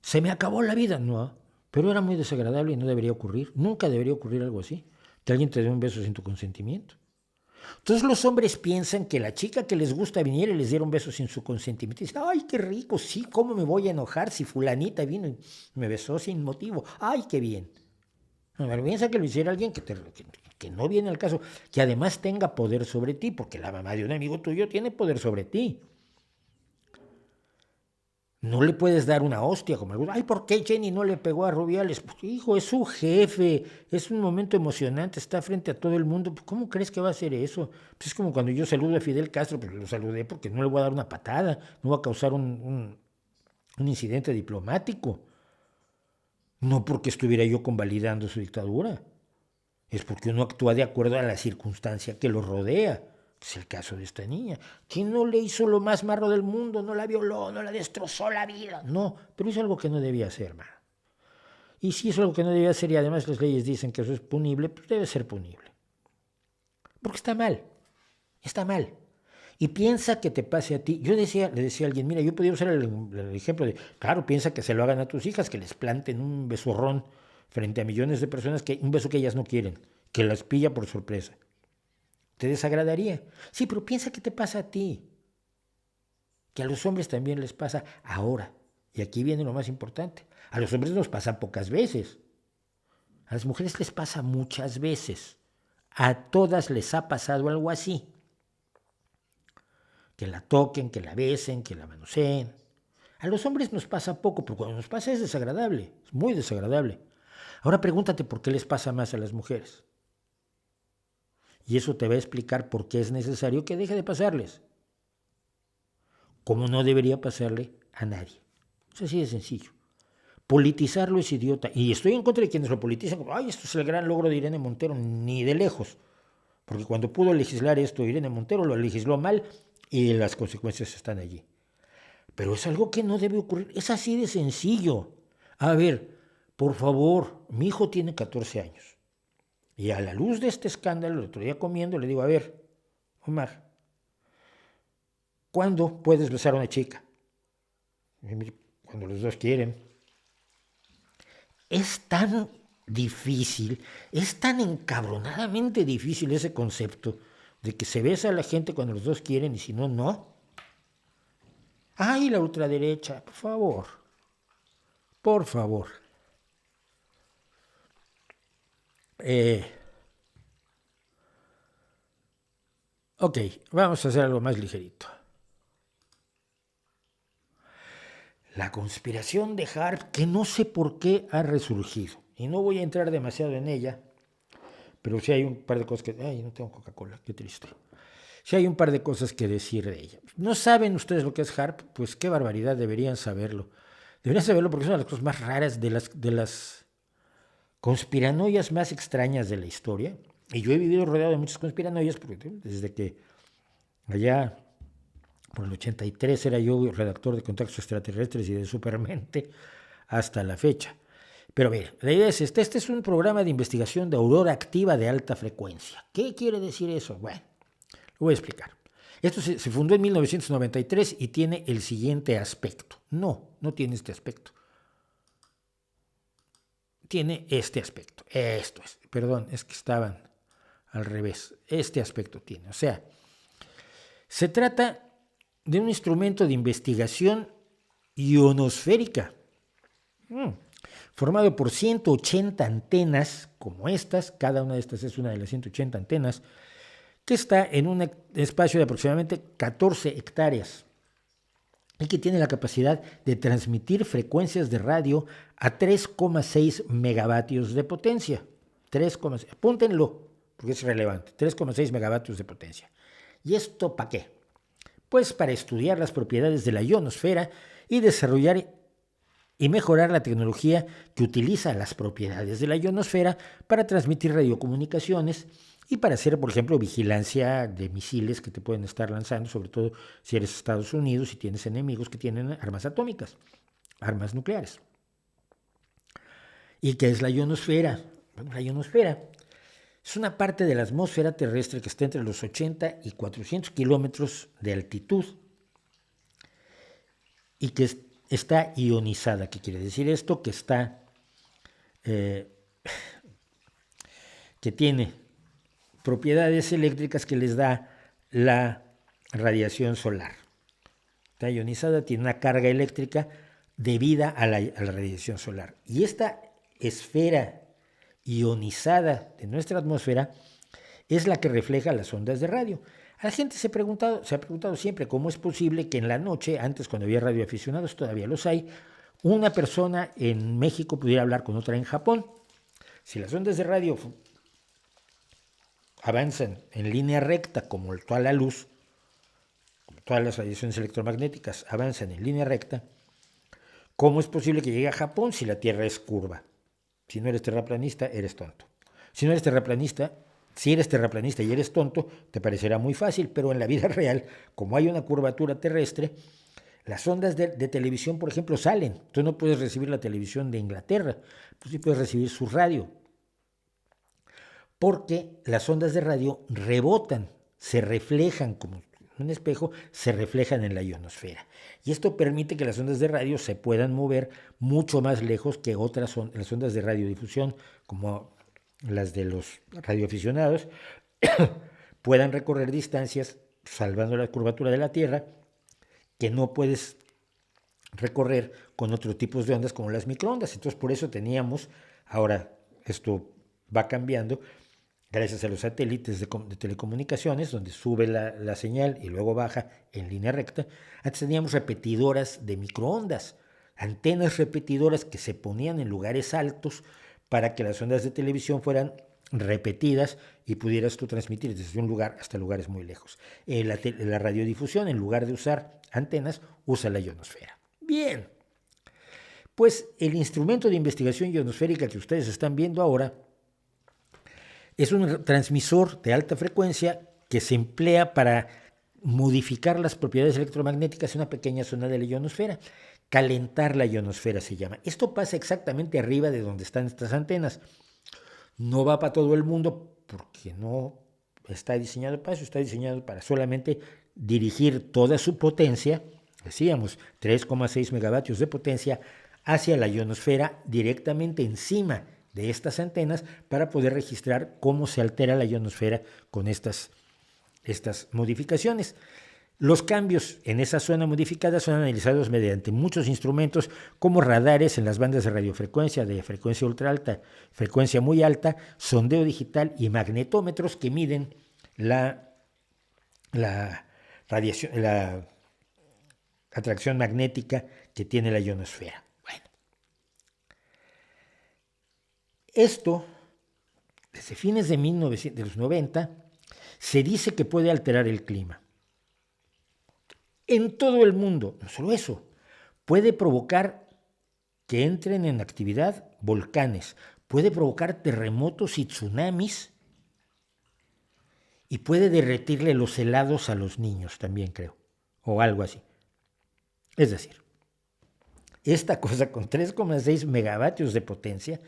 Se me acabó la vida, no, pero era muy desagradable y no debería ocurrir. Nunca debería ocurrir algo así, que alguien te dé un beso sin tu consentimiento. Entonces los hombres piensan que la chica que les gusta viniera y les diera un beso sin su consentimiento. Y dicen, ay, qué rico, sí, ¿cómo me voy a enojar si fulanita vino y me besó sin motivo? Ay, qué bien. Me vergüenza que lo hiciera alguien que no viene al caso, que además tenga poder sobre ti, porque la mamá de un amigo tuyo tiene poder sobre ti. No le puedes dar una hostia como algunos. Ay, ¿por qué Jenny no le pegó a Rubiales? Pues, hijo, es su jefe, es un momento emocionante, está frente a todo el mundo. ¿Cómo crees que va a hacer eso? Pues es como cuando yo saludo a Fidel Castro, pero lo saludé porque no le voy a dar una patada, no va a causar un incidente diplomático. No porque estuviera yo convalidando su dictadura, es porque uno actúa de acuerdo a la circunstancia que lo rodea. Es el caso de esta niña, que no le hizo lo más marro del mundo, no la violó, no la destrozó la vida, no, pero hizo algo que no debía hacer, man. Y si hizo algo que no debía hacer y además las leyes dicen que eso es punible, pues debe ser punible. Porque está mal, está mal. Y piensa que te pase a ti. Le decía a alguien, mira, yo podría usar el ejemplo de, claro, piensa que se lo hagan a tus hijas, que les planten un besorrón frente a millones de personas, un beso que ellas no quieren, que las pilla por sorpresa. ¿Te desagradaría? Sí, pero piensa que te pasa a ti. Que a los hombres también les pasa ahora. Y aquí viene lo más importante. A los hombres nos pasa pocas veces. A las mujeres les pasa muchas veces. A todas les ha pasado algo así. Que la toquen, que la besen, que la manoseen. A los hombres nos pasa poco, pero cuando nos pasa es desagradable. Es muy desagradable. Ahora pregúntate por qué les pasa más a las mujeres. Y eso te va a explicar por qué es necesario que deje de pasarles. como no debería pasarle a nadie. Es así de sencillo. Politizarlo es idiota. Y estoy en contra de quienes lo politizan como, ay, esto es el gran logro de Irene Montero, ni de lejos. Porque cuando pudo legislar esto Irene Montero, lo legisló mal y las consecuencias están allí. Pero es algo que no debe ocurrir. Es así de sencillo. A ver, por favor, mi hijo tiene 14 años. Y a la luz de este escándalo, el otro día comiendo, le digo, a ver, Omar, ¿cuándo puedes besar a una chica? Cuando los dos quieren. Es tan difícil, es tan encabronadamente difícil ese concepto de que se besa a la gente cuando los dos quieren y si no, no. ¡Ay, la ultraderecha! Por favor. Por favor. Ok, vamos a hacer algo más ligerito. La conspiración de Harp, que no sé por qué ha resurgido. Y no voy a entrar demasiado en ella, pero sí hay un par de cosas que... Ay, no tengo Coca-Cola, qué triste. Sí hay un par de cosas que decir de ella. ¿No saben ustedes lo que es Harp? Pues qué barbaridad, deberían saberlo. Deberían saberlo porque es una de las cosas más raras, de las conspiranoias más extrañas de la historia. Y yo he vivido rodeado de muchas conspiranoias, porque desde que allá por el 83 era yo redactor de Contactos Extraterrestres y de Supermente hasta la fecha. Pero mira, la idea es esta. Este es un programa de investigación de aurora activa de alta frecuencia. ¿Qué quiere decir eso? Bueno, lo voy a explicar. Esto se fundó en 1993 y tiene el siguiente aspecto. No tiene este aspecto. Tiene este aspecto. Esto es. Perdón, es que estaban al revés. Este aspecto tiene. O sea, se trata de un instrumento de investigación ionosférica, formado por 180 antenas como estas. Cada una de estas es una de las 180 antenas, que está en un espacio de aproximadamente 14 hectáreas y que tiene la capacidad de transmitir frecuencias de radio a 3,6 megavatios de potencia. 3,6, apúntenlo, porque es relevante, 3,6 megavatios de potencia. ¿Y esto para qué? Pues para estudiar las propiedades de la ionosfera y desarrollar y mejorar la tecnología que utiliza las propiedades de la ionosfera para transmitir radiocomunicaciones y para hacer, por ejemplo, vigilancia de misiles que te pueden estar lanzando, sobre todo si eres Estados Unidos y tienes enemigos que tienen armas atómicas, armas nucleares. ¿Y qué es la ionosfera? Bueno, la ionosfera es una parte de la atmósfera terrestre que está entre los 80 y 400 kilómetros de altitud y que está ionizada. ¿Qué quiere decir esto? Que que tiene propiedades eléctricas que les da la radiación solar. Está ionizada, tiene una carga eléctrica debida a la radiación solar. Y esta esfera ionizada de nuestra atmósfera es la que refleja las ondas de radio. A la gente se ha preguntado siempre cómo es posible que en la noche, antes cuando había radioaficionados, todavía los hay, una persona en México pudiera hablar con otra en Japón. Si las ondas de radio avanzan en línea recta, como toda la luz, como todas las radiaciones electromagnéticas avanzan en línea recta, ¿cómo es posible que llegue a Japón si la Tierra es curva? Si no eres terraplanista, eres tonto. Si eres terraplanista y eres tonto, te parecerá muy fácil, pero en la vida real, como hay una curvatura terrestre, las ondas de televisión, por ejemplo, salen. Tú no puedes recibir la televisión de Inglaterra, pues sí puedes recibir su radio. Porque las ondas de radio rebotan, se reflejan como un espejo, se reflejan en la ionosfera. Y esto permite que las ondas de radio se puedan mover mucho más lejos que las ondas de radiodifusión, como las de los radioaficionados, puedan recorrer distancias, salvando la curvatura de la Tierra, que no puedes recorrer con otros tipos de ondas como las microondas. Entonces, por eso teníamos, ahora esto va cambiando, gracias a los satélites de telecomunicaciones, donde sube la señal y luego baja en línea recta. Antes teníamos repetidoras de microondas, antenas repetidoras que se ponían en lugares altos para que las ondas de televisión fueran repetidas y pudieras tú transmitir desde un lugar hasta lugares muy lejos. La radiodifusión, en lugar de usar antenas, usa la ionosfera. Bien, pues el instrumento de investigación ionosférica que ustedes están viendo ahora es un transmisor de alta frecuencia que se emplea para modificar las propiedades electromagnéticas en una pequeña zona de la ionosfera. Calentar la ionosfera se llama. Esto pasa exactamente arriba de donde están estas antenas. No va para todo el mundo porque no está diseñado para eso, está diseñado para solamente dirigir toda su potencia, decíamos 3,6 megavatios de potencia, hacia la ionosfera directamente encima de estas antenas para poder registrar cómo se altera la ionosfera con estas modificaciones. Los cambios en esa zona modificada son analizados mediante muchos instrumentos como radares en las bandas de radiofrecuencia, de frecuencia ultraalta, frecuencia muy alta, sondeo digital y magnetómetros que miden la radiación, la atracción magnética que tiene la ionosfera. Bueno, esto, desde fines de los 90, se dice que puede alterar el clima. En todo el mundo, no solo eso, puede provocar que entren en actividad volcanes, puede provocar terremotos y tsunamis y puede derretirle los helados a los niños también, creo, o algo así. Es decir, esta cosa con 3,6 megavatios de potencia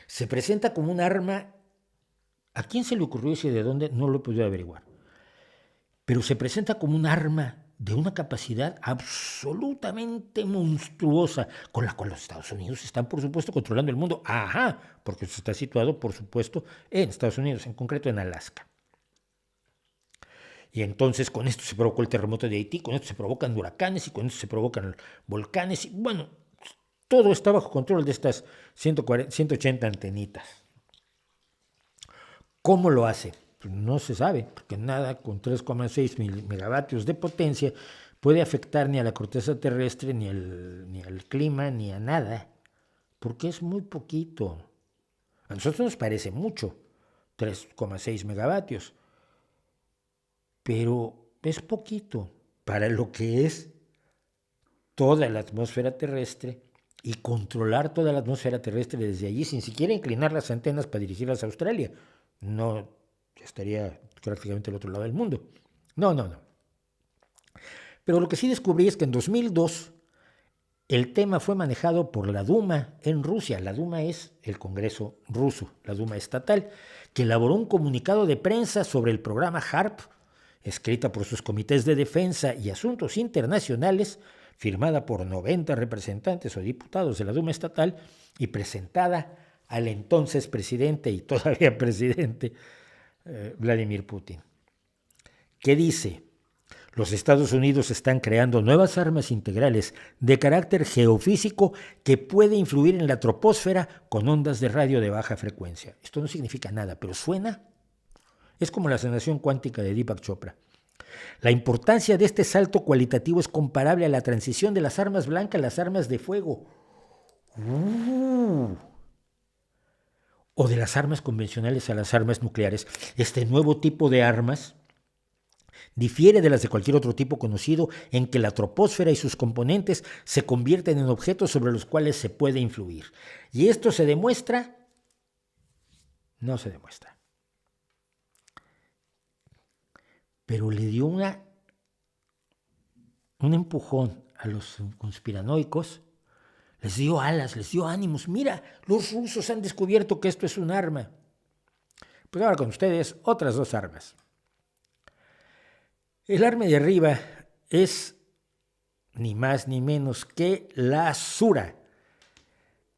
se presenta como un arma. ¿A quién se le ocurrió eso y de dónde? No lo he podido averiguar. Pero se presenta como un arma de una capacidad absolutamente monstruosa, con la cual los Estados Unidos están, por supuesto, controlando el mundo. Ajá, porque está situado, por supuesto, en Estados Unidos, en concreto en Alaska. Y entonces con esto se provocó el terremoto de Haití, con esto se provocan huracanes y con esto se provocan volcanes. Y bueno, todo está bajo control de estas 180 antenitas. ¿Cómo lo hace? Pues no se sabe, porque nada con 3,6 megavatios de potencia puede afectar ni a la corteza terrestre, ni al clima, ni a nada, porque es muy poquito. A nosotros nos parece mucho, 3,6 megavatios, pero es poquito para lo que es toda la atmósfera terrestre y controlar toda la atmósfera terrestre desde allí sin siquiera inclinar las antenas para dirigirlas a Australia. No estaría prácticamente al otro lado del mundo. No. Pero lo que sí descubrí es que en 2002 el tema fue manejado por la Duma en Rusia. La Duma es el Congreso ruso, la Duma estatal, que elaboró un comunicado de prensa sobre el programa HARP, escrita por sus comités de defensa y asuntos internacionales, firmada por 90 representantes o diputados de la Duma estatal y presentada al entonces presidente y todavía presidente Vladimir Putin, que dice: los Estados Unidos están creando nuevas armas integrales de carácter geofísico que puede influir en la troposfera con ondas de radio de baja frecuencia. Esto no significa nada, pero suena. Es como la sanación cuántica de Deepak Chopra. La importancia de este salto cualitativo es comparable a la transición de las armas blancas a las armas de fuego. O de las armas convencionales a las armas nucleares. Este nuevo tipo de armas difiere de las de cualquier otro tipo conocido en que la troposfera y sus componentes se convierten en objetos sobre los cuales se puede influir. ¿Y esto se demuestra? No se demuestra. Pero le dio un empujón a los conspiranoicos. Les dio alas, les dio ánimos. Mira, los rusos han descubierto que esto es un arma. Pues ahora con ustedes, otras dos armas. El arma de arriba es ni más ni menos que la Sura.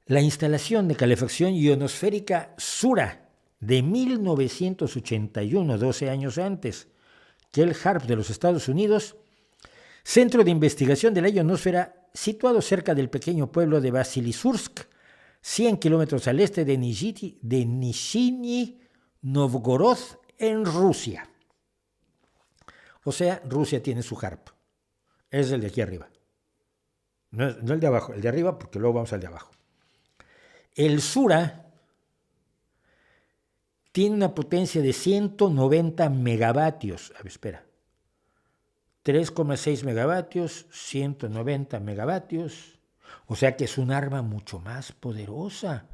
La instalación de calefacción ionosférica Sura de 1981, 12 años antes que el HARP de los Estados Unidos, centro de investigación de la ionosfera situado cerca del pequeño pueblo de Vasilisursk, 100 kilómetros al este de Nizhny Novgorod, en Rusia. O sea, Rusia tiene su HARP. Es el de aquí arriba. No el de abajo, el de arriba, porque luego vamos al de abajo. El Sura Tiene una potencia de 190 megavatios. A ver, espera. 3,6 megavatios, 190 megavatios. O sea que es un arma mucho más poderosa.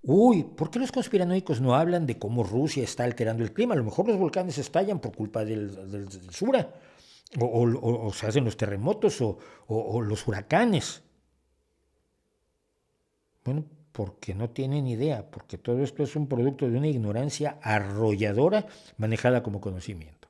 Uy, ¿por qué los conspiranoicos no hablan de cómo Rusia está alterando el clima? A lo mejor los volcanes estallan por culpa del Sura, o se hacen los terremotos o los huracanes. Bueno, porque no tienen idea, porque todo esto es un producto de una ignorancia arrolladora manejada como conocimiento.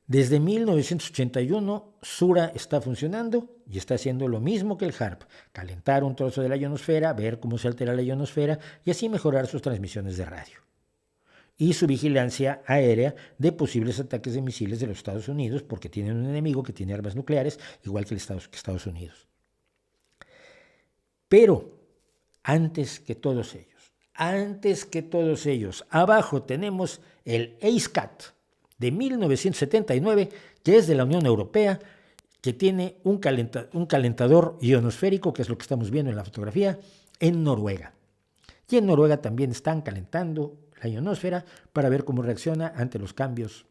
Desde 1981, Sura está funcionando y está haciendo lo mismo que el HARP, calentar un trozo de la ionosfera, ver cómo se altera la ionosfera y así mejorar sus transmisiones de radio. Y su vigilancia aérea de posibles ataques de misiles de los Estados Unidos, porque tienen un enemigo que tiene armas nucleares, igual que Estados Unidos. Pero, antes que todos ellos, abajo tenemos el ACECAT, de 1979, que es de la Unión Europea, que tiene un calentador ionosférico, que es lo que estamos viendo en la fotografía, en Noruega. Y en Noruega también están calentando la ionosfera para ver cómo reacciona ante los cambios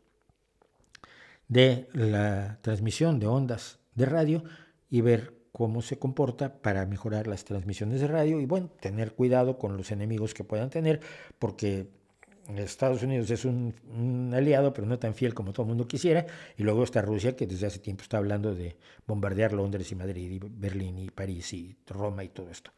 de la transmisión de ondas de radio y ver cómo se comporta para mejorar las transmisiones de radio y, bueno, tener cuidado con los enemigos que puedan tener, porque Estados Unidos es un aliado, pero no tan fiel como todo el mundo quisiera, y luego está Rusia, que desde hace tiempo está hablando de bombardear Londres y Madrid y Berlín y París y Roma y todo esto.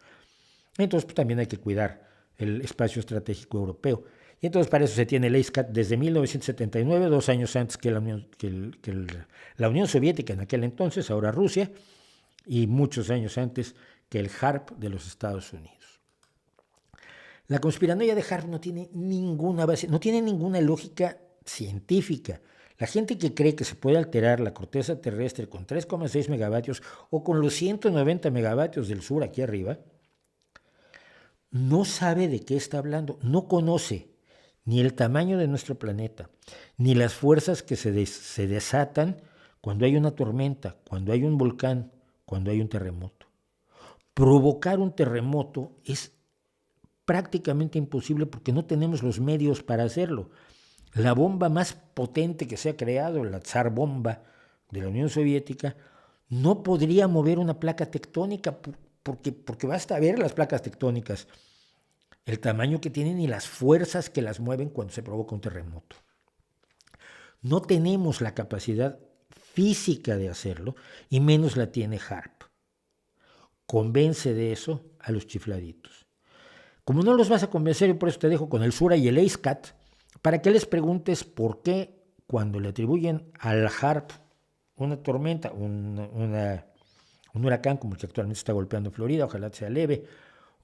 Entonces, pues, también hay que cuidar el espacio estratégico europeo. Y entonces para eso se tiene el ACECAT desde 1979, 2 años antes que la Unión Soviética en aquel entonces, ahora Rusia, y muchos años antes que el HARP de los Estados Unidos. La conspiranoia de HARP no tiene ninguna base, no tiene ninguna lógica científica. La gente que cree que se puede alterar la corteza terrestre con 3,6 megavatios o con los 190 megavatios del sur aquí arriba, no sabe de qué está hablando, no conoce ni el tamaño de nuestro planeta, ni las fuerzas que se desatan cuando hay una tormenta, cuando hay un volcán, cuando hay un terremoto. Provocar un terremoto es prácticamente imposible porque no tenemos los medios para hacerlo. La bomba más potente que se ha creado, la Tsar Bomba de la Unión Soviética, no podría mover una placa tectónica porque basta ver las placas tectónicas, el tamaño que tienen y las fuerzas que las mueven cuando se provoca un terremoto. No tenemos la capacidad física de hacerlo y menos la tiene HARP. Convence de eso a los chifladitos. Como no los vas a convencer, yo por eso te dejo con el Sura y el ACECAT, para que les preguntes por qué cuando le atribuyen al HARP una tormenta, un huracán como el que actualmente está golpeando Florida, ojalá sea leve,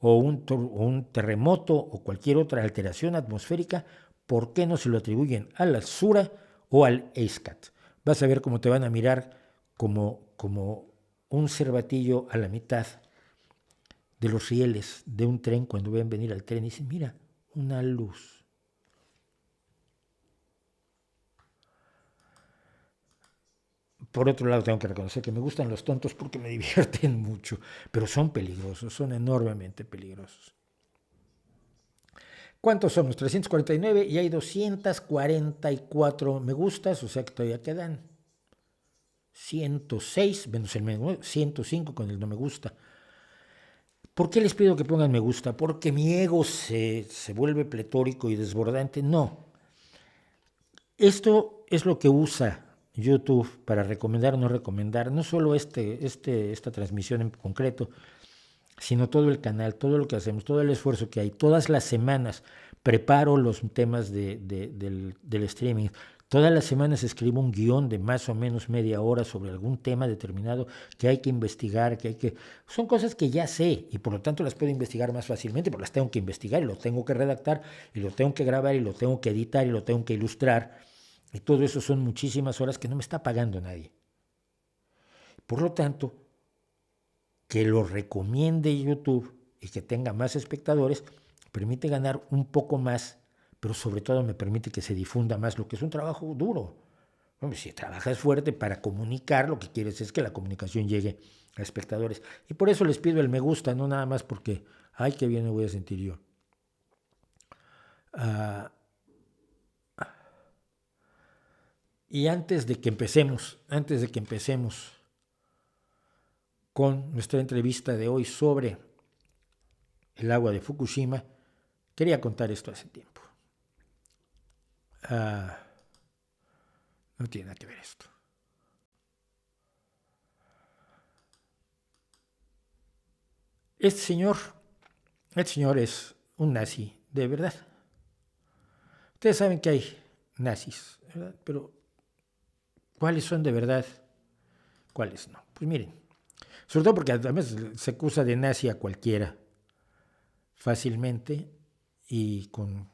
o un terremoto o cualquier otra alteración atmosférica, ¿por qué no se lo atribuyen al Sura o al ACECAT? Vas a ver cómo te van a mirar como un cervatillo a la mitad de los rieles de un tren cuando ven venir al tren y dicen, mira, una luz. Por otro lado, tengo que reconocer que me gustan los tontos porque me divierten mucho, pero son peligrosos, son enormemente peligrosos. ¿Cuántos somos? 349 y hay 244 me gustas, o sea que todavía quedan 106, menos el 105 con el no me gusta. ¿Por qué les pido que pongan me gusta? ¿Porque mi ego se vuelve pletórico y desbordante? No. Esto es lo que usa YouTube para recomendar o no recomendar, no solo esta transmisión en concreto, sino todo el canal, todo lo que hacemos, todo el esfuerzo que hay. Todas las semanas preparo los temas del streaming. Todas las semanas escribo un guión de más o menos media hora sobre algún tema determinado que hay que investigar, Son cosas que ya sé y por lo tanto las puedo investigar más fácilmente, pero las tengo que investigar y lo tengo que redactar y lo tengo que grabar y lo tengo que editar y lo tengo que ilustrar. Y todo eso son muchísimas horas que no me está pagando nadie. Por lo tanto, que lo recomiende YouTube y que tenga más espectadores permite ganar un poco más, pero sobre todo me permite que se difunda más lo que es un trabajo duro. Bueno, si trabajas fuerte para comunicar, lo que quieres es que la comunicación llegue a espectadores. Y por eso les pido el me gusta, no nada más porque, ay, qué bien me voy a sentir yo. Ah, y antes de que empecemos con nuestra entrevista de hoy sobre el agua de Fukushima, quería contar esto hace tiempo. No tiene nada que ver esto. Este señor es un nazi de verdad. Ustedes saben que hay nazis, ¿verdad? Pero ¿cuáles son de verdad? ¿Cuáles no? Pues miren, sobre todo porque además se acusa de nazi a cualquiera fácilmente y con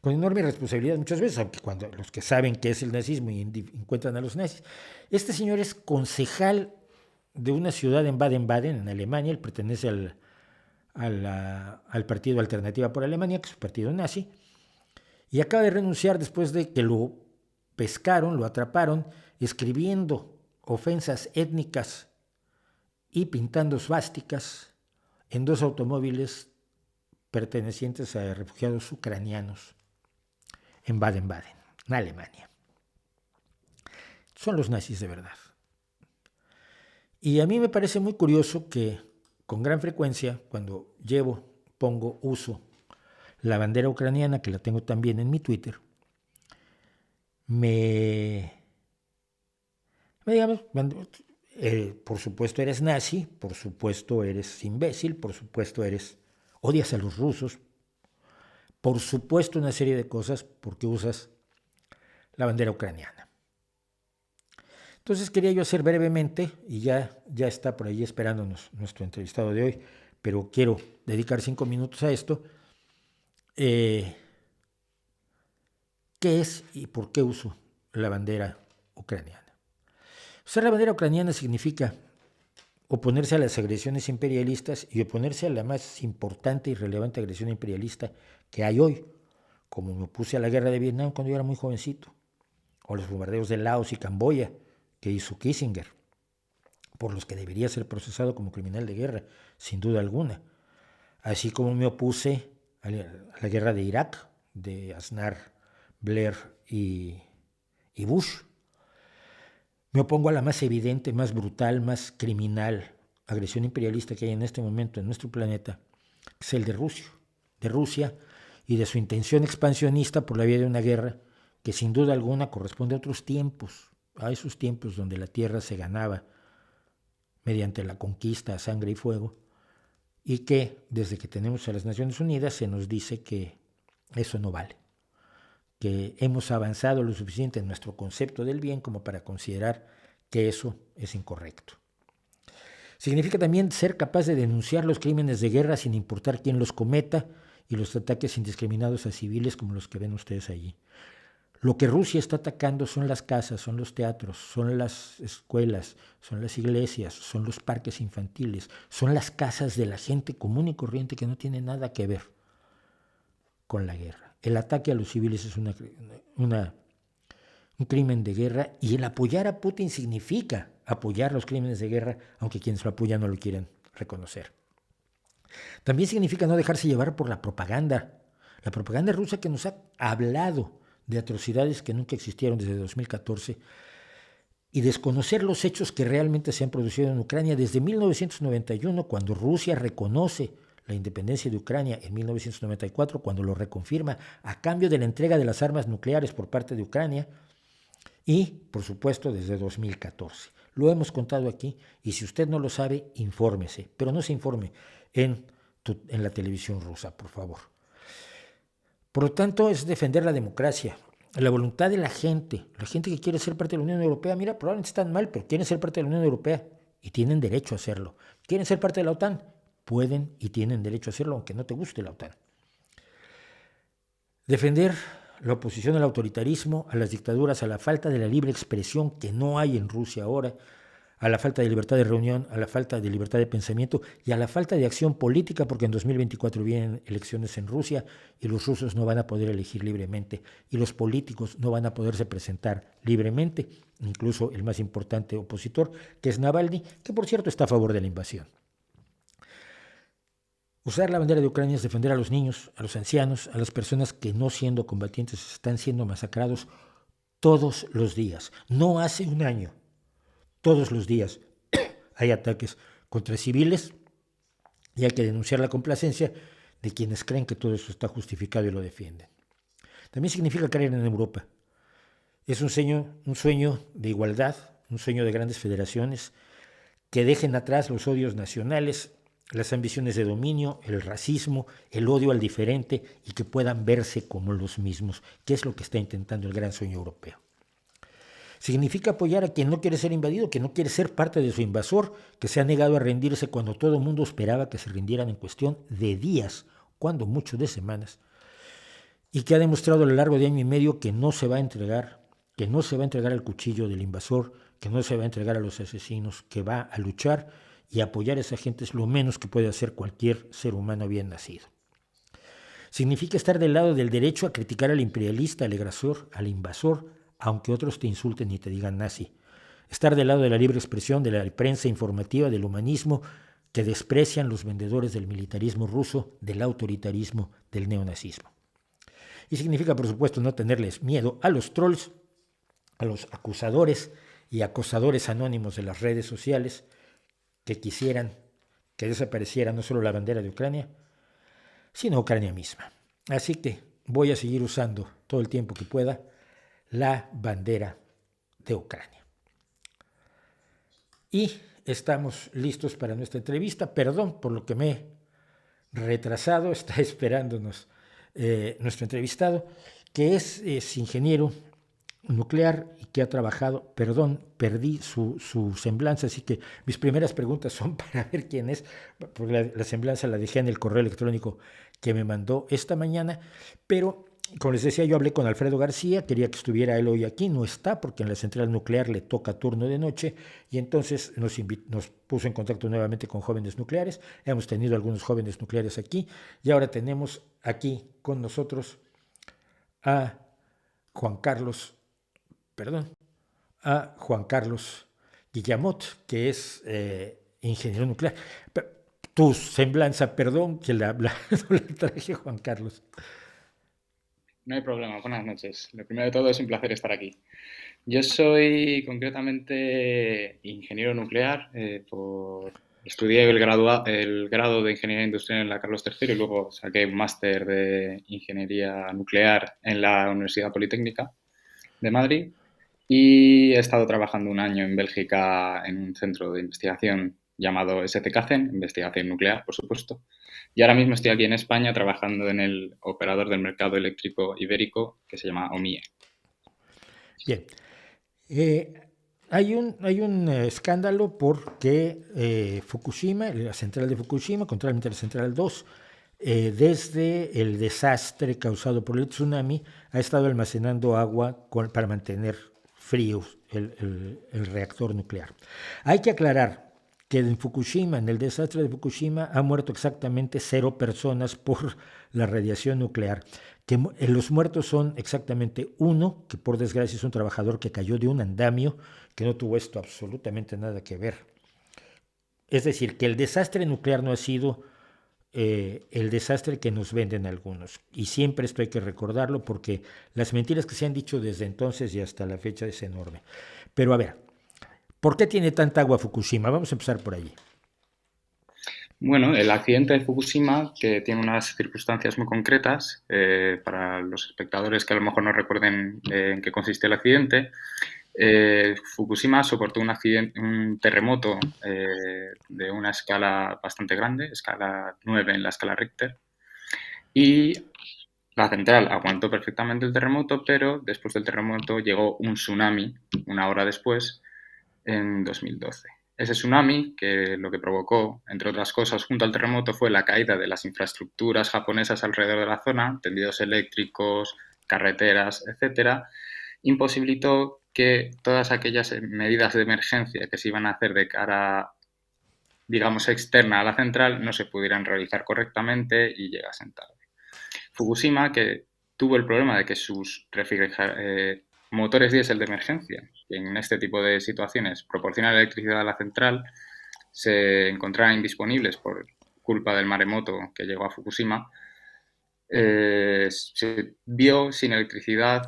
enorme responsabilidad muchas veces, aunque cuando los que saben qué es el nazismo y encuentran a los nazis. Este señor es concejal de una ciudad en Baden-Baden, en Alemania. Él pertenece al partido Alternativa por Alemania, que es un partido nazi, y acaba de renunciar después de que lo pescaron, lo atraparon, escribiendo ofensas étnicas y pintando svásticas en 2 automóviles pertenecientes a refugiados ucranianos en Baden-Baden, en Alemania. Son los nazis de verdad. Y a mí me parece muy curioso que con gran frecuencia, cuando uso la bandera ucraniana, que la tengo también en mi Twitter, me digamos, por supuesto eres nazi, por supuesto eres imbécil, por supuesto odias a los rusos, por supuesto una serie de cosas porque usas la bandera ucraniana. Entonces quería yo hacer brevemente, y ya está por ahí esperándonos nuestro entrevistado de hoy, pero quiero dedicar 5 minutos a esto. ¿Qué es y por qué uso la bandera ucraniana? Usar la bandera ucraniana significa oponerse a las agresiones imperialistas y oponerse a la más importante y relevante agresión imperialista que hay hoy, como me opuse a la guerra de Vietnam cuando yo era muy jovencito, o los bombardeos de Laos y Camboya que hizo Kissinger, por los que debería ser procesado como criminal de guerra, sin duda alguna, así como me opuse a la guerra de Irak, de Aznar, Blair y Bush. Me opongo a la más evidente, más brutal, más criminal agresión imperialista que hay en este momento en nuestro planeta, que es el de Rusia y de su intención expansionista por la vía de una guerra que sin duda alguna corresponde a otros tiempos, a esos tiempos donde la tierra se ganaba mediante la conquista a sangre y fuego, y que desde que tenemos a las Naciones Unidas se nos dice que eso no vale, que hemos avanzado lo suficiente en nuestro concepto del bien como para considerar que eso es incorrecto. Significa también ser capaz de denunciar los crímenes de guerra sin importar quién los cometa y los ataques indiscriminados a civiles como los que ven ustedes allí. Lo que Rusia está atacando son las casas, son los teatros, son las escuelas, son las iglesias, son los parques infantiles, son las casas de la gente común y corriente que no tiene nada que ver con la guerra. El ataque a los civiles es un crimen de guerra, y el apoyar a Putin significa apoyar los crímenes de guerra, aunque quienes lo apoyan no lo quieren reconocer. También significa no dejarse llevar por la propaganda rusa, que nos ha hablado de atrocidades que nunca existieron desde 2014, y desconocer los hechos que realmente se han producido en Ucrania desde 1991, cuando Rusia reconoce la independencia de Ucrania, en 1994, cuando lo reconfirma a cambio de la entrega de las armas nucleares por parte de Ucrania, y, por supuesto, desde 2014. Lo hemos contado aquí, y si usted no lo sabe, infórmese, pero no se informe en la televisión rusa, por favor. Por lo tanto, es defender la democracia, la voluntad de la gente que quiere ser parte de la Unión Europea. Mira, probablemente están mal, pero quieren ser parte de la Unión Europea y tienen derecho a hacerlo. ¿Quieren ser parte de la OTAN? Pueden y tienen derecho a hacerlo, aunque no te guste la OTAN. Defender la oposición al autoritarismo, a las dictaduras, a la falta de la libre expresión que no hay en Rusia ahora, a la falta de libertad de reunión, a la falta de libertad de pensamiento y a la falta de acción política, porque en 2024 vienen elecciones en Rusia y los rusos no van a poder elegir libremente y los políticos no van a poderse presentar libremente, incluso el más importante opositor, que es Navalny, que por cierto está a favor de la invasión. Usar la bandera de Ucrania es defender a los niños, a los ancianos, a las personas que no siendo combatientes están siendo masacrados todos los días. No hace un año, todos los días hay ataques contra civiles y hay que denunciar la complacencia de quienes creen que todo eso está justificado y lo defienden. También significa creer en Europa. Es un sueño de igualdad, un sueño de grandes federaciones que dejen atrás los odios nacionales, las ambiciones de dominio, el racismo, el odio al diferente y que puedan verse como los mismos, que es lo que está intentando el gran sueño europeo. Significa apoyar a quien no quiere ser invadido, que no quiere ser parte de su invasor, que se ha negado a rendirse cuando todo el mundo esperaba que se rindieran en cuestión de días, cuando mucho de semanas, y que ha demostrado a lo largo de año y medio que no se va a entregar, al cuchillo del invasor, que no se va a entregar a los asesinos, que va a luchar y apoyar a esa gente es lo menos que puede hacer cualquier ser humano bien nacido. Significa estar del lado del derecho a criticar al imperialista, al agresor, al invasor, aunque otros te insulten y te digan nazi. Estar del lado de la libre expresión, de la prensa informativa, del humanismo, que desprecian los vendedores del militarismo ruso, del autoritarismo, del neonazismo. Y significa, por supuesto, no tenerles miedo a los trolls, a los acusadores y acosadores anónimos de las redes sociales que quisieran que desapareciera no solo la bandera de Ucrania, sino Ucrania misma. Así que voy a seguir usando todo el tiempo que pueda la bandera de Ucrania. Y estamos listos para nuestra entrevista. Perdón por lo que me he retrasado, está esperándonos nuestro entrevistado, que es ingeniero nuclear y que ha trabajado, perdí su semblanza, así que mis primeras preguntas son para ver quién es, porque la semblanza la dejé en el correo electrónico que me mandó esta mañana, pero como les decía, yo hablé con Alfredo García, quería que estuviera él hoy aquí, no está porque en la central nuclear le toca turno de noche y entonces nos puso en contacto nuevamente con jóvenes nucleares, hemos tenido algunos jóvenes nucleares aquí y ahora tenemos aquí con nosotros a Juan Carlos Guillamot, que es ingeniero nuclear. Tu semblanza, perdón, que no la traje, Juan Carlos. No hay problema, buenas noches. Lo primero de todo es un placer estar aquí. Yo soy concretamente ingeniero nuclear, estudié el grado de Ingeniería Industrial en la Carlos III y luego saqué un máster de Ingeniería Nuclear en la Universidad Politécnica de Madrid y he estado trabajando un año en Bélgica en un centro de investigación llamado STKCen, investigación nuclear, por supuesto. Y ahora mismo estoy aquí en España trabajando en el operador del mercado eléctrico ibérico que se llama OMIE. Bien. Hay un escándalo porque Fukushima, la central de Fukushima, contrariamente a la central 2, desde el desastre causado por el tsunami, ha estado almacenando agua para mantener frío el reactor nuclear. Hay que aclarar que en Fukushima, en el desastre de Fukushima, ha muerto exactamente 0 personas por la radiación nuclear. Que los muertos son exactamente 1, que por desgracia es un trabajador que cayó de un andamio, que no tuvo esto absolutamente nada que ver. Es decir, que el desastre nuclear no ha sido el desastre que nos venden algunos. Y siempre esto hay que recordarlo porque las mentiras que se han dicho desde entonces y hasta la fecha es enorme. Pero a ver, ¿por qué tiene tanta agua Fukushima? Vamos a empezar por allí. Bueno, el accidente de Fukushima, que tiene unas circunstancias muy concretas, para los espectadores que a lo mejor no recuerden en qué consiste el accidente, Fukushima soportó un terremoto de una escala bastante grande, escala 9 en la escala Richter, y la central aguantó perfectamente el terremoto, pero después del terremoto llegó un tsunami, una hora después, en 2012. Ese tsunami, que lo que provocó, entre otras cosas, junto al terremoto, fue la caída de las infraestructuras japonesas alrededor de la zona, tendidos eléctricos, carreteras, etcétera, imposibilitó que todas aquellas medidas de emergencia que se iban a hacer de cara, digamos, externa a la central no se pudieran realizar correctamente y llegasen tarde. Fukushima, que tuvo el problema de que sus motores diésel de emergencia, que en este tipo de situaciones proporcionan electricidad a la central, se encontraran indisponibles por culpa del maremoto que llegó a Fukushima, se vio sin electricidad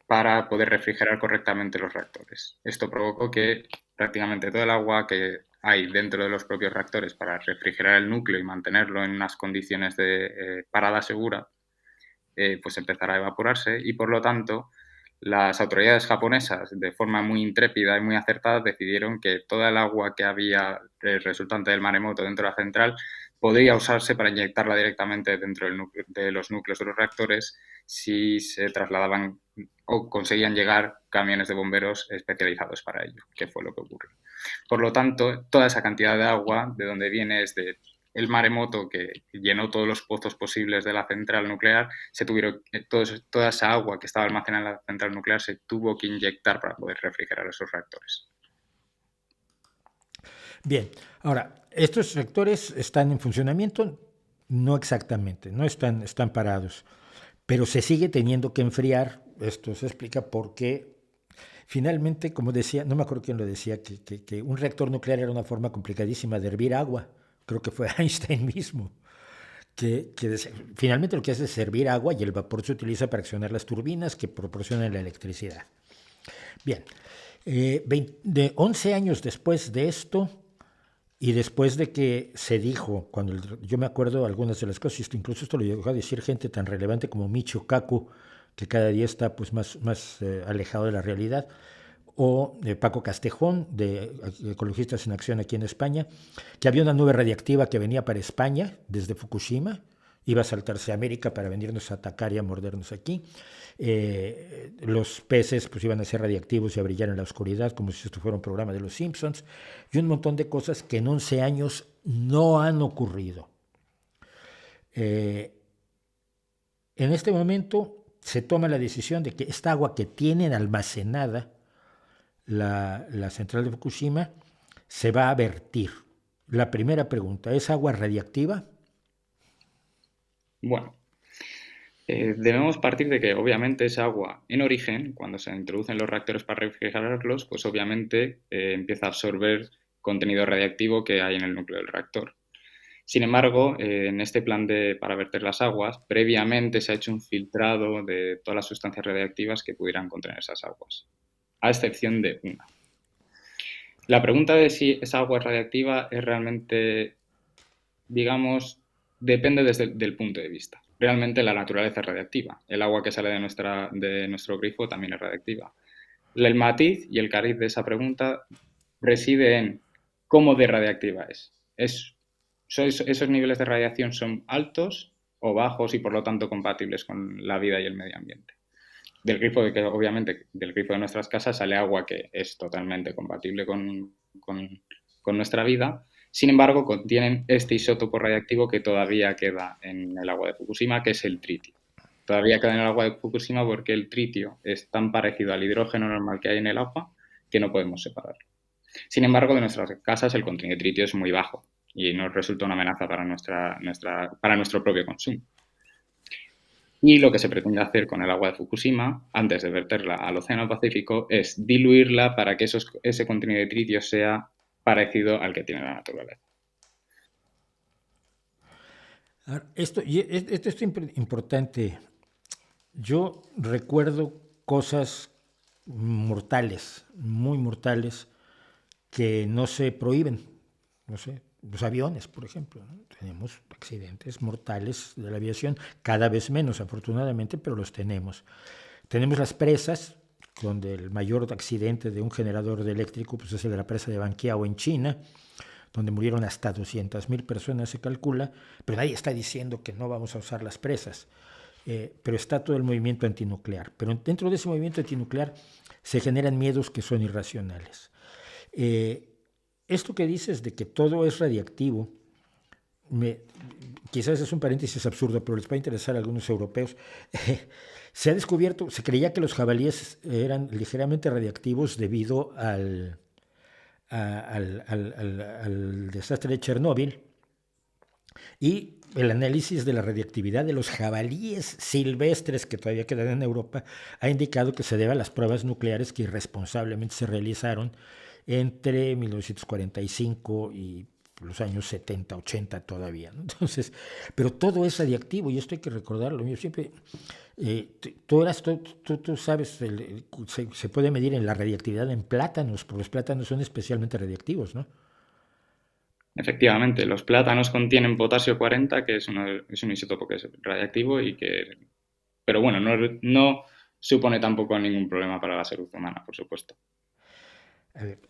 para poder refrigerar correctamente los reactores. Esto provocó que prácticamente todo el agua que hay dentro de los propios reactores para refrigerar el núcleo y mantenerlo en unas condiciones de parada segura, pues empezara a evaporarse y, por lo tanto, las autoridades japonesas, de forma muy intrépida y muy acertada, decidieron que toda el agua que había resultante del maremoto dentro de la central podría usarse para inyectarla directamente dentro de los núcleos de los reactores si se trasladaban o conseguían llegar camiones de bomberos especializados para ello, que fue lo que ocurrió. Por lo tanto, toda esa cantidad de agua, de donde viene, es de el maremoto que llenó todos los pozos posibles de la central nuclear, toda esa agua que estaba almacenada en la central nuclear se tuvo que inyectar para poder refrigerar esos reactores. Bien, ahora, ¿estos reactores están en funcionamiento? No exactamente, no están parados, pero se sigue teniendo que enfriar. Esto se explica por qué finalmente, como decía, no me acuerdo quién lo decía, que un reactor nuclear era una forma complicadísima de hervir agua. Creo que fue Einstein mismo, finalmente lo que hace es servir agua y el vapor se utiliza para accionar las turbinas que proporcionan la electricidad. Bien, 11 años después de esto, y después de que se dijo, yo me acuerdo algunas de las cosas, incluso esto lo llegó a decir gente tan relevante como Michio Kaku, que cada día está pues más alejado de la realidad, o Paco Castejón, de Ecologistas en Acción aquí en España, que había una nube radiactiva que venía para España desde Fukushima, iba a saltarse a América para venirnos a atacar y a mordernos aquí. Los peces pues iban a ser radiactivos y a brillar en la oscuridad, como si esto fuera un programa de los Simpsons, y un montón de cosas que en 11 años no han ocurrido. En este momento se toma la decisión de que esta agua que tienen almacenada la central de Fukushima se va a vertir. La primera pregunta, ¿es agua radiactiva? Bueno, debemos partir de que obviamente esa agua en origen, cuando se introducen los reactores para refrigerarlos, pues obviamente empieza a absorber contenido radiactivo que hay en el núcleo del reactor. Sin embargo, en este plan para verter las aguas, previamente se ha hecho un filtrado de todas las sustancias radiactivas que pudieran contener esas aguas, a excepción de una. La pregunta de si esa agua es radiactiva es realmente, digamos, depende del punto de vista. Realmente la naturaleza es radiactiva. El agua que sale de nuestro grifo también es radiactiva. El matiz y el cariz de esa pregunta reside en cómo de radiactiva es. ¿Esos niveles de radiación son altos o bajos y por lo tanto compatibles con la vida y el medio ambiente? Obviamente, del grifo de nuestras casas sale agua que es totalmente compatible con nuestra vida. Sin embargo, contienen este isótopo radiactivo que todavía queda en el agua de Fukushima, que es el tritio. Todavía queda en el agua de Fukushima porque el tritio es tan parecido al hidrógeno normal que hay en el agua que no podemos separarlo. Sin embargo, de nuestras casas el contenido de tritio es muy bajo y nos resulta una amenaza para nuestro propio consumo. Y lo que se pretende hacer con el agua de Fukushima, antes de verterla al Océano Pacífico, es diluirla para que ese contenido de tritio sea parecido al que tiene la naturaleza. Esto es importante. Yo recuerdo cosas mortales, muy mortales, que no se prohíben. No sé, los aviones, por ejemplo, ¿no? Tenemos accidentes mortales de la aviación, cada vez menos, afortunadamente, pero los tenemos. Tenemos las presas, donde el mayor accidente de un generador de eléctrico pues es el de la presa de Banqiao en China, donde murieron hasta 200,000 personas, se calcula, pero nadie está diciendo que no vamos a usar las presas. Pero está todo el movimiento antinuclear. Pero dentro de ese movimiento antinuclear se generan miedos que son irracionales. Esto que dices de que todo es radiactivo, quizás es un paréntesis absurdo, pero les va a interesar a algunos europeos. Se ha descubierto, se creía que los jabalíes eran ligeramente radiactivos debido al desastre de Chernóbil, y el análisis de la radiactividad de los jabalíes silvestres que todavía quedan en Europa ha indicado que se debe a las pruebas nucleares que irresponsablemente se realizaron entre 1945 y los años 70, 80 todavía, ¿no? Entonces, pero todo es radiactivo y esto hay que recordarlo. Yo siempre, tú sabes, se puede medir en la radiactividad en plátanos, porque los plátanos son especialmente radiactivos, ¿no? Efectivamente, los plátanos contienen potasio 40, que es un isótopo que es radiactivo pero bueno, no supone tampoco ningún problema para la salud humana, por supuesto.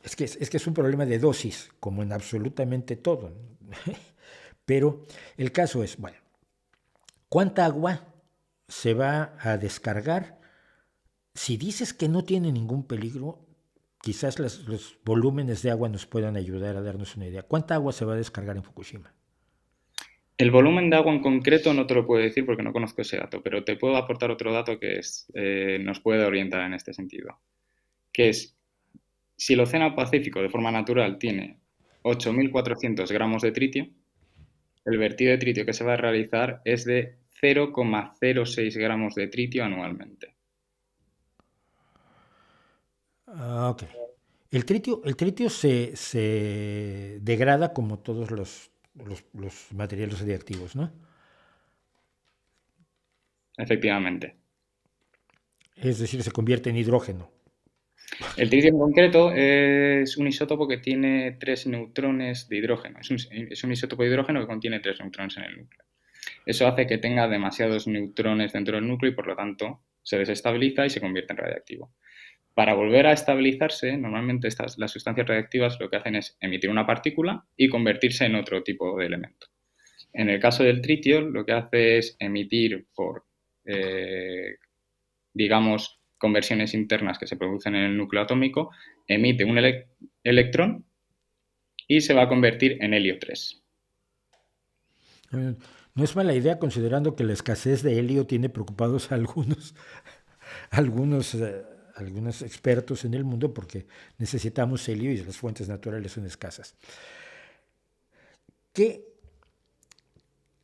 Es que es un problema de dosis, como en absolutamente todo, ¿no? Pero el caso es, bueno, ¿cuánta agua se va a descargar? Si dices que no tiene ningún peligro, quizás los volúmenes de agua nos puedan ayudar a darnos una idea. ¿Cuánta agua se va a descargar en Fukushima? El volumen de agua en concreto no te lo puedo decir porque no conozco ese dato, pero te puedo aportar otro dato que nos puede orientar en este sentido, que es, si el Océano Pacífico de forma natural tiene 8.400 gramos de tritio, el vertido de tritio que se va a realizar es de 0,06 gramos de tritio anualmente. Ok. El tritio se degrada como todos los materiales radiactivos, ¿no? Efectivamente. Es decir, se convierte en hidrógeno. El tritio en concreto es un isótopo que tiene 3 neutrones de hidrógeno. Es un isótopo de hidrógeno que contiene 3 neutrones en el núcleo. Eso hace que tenga demasiados neutrones dentro del núcleo y por lo tanto se desestabiliza y se convierte en radiactivo. Para volver a estabilizarse, normalmente las sustancias radiactivas lo que hacen es emitir una partícula y convertirse en otro tipo de elemento. En el caso del tritio, lo que hace es emitir por, digamos, conversiones internas que se producen en el núcleo atómico, emite un electrón y se va a convertir en helio 3. No es mala idea considerando que la escasez de helio tiene preocupados a algunos, algunos expertos en el mundo porque necesitamos helio y las fuentes naturales son escasas.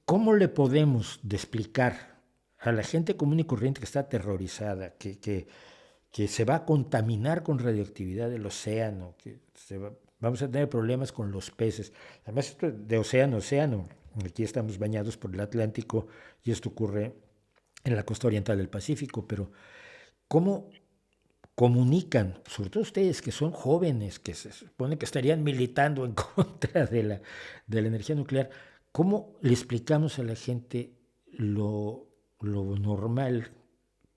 ¿Cómo le podemos explicar a la gente común y corriente que está aterrorizada, que se va a contaminar con radioactividad el océano, vamos a tener problemas con los peces? Además, esto de océano a océano, aquí estamos bañados por el Atlántico y esto ocurre en la costa oriental del Pacífico, pero ¿cómo comunican, sobre todo ustedes que son jóvenes, que se supone que estarían militando en contra de la energía nuclear, cómo le explicamos a la gente lo normal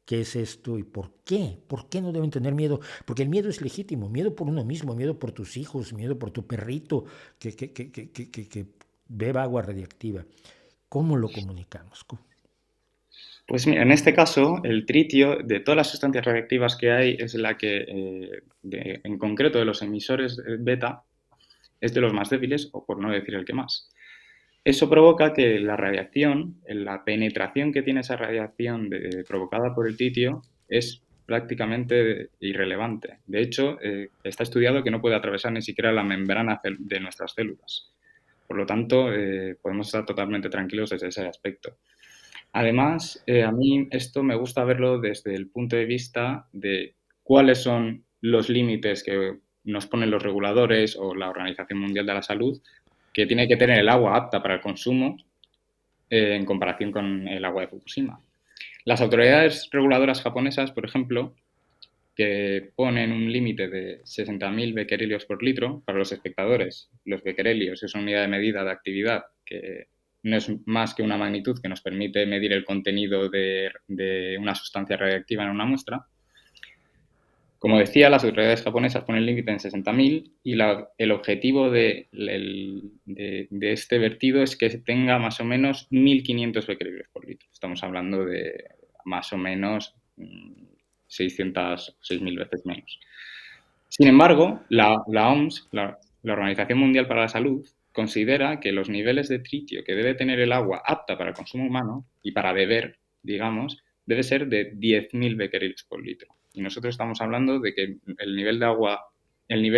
que es esto y por qué? ¿Por qué no deben tener miedo? Porque el miedo es legítimo, miedo por uno mismo, miedo por tus hijos, miedo por tu perrito que beba agua radiactiva. ¿Cómo lo comunicamos? Pues mira, en este caso, el tritio, de todas las sustancias radiactivas que hay, es la que, en concreto de los emisores beta, es de los más débiles, o por no decir el que más. Eso provoca que la radiación, la penetración que tiene esa radiación provocada por el tritio, es prácticamente irrelevante. De hecho, está estudiado que no puede atravesar ni siquiera la membrana de nuestras células. Por lo tanto, podemos estar totalmente tranquilos desde ese aspecto. Además, a mí esto me gusta verlo desde el punto de vista de cuáles son los límites que nos ponen los reguladores o la Organización Mundial de la Salud, que tiene que tener el agua apta para el consumo en comparación con el agua de Fukushima. Las autoridades reguladoras japonesas, por ejemplo, que ponen un límite de 60.000 becquerelios por litro para los espectadores. Los becquerelios es una unidad de medida de actividad que no es más que una magnitud que nos permite medir el contenido de una sustancia radiactiva en una muestra. Como decía, las autoridades japonesas ponen el límite en 60.000 y el objetivo de este vertido es que tenga más o menos 1.500 becquerelios por litro. Estamos hablando de más o menos 600 o 6.000 veces menos. Sin embargo, la OMS, la Organización Mundial para la Salud, considera que los niveles de tritio que debe tener el agua apta para el consumo humano y para beber, digamos, debe ser de 10.000 becquerelios por litro. Y nosotros estamos hablando de que el nivel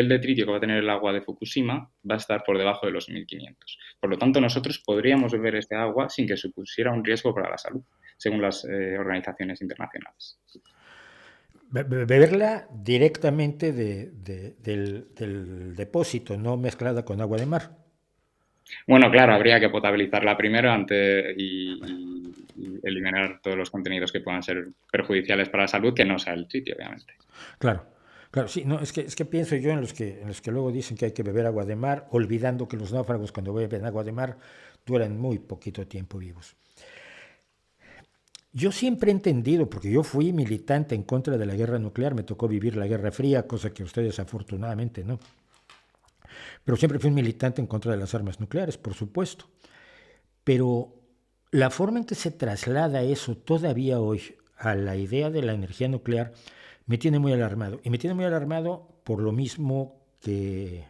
de tritio que va a tener el agua de Fukushima va a estar por debajo de los 1.500. Por lo tanto, nosotros podríamos beber este agua sin que supusiera un riesgo para la salud, según las organizaciones internacionales. Beberla directamente del depósito, no mezclada con agua de mar. Bueno, claro, habría que potabilizarla primero antes y eliminar todos los contenidos que puedan ser perjudiciales para la salud, que no sea el sitio, obviamente. Claro, claro, sí, no, es que pienso yo en los que luego dicen que hay que beber agua de mar, olvidando que los náufragos cuando beben agua de mar duran muy poquito tiempo vivos. Yo siempre he entendido, porque yo fui militante en contra de la guerra nuclear, me tocó vivir la Guerra Fría, cosa que ustedes afortunadamente no, pero siempre fui un militante en contra de las armas nucleares, por supuesto. Pero la forma en que se traslada eso todavía hoy a la idea de la energía nuclear me tiene muy alarmado. Y me tiene muy alarmado por lo mismo que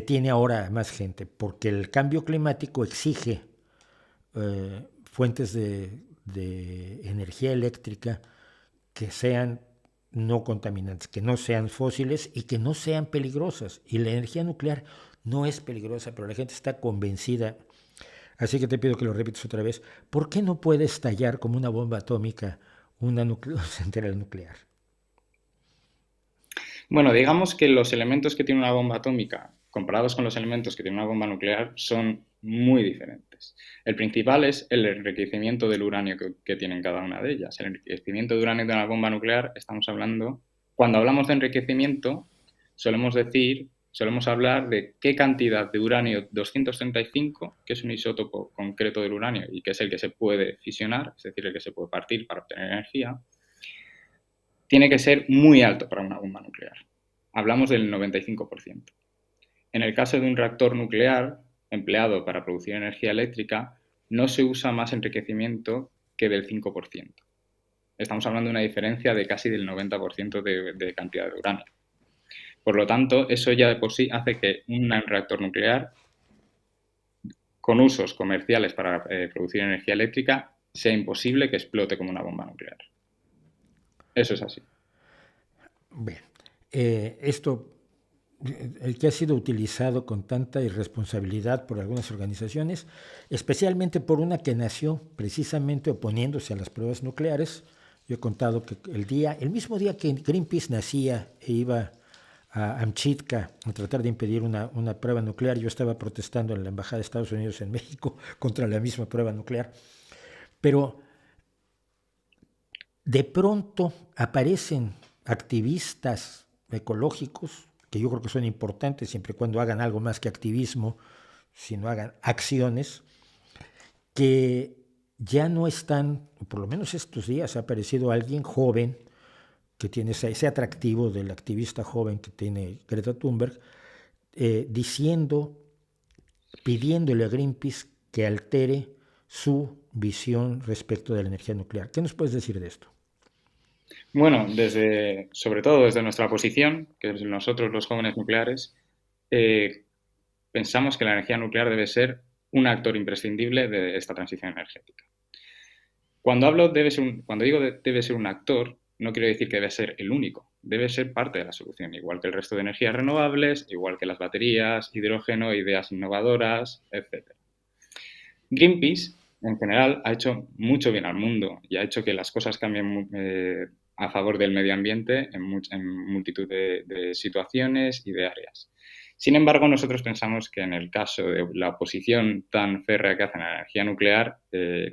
tiene ahora más gente, porque el cambio climático exige fuentes de energía eléctrica que sean no contaminantes, que no sean fósiles y que no sean peligrosas. Y la energía nuclear no es peligrosa, pero la gente está convencida. Así que te pido que lo repitas otra vez. ¿Por qué no puede estallar como una bomba atómica una central nuclear? Bueno, digamos que los elementos que tiene una bomba atómica, comparados con los elementos que tiene una bomba nuclear, son muy diferentes. El principal es el enriquecimiento del uranio que tienen cada una de ellas. El enriquecimiento de uranio de una bomba nuclear, estamos hablando, cuando hablamos de enriquecimiento, solemos hablar de qué cantidad de uranio 235, que es un isótopo concreto del uranio y que es el que se puede fisionar, es decir, el que se puede partir para obtener energía, tiene que ser muy alto para una bomba nuclear. Hablamos del 95%. En el caso de un reactor nuclear empleado para producir energía eléctrica, no se usa más enriquecimiento que del 5%. Estamos hablando de una diferencia de casi del 90% de cantidad de uranio. Por lo tanto, eso ya de por sí hace que un reactor nuclear con usos comerciales para producir energía eléctrica sea imposible que explote como una bomba nuclear. Eso es así. Bien, esto, el que ha sido utilizado con tanta irresponsabilidad por algunas organizaciones, especialmente por una que nació precisamente oponiéndose a las pruebas nucleares. Yo he contado que el mismo día que Greenpeace nacía e iba a Amchitka a tratar de impedir una prueba nuclear, yo estaba protestando en la Embajada de Estados Unidos en México contra la misma prueba nuclear. Pero de pronto aparecen activistas ecológicos, que yo creo que son importantes siempre y cuando hagan algo más que activismo, sino hagan acciones, que ya no están, por lo menos estos días ha aparecido alguien joven que tiene ese atractivo del activista joven que tiene Greta Thunberg, pidiéndole a Greenpeace que altere su visión respecto de la energía nuclear. ¿Qué nos puedes decir de esto? Bueno, sobre todo desde nuestra posición, que es nosotros los jóvenes nucleares, pensamos que la energía nuclear debe ser un actor imprescindible de esta transición energética. Cuando digo debe ser un actor, no quiero decir que debe ser el único, debe ser parte de la solución, igual que el resto de energías renovables, igual que las baterías, hidrógeno, ideas innovadoras, etc. Greenpeace, en general, ha hecho mucho bien al mundo y ha hecho que las cosas cambien a favor del medio ambiente en multitud de situaciones y de áreas. Sin embargo, nosotros pensamos que en el caso de la oposición tan férrea que hacen a la energía nuclear,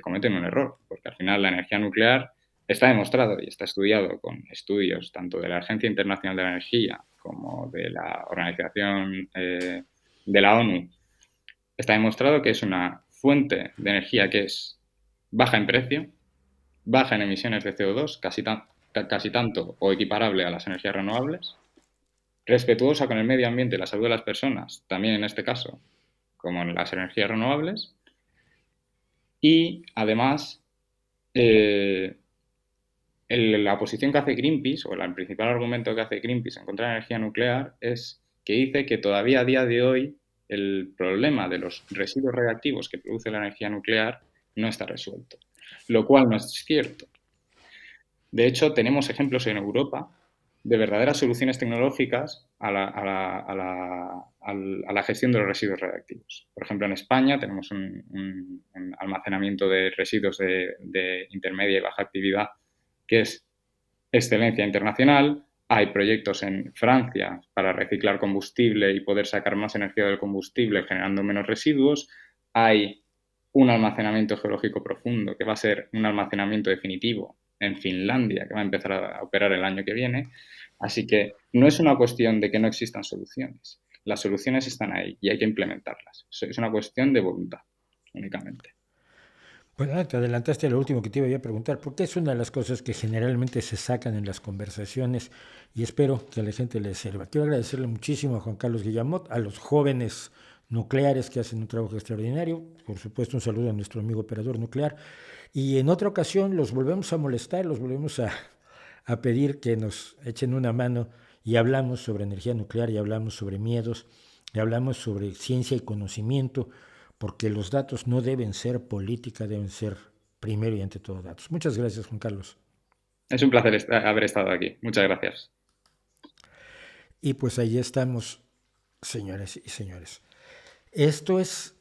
cometen un error, porque al final la energía nuclear está demostrado y está estudiado con estudios tanto de la Agencia Internacional de la Energía como de la Organización de la ONU. Está demostrado que es una fuente de energía que es baja en precio, baja en emisiones de CO2, casi tanto o equiparable a las energías renovables, respetuosa con el medio ambiente y la salud de las personas, también en este caso, como en las energías renovables, y además la oposición que hace Greenpeace, o el principal argumento que hace Greenpeace en contra de la energía nuclear, es que dice que todavía a día de hoy el problema de los residuos radiactivos que produce la energía nuclear no está resuelto, lo cual no es cierto. De hecho, tenemos ejemplos en Europa de verdaderas soluciones tecnológicas a la gestión de los residuos radiactivos. Por ejemplo, en España tenemos un almacenamiento de residuos de intermedia y baja actividad que es excelencia internacional. Hay proyectos en Francia para reciclar combustible y poder sacar más energía del combustible generando menos residuos. Hay un almacenamiento geológico profundo que va a ser un almacenamiento definitivo en Finlandia, que va a empezar a operar el año que viene. Así que no es una cuestión de que no existan soluciones. Las soluciones están ahí y hay que implementarlas. Es una cuestión de voluntad, únicamente. Bueno, te adelantaste a lo último que te iba a preguntar, porque es una de las cosas que generalmente se sacan en las conversaciones y espero que a la gente le sirva. Quiero agradecerle muchísimo a Juan Carlos Guillamot, a los jóvenes nucleares que hacen un trabajo extraordinario, por supuesto un saludo a nuestro amigo operador nuclear, y en otra ocasión los volvemos a molestar, los volvemos a pedir que nos echen una mano y hablamos sobre energía nuclear y hablamos sobre miedos y hablamos sobre ciencia y conocimiento, porque los datos no deben ser política, deben ser primero y ante todo datos. Muchas gracias, Juan Carlos. Es un placer haber estado aquí. Muchas gracias. Y pues ahí estamos, señores y señores. Esto es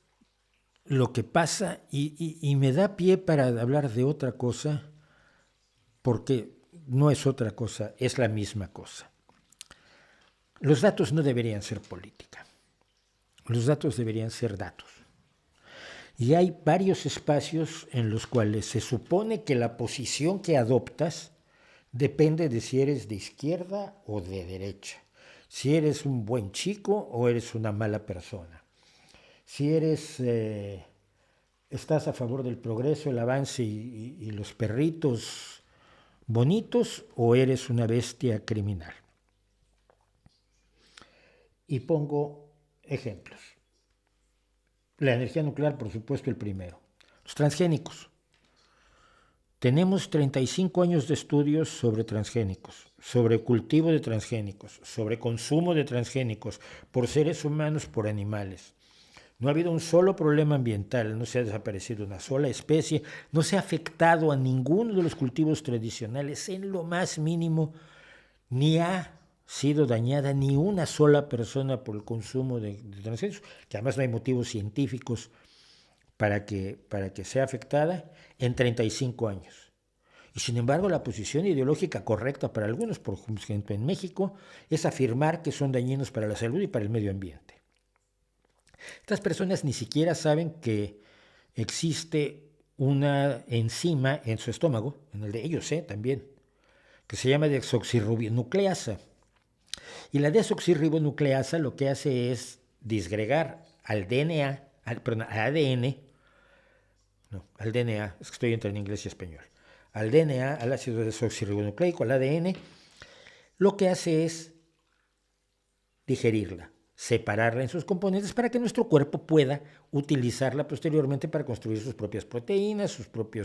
lo que pasa y me da pie para hablar de otra cosa, porque no es otra cosa, es la misma cosa. Los datos no deberían ser política. Los datos deberían ser datos. Y hay varios espacios en los cuales se supone que la posición que adoptas depende de si eres de izquierda o de derecha, si eres un buen chico o eres una mala persona, si estás a favor del progreso, el avance y los perritos bonitos o eres una bestia criminal. Y pongo ejemplos. La energía nuclear, por supuesto, el primero. Los transgénicos. Tenemos 35 años de estudios sobre transgénicos, sobre cultivo de transgénicos, sobre consumo de transgénicos por seres humanos, por animales. No ha habido un solo problema ambiental, no se ha desaparecido una sola especie, no se ha afectado a ninguno de los cultivos tradicionales en lo más mínimo, ni ha sido dañada ni una sola persona por el consumo de transgénicos, que además no hay motivos científicos para que sea afectada en 35 años. Y sin embargo, la posición ideológica correcta para algunos, por ejemplo en México, es afirmar que son dañinos para la salud y para el medio ambiente. Estas personas ni siquiera saben que existe una enzima en su estómago, en el de ellos también, que se llama desoxirribonucleasa. Y la desoxirribonucleasa lo que hace es disgregar al DNA, al ADN, no, al DNA, es que estoy entre en inglés y español, al DNA, al ácido desoxirribonucleico, al ADN, lo que hace es digerirla, separarla en sus componentes para que nuestro cuerpo pueda utilizarla posteriormente para construir sus propias proteínas, su propio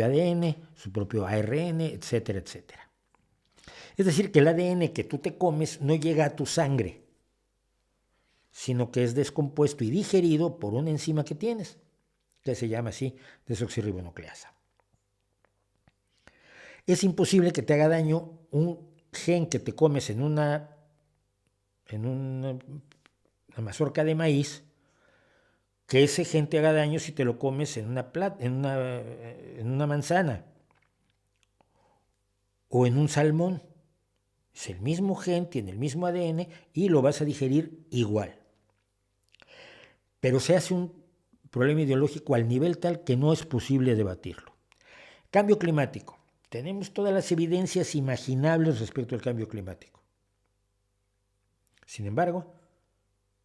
ADN, su propio ARN, etcétera, etcétera. Es decir, que el ADN que tú te comes no llega a tu sangre, sino que es descompuesto y digerido por una enzima que tienes, que se llama así desoxirribonucleasa. Es imposible que te haga daño un gen que te comes en una mazorca de maíz, que ese gen te haga daño si te lo comes en una manzana o en un salmón. Es el mismo gen, tiene el mismo ADN y lo vas a digerir igual. Pero se hace un problema ideológico al nivel tal que no es posible debatirlo. Cambio climático. Tenemos todas las evidencias imaginables respecto al cambio climático. Sin embargo,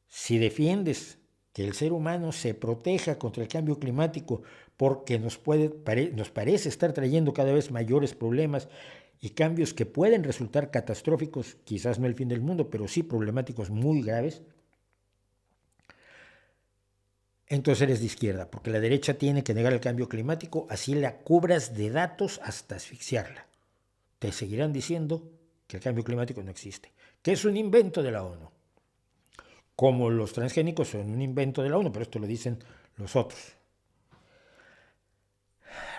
si defiendes que el ser humano se proteja contra el cambio climático porque nos parece estar trayendo cada vez mayores problemas y cambios que pueden resultar catastróficos, quizás no el fin del mundo, pero sí problemáticos muy graves, entonces eres de izquierda, porque la derecha tiene que negar el cambio climático, así la cubras de datos hasta asfixiarla. Te seguirán diciendo que el cambio climático no existe, que es un invento de la ONU. Como los transgénicos son un invento de la ONU, pero esto lo dicen los otros.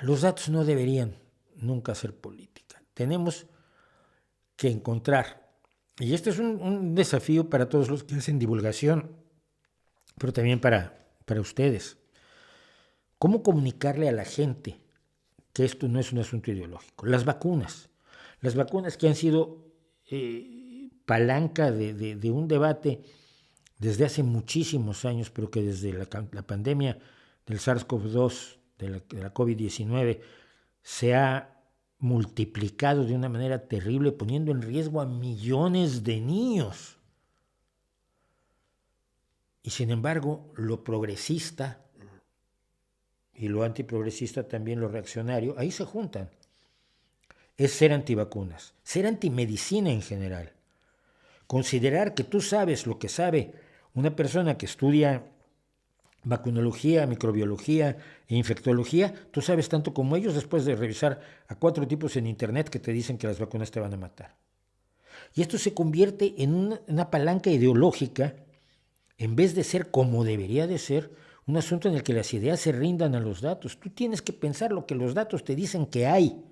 Los datos no deberían nunca ser política. Tenemos que encontrar, y este es un desafío para todos los que hacen divulgación, pero también para ustedes, cómo comunicarle a la gente que esto no es un asunto ideológico. Las vacunas que han sido palanca de un debate desde hace muchísimos años, pero que desde la pandemia del SARS-CoV-2, de la COVID-19, se ha multiplicado de una manera terrible, poniendo en riesgo a millones de niños. Y sin embargo, lo progresista y lo antiprogresista, también lo reaccionario, ahí se juntan. Es ser antivacunas, ser antimedicina en general. Considerar que tú sabes lo que sabe una persona que estudia vacunología, microbiología e infectología, tú sabes tanto como ellos después de revisar a 4 tipos en internet que te dicen que las vacunas te van a matar. Y esto se convierte en una palanca ideológica, en vez de ser como debería de ser, un asunto en el que las ideas se rindan a los datos. Tú tienes que pensar lo que los datos te dicen que hay.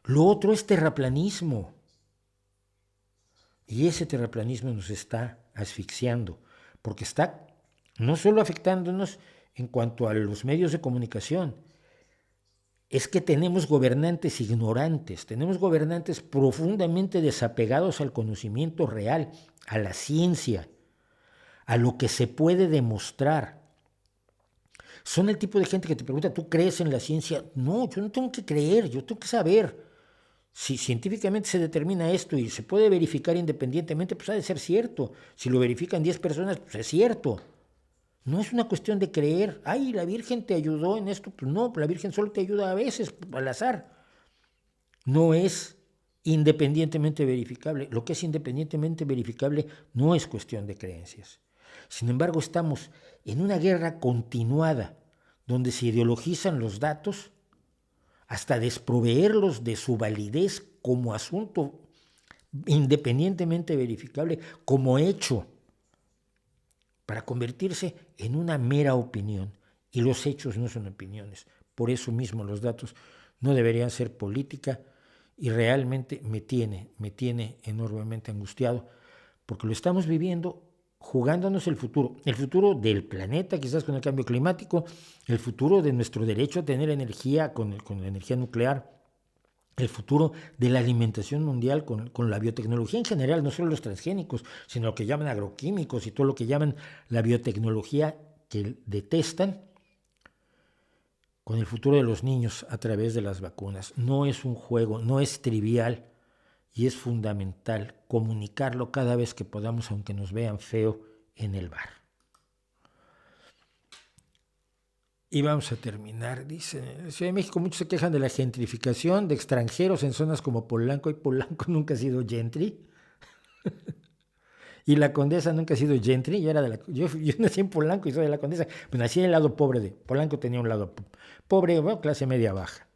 Lo otro es terraplanismo. Y ese terraplanismo nos está asfixiando, porque está no solo afectándonos en cuanto a los medios de comunicación, es que tenemos gobernantes ignorantes, tenemos gobernantes profundamente desapegados al conocimiento real, a la ciencia, a lo que se puede demostrar. Son el tipo de gente que te pregunta, ¿tú crees en la ciencia? No, yo no tengo que creer, yo tengo que saber. Si científicamente se determina esto y se puede verificar independientemente, pues ha de ser cierto. Si lo verifican 10 personas, pues es cierto. No es una cuestión de creer, ay, la Virgen te ayudó en esto. Pues no, la Virgen solo te ayuda a veces, al azar. No es independientemente verificable. Lo que es independientemente verificable no es cuestión de creencias. Sin embargo, estamos en una guerra continuada donde se ideologizan los datos hasta desproveerlos de su validez como asunto independientemente verificable, como hecho, para convertirse en una mera opinión. Y los hechos no son opiniones. Por eso mismo los datos no deberían ser política, y realmente me tiene enormemente angustiado, porque lo estamos viviendo jugándonos el futuro del planeta, quizás con el cambio climático, el futuro de nuestro derecho a tener energía con la energía nuclear, el futuro de la alimentación mundial con la biotecnología en general, no solo los transgénicos, sino lo que llaman agroquímicos y todo lo que llaman la biotecnología que detestan, con el futuro de los niños a través de las vacunas. No es un juego, no es trivial, y es fundamental comunicarlo cada vez que podamos, aunque nos vean feo en el bar. Y vamos a terminar, dice, en la Ciudad de México muchos se quejan de la gentrificación de extranjeros en zonas como Polanco, y Polanco nunca ha sido gentry. Y la Condesa nunca ha sido gentry. Yo nací en Polanco y soy de la Condesa, pues nací en el lado pobre de Polanco, tenía un lado pobre, bueno, clase media baja.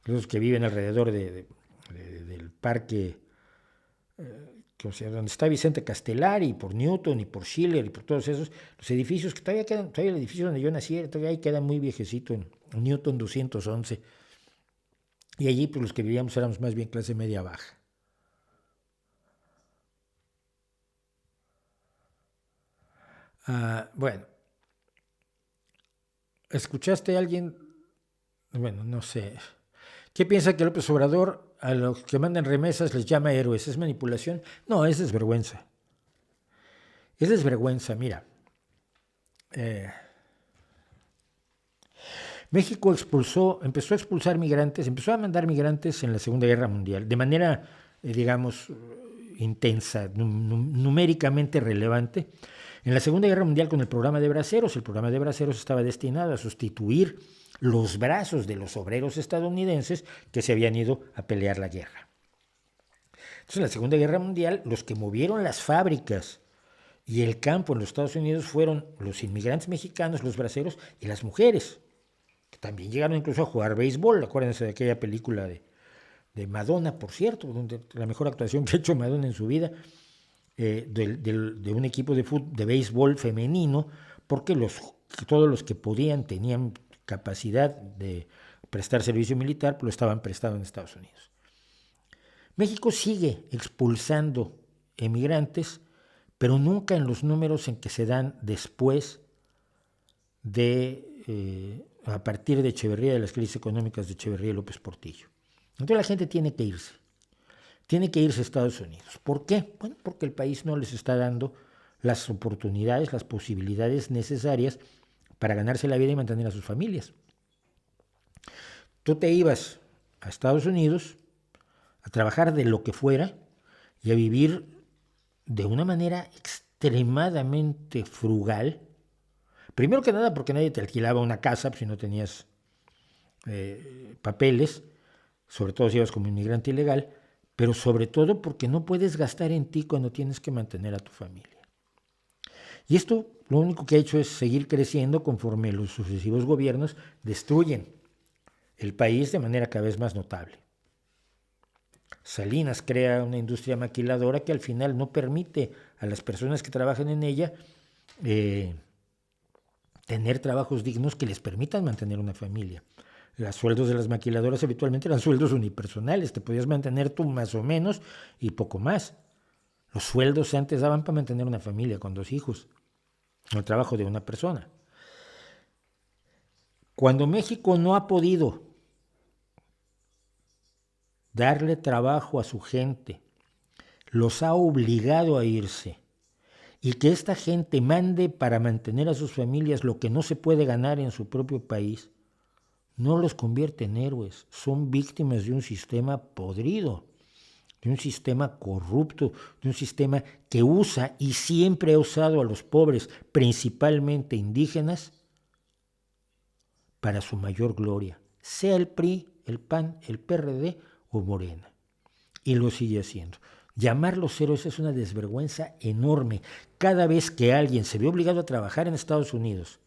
Los que viven alrededor del parque, donde está Vicente Castelar, y por Newton y por Schiller y por todos esos, los edificios que todavía quedan, todavía el edificio donde yo nací, todavía ahí queda muy viejecito, en Newton 211. Y allí pues los que vivíamos éramos más bien clase media baja. Bueno, ¿escuchaste a alguien? Bueno, no sé. ¿Qué piensa que López Obrador a los que mandan remesas les llama héroes? ¿Es manipulación? No, es desvergüenza. Es desvergüenza, mira. México empezó a expulsar migrantes, empezó a mandar migrantes en la Segunda Guerra Mundial, de manera, digamos, intensa, numéricamente relevante. En la Segunda Guerra Mundial, con el programa de Braceros, estaba destinado a sustituir los brazos de los obreros estadounidenses que se habían ido a pelear la guerra. Entonces, en la Segunda Guerra Mundial, los que movieron las fábricas y el campo en los Estados Unidos fueron los inmigrantes mexicanos, los braceros y las mujeres, que también llegaron incluso a jugar béisbol. Acuérdense de aquella película de Madonna, por cierto, donde la mejor actuación que ha hecho Madonna en su vida, de un equipo de béisbol femenino, porque todos los que podían, tenían capacidad de prestar servicio militar, pues lo estaban prestando en Estados Unidos. México sigue expulsando emigrantes, pero nunca en los números en que se dan después a partir de Echeverría, de las crisis económicas de Echeverría y López Portillo. Entonces la gente tiene que irse. tiene que irse a Estados Unidos. ¿Por qué? Bueno, porque el país no les está dando las oportunidades, las posibilidades necesarias para ganarse la vida y mantener a sus familias. Tú te ibas a Estados Unidos a trabajar de lo que fuera y a vivir de una manera extremadamente frugal. Primero que nada porque nadie te alquilaba una casa si no tenías papeles, sobre todo si ibas como inmigrante ilegal, pero sobre todo porque no puedes gastar en ti cuando tienes que mantener a tu familia. Y esto lo único que ha hecho es seguir creciendo conforme los sucesivos gobiernos destruyen el país de manera cada vez más notable. Salinas crea una industria maquiladora que al final no permite a las personas que trabajan en ella tener trabajos dignos que les permitan mantener una familia. Los sueldos de las maquiladoras habitualmente eran sueldos unipersonales, te podías mantener tú más o menos y poco más. Los sueldos antes daban para mantener una familia con 2 hijos, el trabajo de una persona. Cuando México no ha podido darle trabajo a su gente, los ha obligado a irse, y que esta gente mande para mantener a sus familias lo que no se puede ganar en su propio país, no los convierte en héroes, son víctimas de un sistema podrido, de un sistema corrupto, de un sistema que usa y siempre ha usado a los pobres, principalmente indígenas, para su mayor gloria, sea el PRI, el PAN, el PRD o Morena. Y lo sigue haciendo. Llamarlos héroes es una desvergüenza enorme. Cada vez que alguien se ve obligado a trabajar en Estados Unidos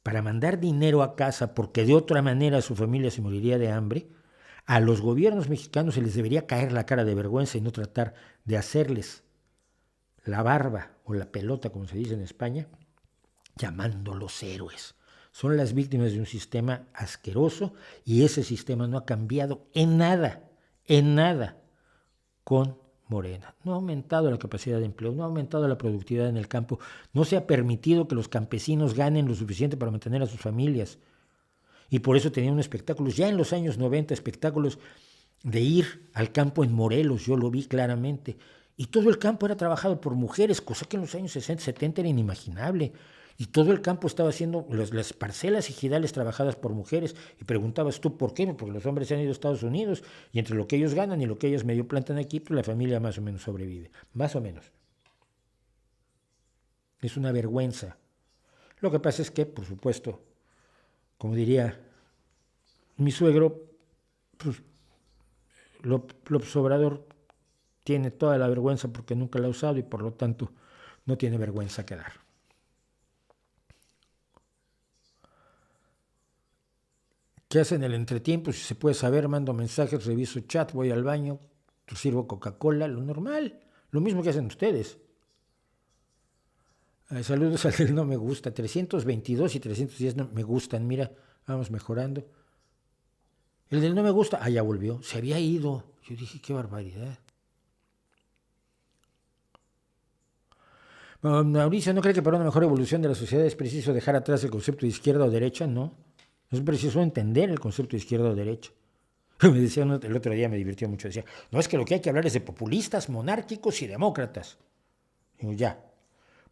para mandar dinero a casa porque de otra manera su familia se moriría de hambre, a los gobiernos mexicanos se les debería caer la cara de vergüenza y no tratar de hacerles la barba o la pelota, como se dice en España, llamándolos héroes. Son las víctimas de un sistema asqueroso y ese sistema no ha cambiado en nada con Morena. No ha aumentado la capacidad de empleo, no ha aumentado la productividad en el campo, no se ha permitido que los campesinos ganen lo suficiente para mantener a sus familias. Y por eso tenían espectáculos, ya en los años 90, espectáculos de ir al campo en Morelos, yo lo vi claramente. Y todo el campo era trabajado por mujeres, cosa que en los años 60, 70 era inimaginable. Y todo el campo estaba haciendo las parcelas ejidales trabajadas por mujeres. Y preguntabas tú, ¿por qué? Porque los hombres se han ido a Estados Unidos y entre lo que ellos ganan y lo que ellas medio plantan aquí, pues la familia más o menos sobrevive. Más o menos. Es una vergüenza. Lo que pasa es que, por supuesto, como diría mi suegro, pues López Obrador tiene toda la vergüenza porque nunca la ha usado y por lo tanto no tiene vergüenza que dar. ¿Qué hacen en el entretiempo? Si se puede saber, mando mensajes, reviso chat, voy al baño, sirvo Coca-Cola, lo normal, lo mismo que hacen ustedes. Saludos al del no me gusta, 322 y 310 no me gustan, mira, vamos mejorando. El del no me gusta, ya volvió, se había ido. Yo dije, qué barbaridad. Mauricio, ¿no cree que para una mejor evolución de la sociedad es preciso dejar atrás el concepto de izquierda o derecha? No. Es preciso entender el concepto de izquierda o derecha. Me decía el otro día, me divirtió mucho, decía, no, es que lo que hay que hablar es de populistas, monárquicos y demócratas. Digo, ya,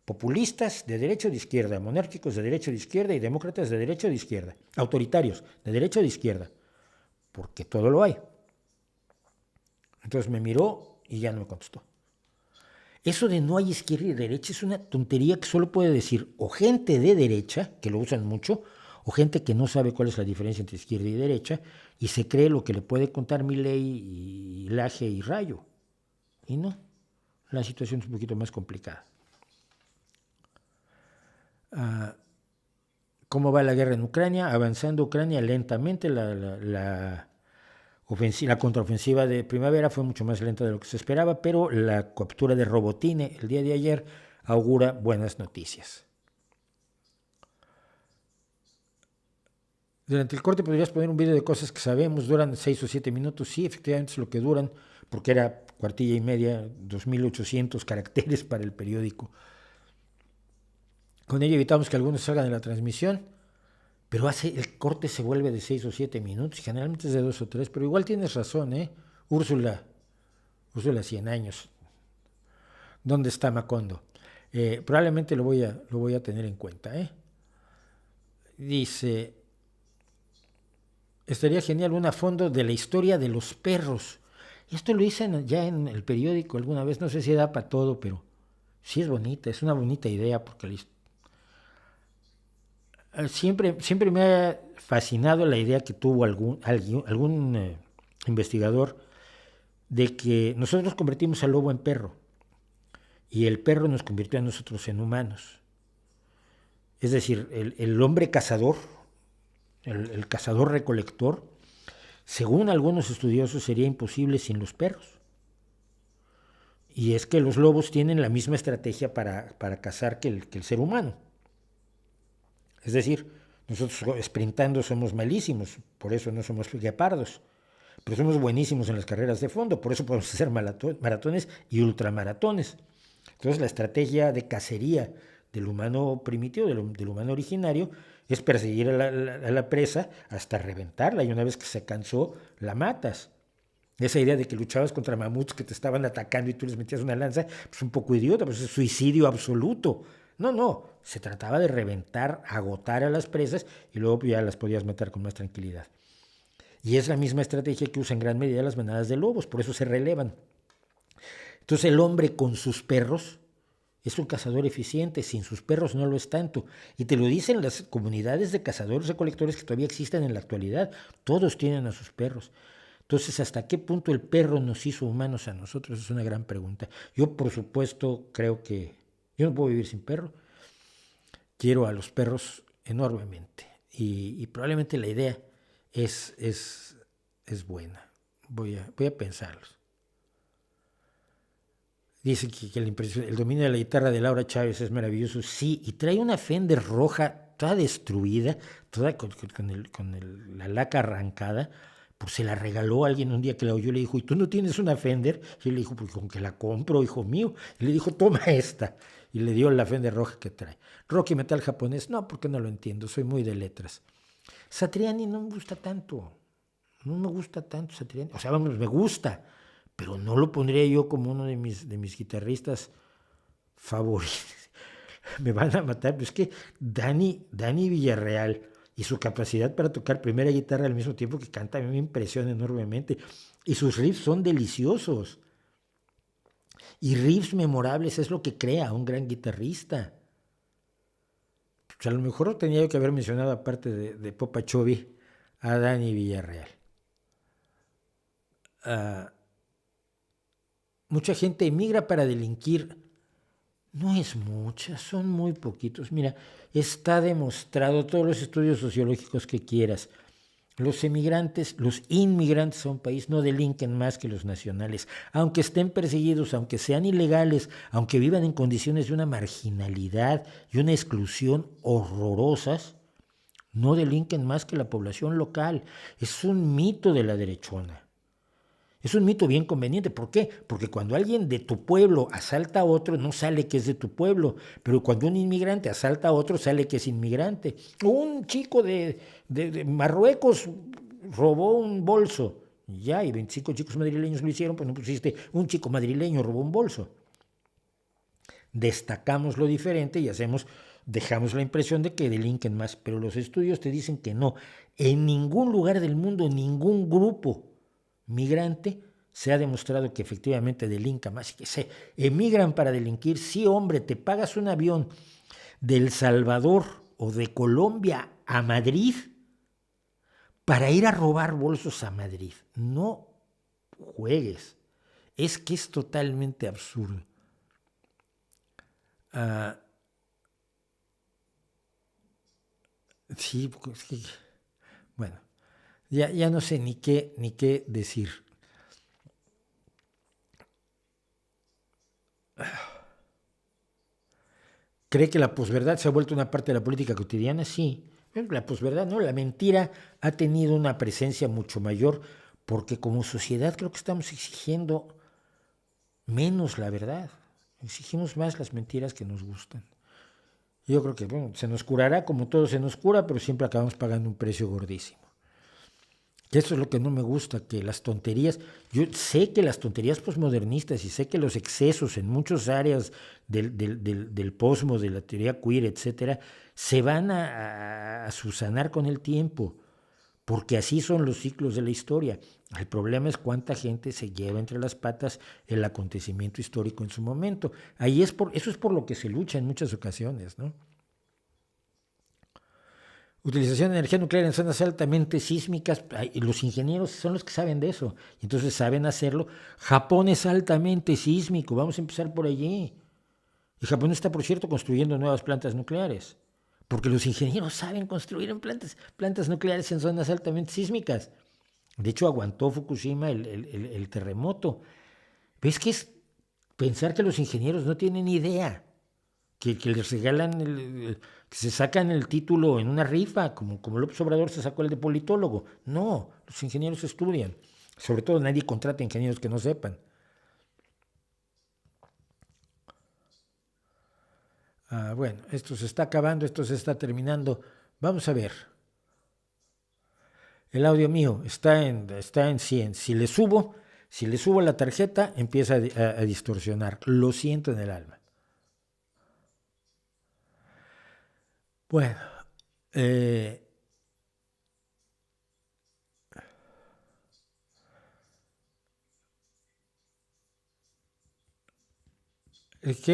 populistas de derecha o de izquierda, monárquicos de derecha o de izquierda y demócratas de derecha o de izquierda, autoritarios de derecha o de izquierda, porque todo lo hay. Entonces me miró y ya no me contestó. Eso de no hay izquierda y derecha es una tontería que solo puede decir o gente de derecha, que lo usan mucho, o gente que no sabe cuál es la diferencia entre izquierda y derecha y se cree lo que le puede contar Milei y Laje y Rayo. Y no, la situación es un poquito más complicada. ¿Cómo va la guerra en Ucrania? Avanzando Ucrania lentamente, la contraofensiva de primavera fue mucho más lenta de lo que se esperaba, pero la captura de Robotine el día de ayer augura buenas noticias. Durante el corte podrías poner un video de cosas que sabemos, duran 6 o 7 minutos. Sí, efectivamente es lo que duran, porque era cuartilla y media, 2.800 caracteres para el periódico. Con ello evitamos que algunos salgan de la transmisión, pero el corte se vuelve de 6 o 7 minutos, y generalmente es de 2 o 3, pero igual tienes razón, Úrsula 100 años. ¿Dónde está Macondo? Probablemente lo voy a tener en cuenta. Dice, estaría genial un a fondo de la historia de los perros. Esto lo hice ya en el periódico alguna vez, no sé si da para todo, pero sí es bonita, es una bonita idea, porque siempre me ha fascinado la idea que tuvo algún investigador de que nosotros convertimos al lobo en perro y el perro nos convirtió a nosotros en humanos. Es decir, el hombre cazador, el cazador recolector, según algunos estudiosos sería imposible sin los perros. Y es que los lobos tienen la misma estrategia para cazar que el ser humano. Es decir, nosotros sprintando somos malísimos, por eso no somos guepardos, pero somos buenísimos en las carreras de fondo, por eso podemos hacer maratones y ultramaratones. Entonces la estrategia de cacería del humano primitivo, del humano originario, es perseguir a la presa hasta reventarla, y una vez que se cansó, la matas. Esa idea de que luchabas contra mamuts que te estaban atacando y tú les metías una lanza, pues un poco idiota, pues es suicidio absoluto. No, se trataba de reventar, agotar a las presas y luego ya las podías matar con más tranquilidad. Y es la misma estrategia que usan en gran medida las manadas de lobos, por eso se relevan. Entonces el hombre con sus perros es un cazador eficiente, sin sus perros no lo es tanto. Y te lo dicen las comunidades de cazadores recolectores que todavía existen en la actualidad. Todos tienen a sus perros. Entonces, ¿hasta qué punto el perro nos hizo humanos a nosotros? Es una gran pregunta. Yo, por supuesto, creo que yo no puedo vivir sin perro. Quiero a los perros enormemente. Y probablemente la idea es buena. Voy a pensarlos. Dice que el dominio de la guitarra de Laura Chávez es maravilloso. Sí, y trae una Fender roja toda destruida, toda con la laca arrancada. Pues se la regaló a alguien un día que la oyó y le dijo, ¿y tú no tienes una Fender? Y él le dijo, pues con que la compro, hijo mío. Y le dijo, toma esta. Y le dio la Fender roja que trae. Rock y metal japonés, no, porque no lo entiendo, soy muy de letras. Satriani no me gusta tanto. No me gusta tanto Satriani. O sea, vamos, me gusta, pero no lo pondría yo como uno de mis guitarristas favoritos. Me van a matar, pero es que Dani Villarreal y su capacidad para tocar primera guitarra al mismo tiempo que canta a mí me impresiona enormemente. Y sus riffs son deliciosos. Y riffs memorables es lo que crea un gran guitarrista. Pues a lo mejor tenía yo que haber mencionado, aparte de Popa Chovi, a Dani Villarreal. Mucha gente emigra para delinquir. No es mucha, son muy poquitos. Mira, está demostrado, todos los estudios sociológicos que quieras, los inmigrantes a un país no delinquen más que los nacionales. Aunque estén perseguidos, aunque sean ilegales, aunque vivan en condiciones de una marginalidad y una exclusión horrorosas, no delinquen más que la población local. Es un mito de la derechona. Es un mito bien conveniente. ¿Por qué? Porque cuando alguien de tu pueblo asalta a otro, no sale que es de tu pueblo. Pero cuando un inmigrante asalta a otro, sale que es inmigrante. Un chico de Marruecos robó un bolso. Ya, y 25 chicos madrileños lo hicieron, pues no pusiste un chico madrileño robó un bolso. Destacamos lo diferente y dejamos la impresión de que delinquen más. Pero los estudios te dicen que no. En ningún lugar del mundo, ningún grupo migrante se ha demostrado que efectivamente delinca más y que se emigran para delinquir. Sí, hombre, te pagas un avión de El Salvador o de Colombia a Madrid para ir a robar bolsos a Madrid. No juegues. Es que es totalmente absurdo. Sí, pues, bueno. Ya no sé ni qué decir. ¿Cree que la posverdad se ha vuelto una parte de la política cotidiana? Sí. La posverdad, ¿no? La mentira ha tenido una presencia mucho mayor porque como sociedad creo que estamos exigiendo menos la verdad. Exigimos más las mentiras que nos gustan. Yo creo que, se nos curará como todo se nos cura, pero siempre acabamos pagando un precio gordísimo. Que eso es lo que no me gusta, que las tonterías, yo sé que las tonterías posmodernistas y sé que los excesos en muchas áreas del posmo, de la teoría queer, etcétera, se van a subsanar con el tiempo, porque así son los ciclos de la historia. El problema es cuánta gente se lleva entre las patas el acontecimiento histórico en su momento. Eso es por lo que se lucha en muchas ocasiones, ¿no? Utilización de energía nuclear en zonas altamente sísmicas. Los ingenieros son los que saben de eso. Entonces saben hacerlo. Japón es altamente sísmico. Vamos a empezar por allí. Y Japón está, por cierto, construyendo nuevas plantas nucleares. Porque los ingenieros saben construir en plantas nucleares en zonas altamente sísmicas. De hecho, aguantó Fukushima el terremoto. ¿Ves que es pensar que los ingenieros no tienen idea? Que les regalan, que se sacan el título en una rifa, como López Obrador se sacó el de politólogo. No, los ingenieros estudian. Sobre todo nadie contrata ingenieros que no sepan. Bueno, esto se está acabando, esto se está terminando. Vamos a ver. El audio mío está en 100. Si le subo la tarjeta, empieza a distorsionar. Lo siento en el alma. Bueno, ¿qué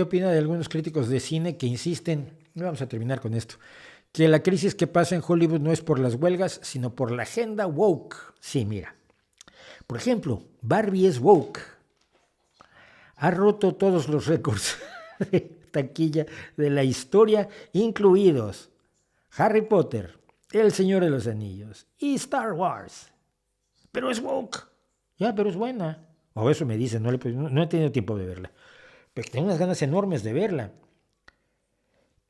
opina de algunos críticos de cine que insisten, vamos a terminar con esto, que la crisis que pasa en Hollywood no es por las huelgas, sino por la agenda woke? Sí, mira. Por ejemplo, Barbie es woke. Ha roto todos los récords de taquilla de la historia, incluidos Harry Potter, El Señor de los Anillos y Star Wars. Pero es woke. Ya, pero es buena. O eso me dicen, no he tenido tiempo de verla. Pero tengo unas ganas enormes de verla.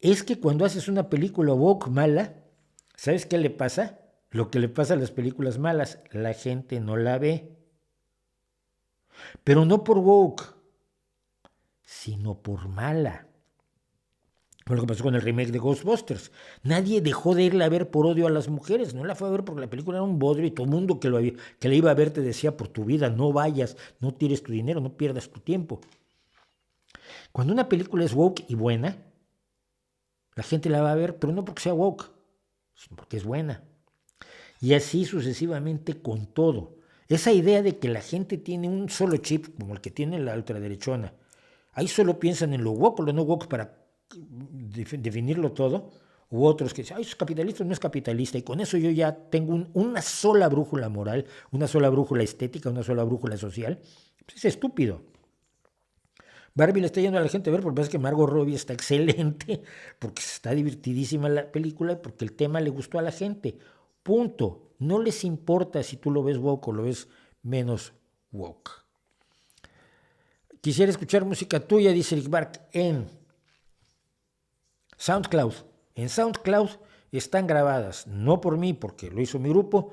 Es que cuando haces una película woke mala, ¿sabes qué le pasa? Lo que le pasa a las películas malas, la gente no la ve. Pero no por woke, sino por mala. Fue lo que pasó con el remake de Ghostbusters. Nadie dejó de irla a ver por odio a las mujeres. No la fue a ver porque la película era un bodrio y todo el mundo que la iba a ver te decía por tu vida, no vayas, no tires tu dinero, no pierdas tu tiempo. Cuando una película es woke y buena, la gente la va a ver, pero no porque sea woke, sino porque es buena. Y así sucesivamente con todo. Esa idea de que la gente tiene un solo chip, como el que tiene la ultraderechona, ahí solo piensan en lo woke o lo no woke para definirlo todo, u otros que dicen, ay, es capitalista o no es capitalista, y con eso yo ya tengo una sola brújula moral, una sola brújula estética, una sola brújula social. Pues es estúpido. Barbie le está yendo a la gente a ver porque parece que Margot Robbie está excelente, porque está divertidísima la película y porque el tema le gustó a la gente. Punto. No les importa si tú lo ves woke o lo ves menos woke. Quisiera escuchar música tuya, dice Rick Bark, en SoundCloud. En SoundCloud están grabadas, no por mí, porque lo hizo mi grupo,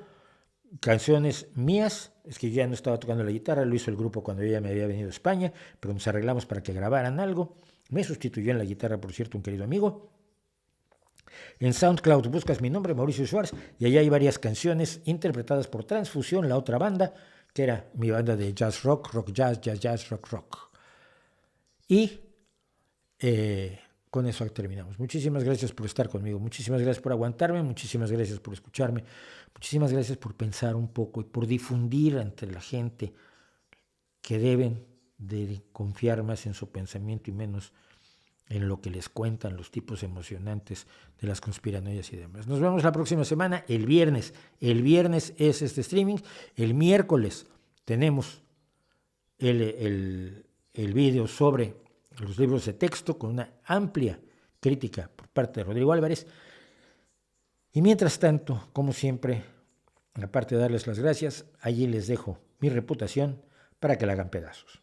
canciones mías. Es que yo ya no estaba tocando la guitarra, lo hizo el grupo cuando yo ya me había venido a España, pero nos arreglamos para que grabaran algo. Me sustituyó en la guitarra, por cierto, un querido amigo. En SoundCloud buscas mi nombre, Mauricio Schwartz, y allá hay varias canciones interpretadas por Transfusión, la otra banda, que era mi banda de jazz rock, rock jazz, jazz jazz, rock rock. Y con eso terminamos. Muchísimas gracias por estar conmigo, muchísimas gracias por aguantarme, muchísimas gracias por escucharme, muchísimas gracias por pensar un poco y por difundir entre la gente que deben de confiar más en su pensamiento y menos en lo que les cuentan los tipos emocionantes de las conspiranoias y demás. Nos vemos la próxima semana, el viernes. El viernes es este streaming. El miércoles tenemos el vídeo sobre los libros de texto con una amplia crítica por parte de Rodrigo Álvarez. Y mientras tanto, como siempre, aparte de darles las gracias, allí les dejo mi reputación para que la hagan pedazos.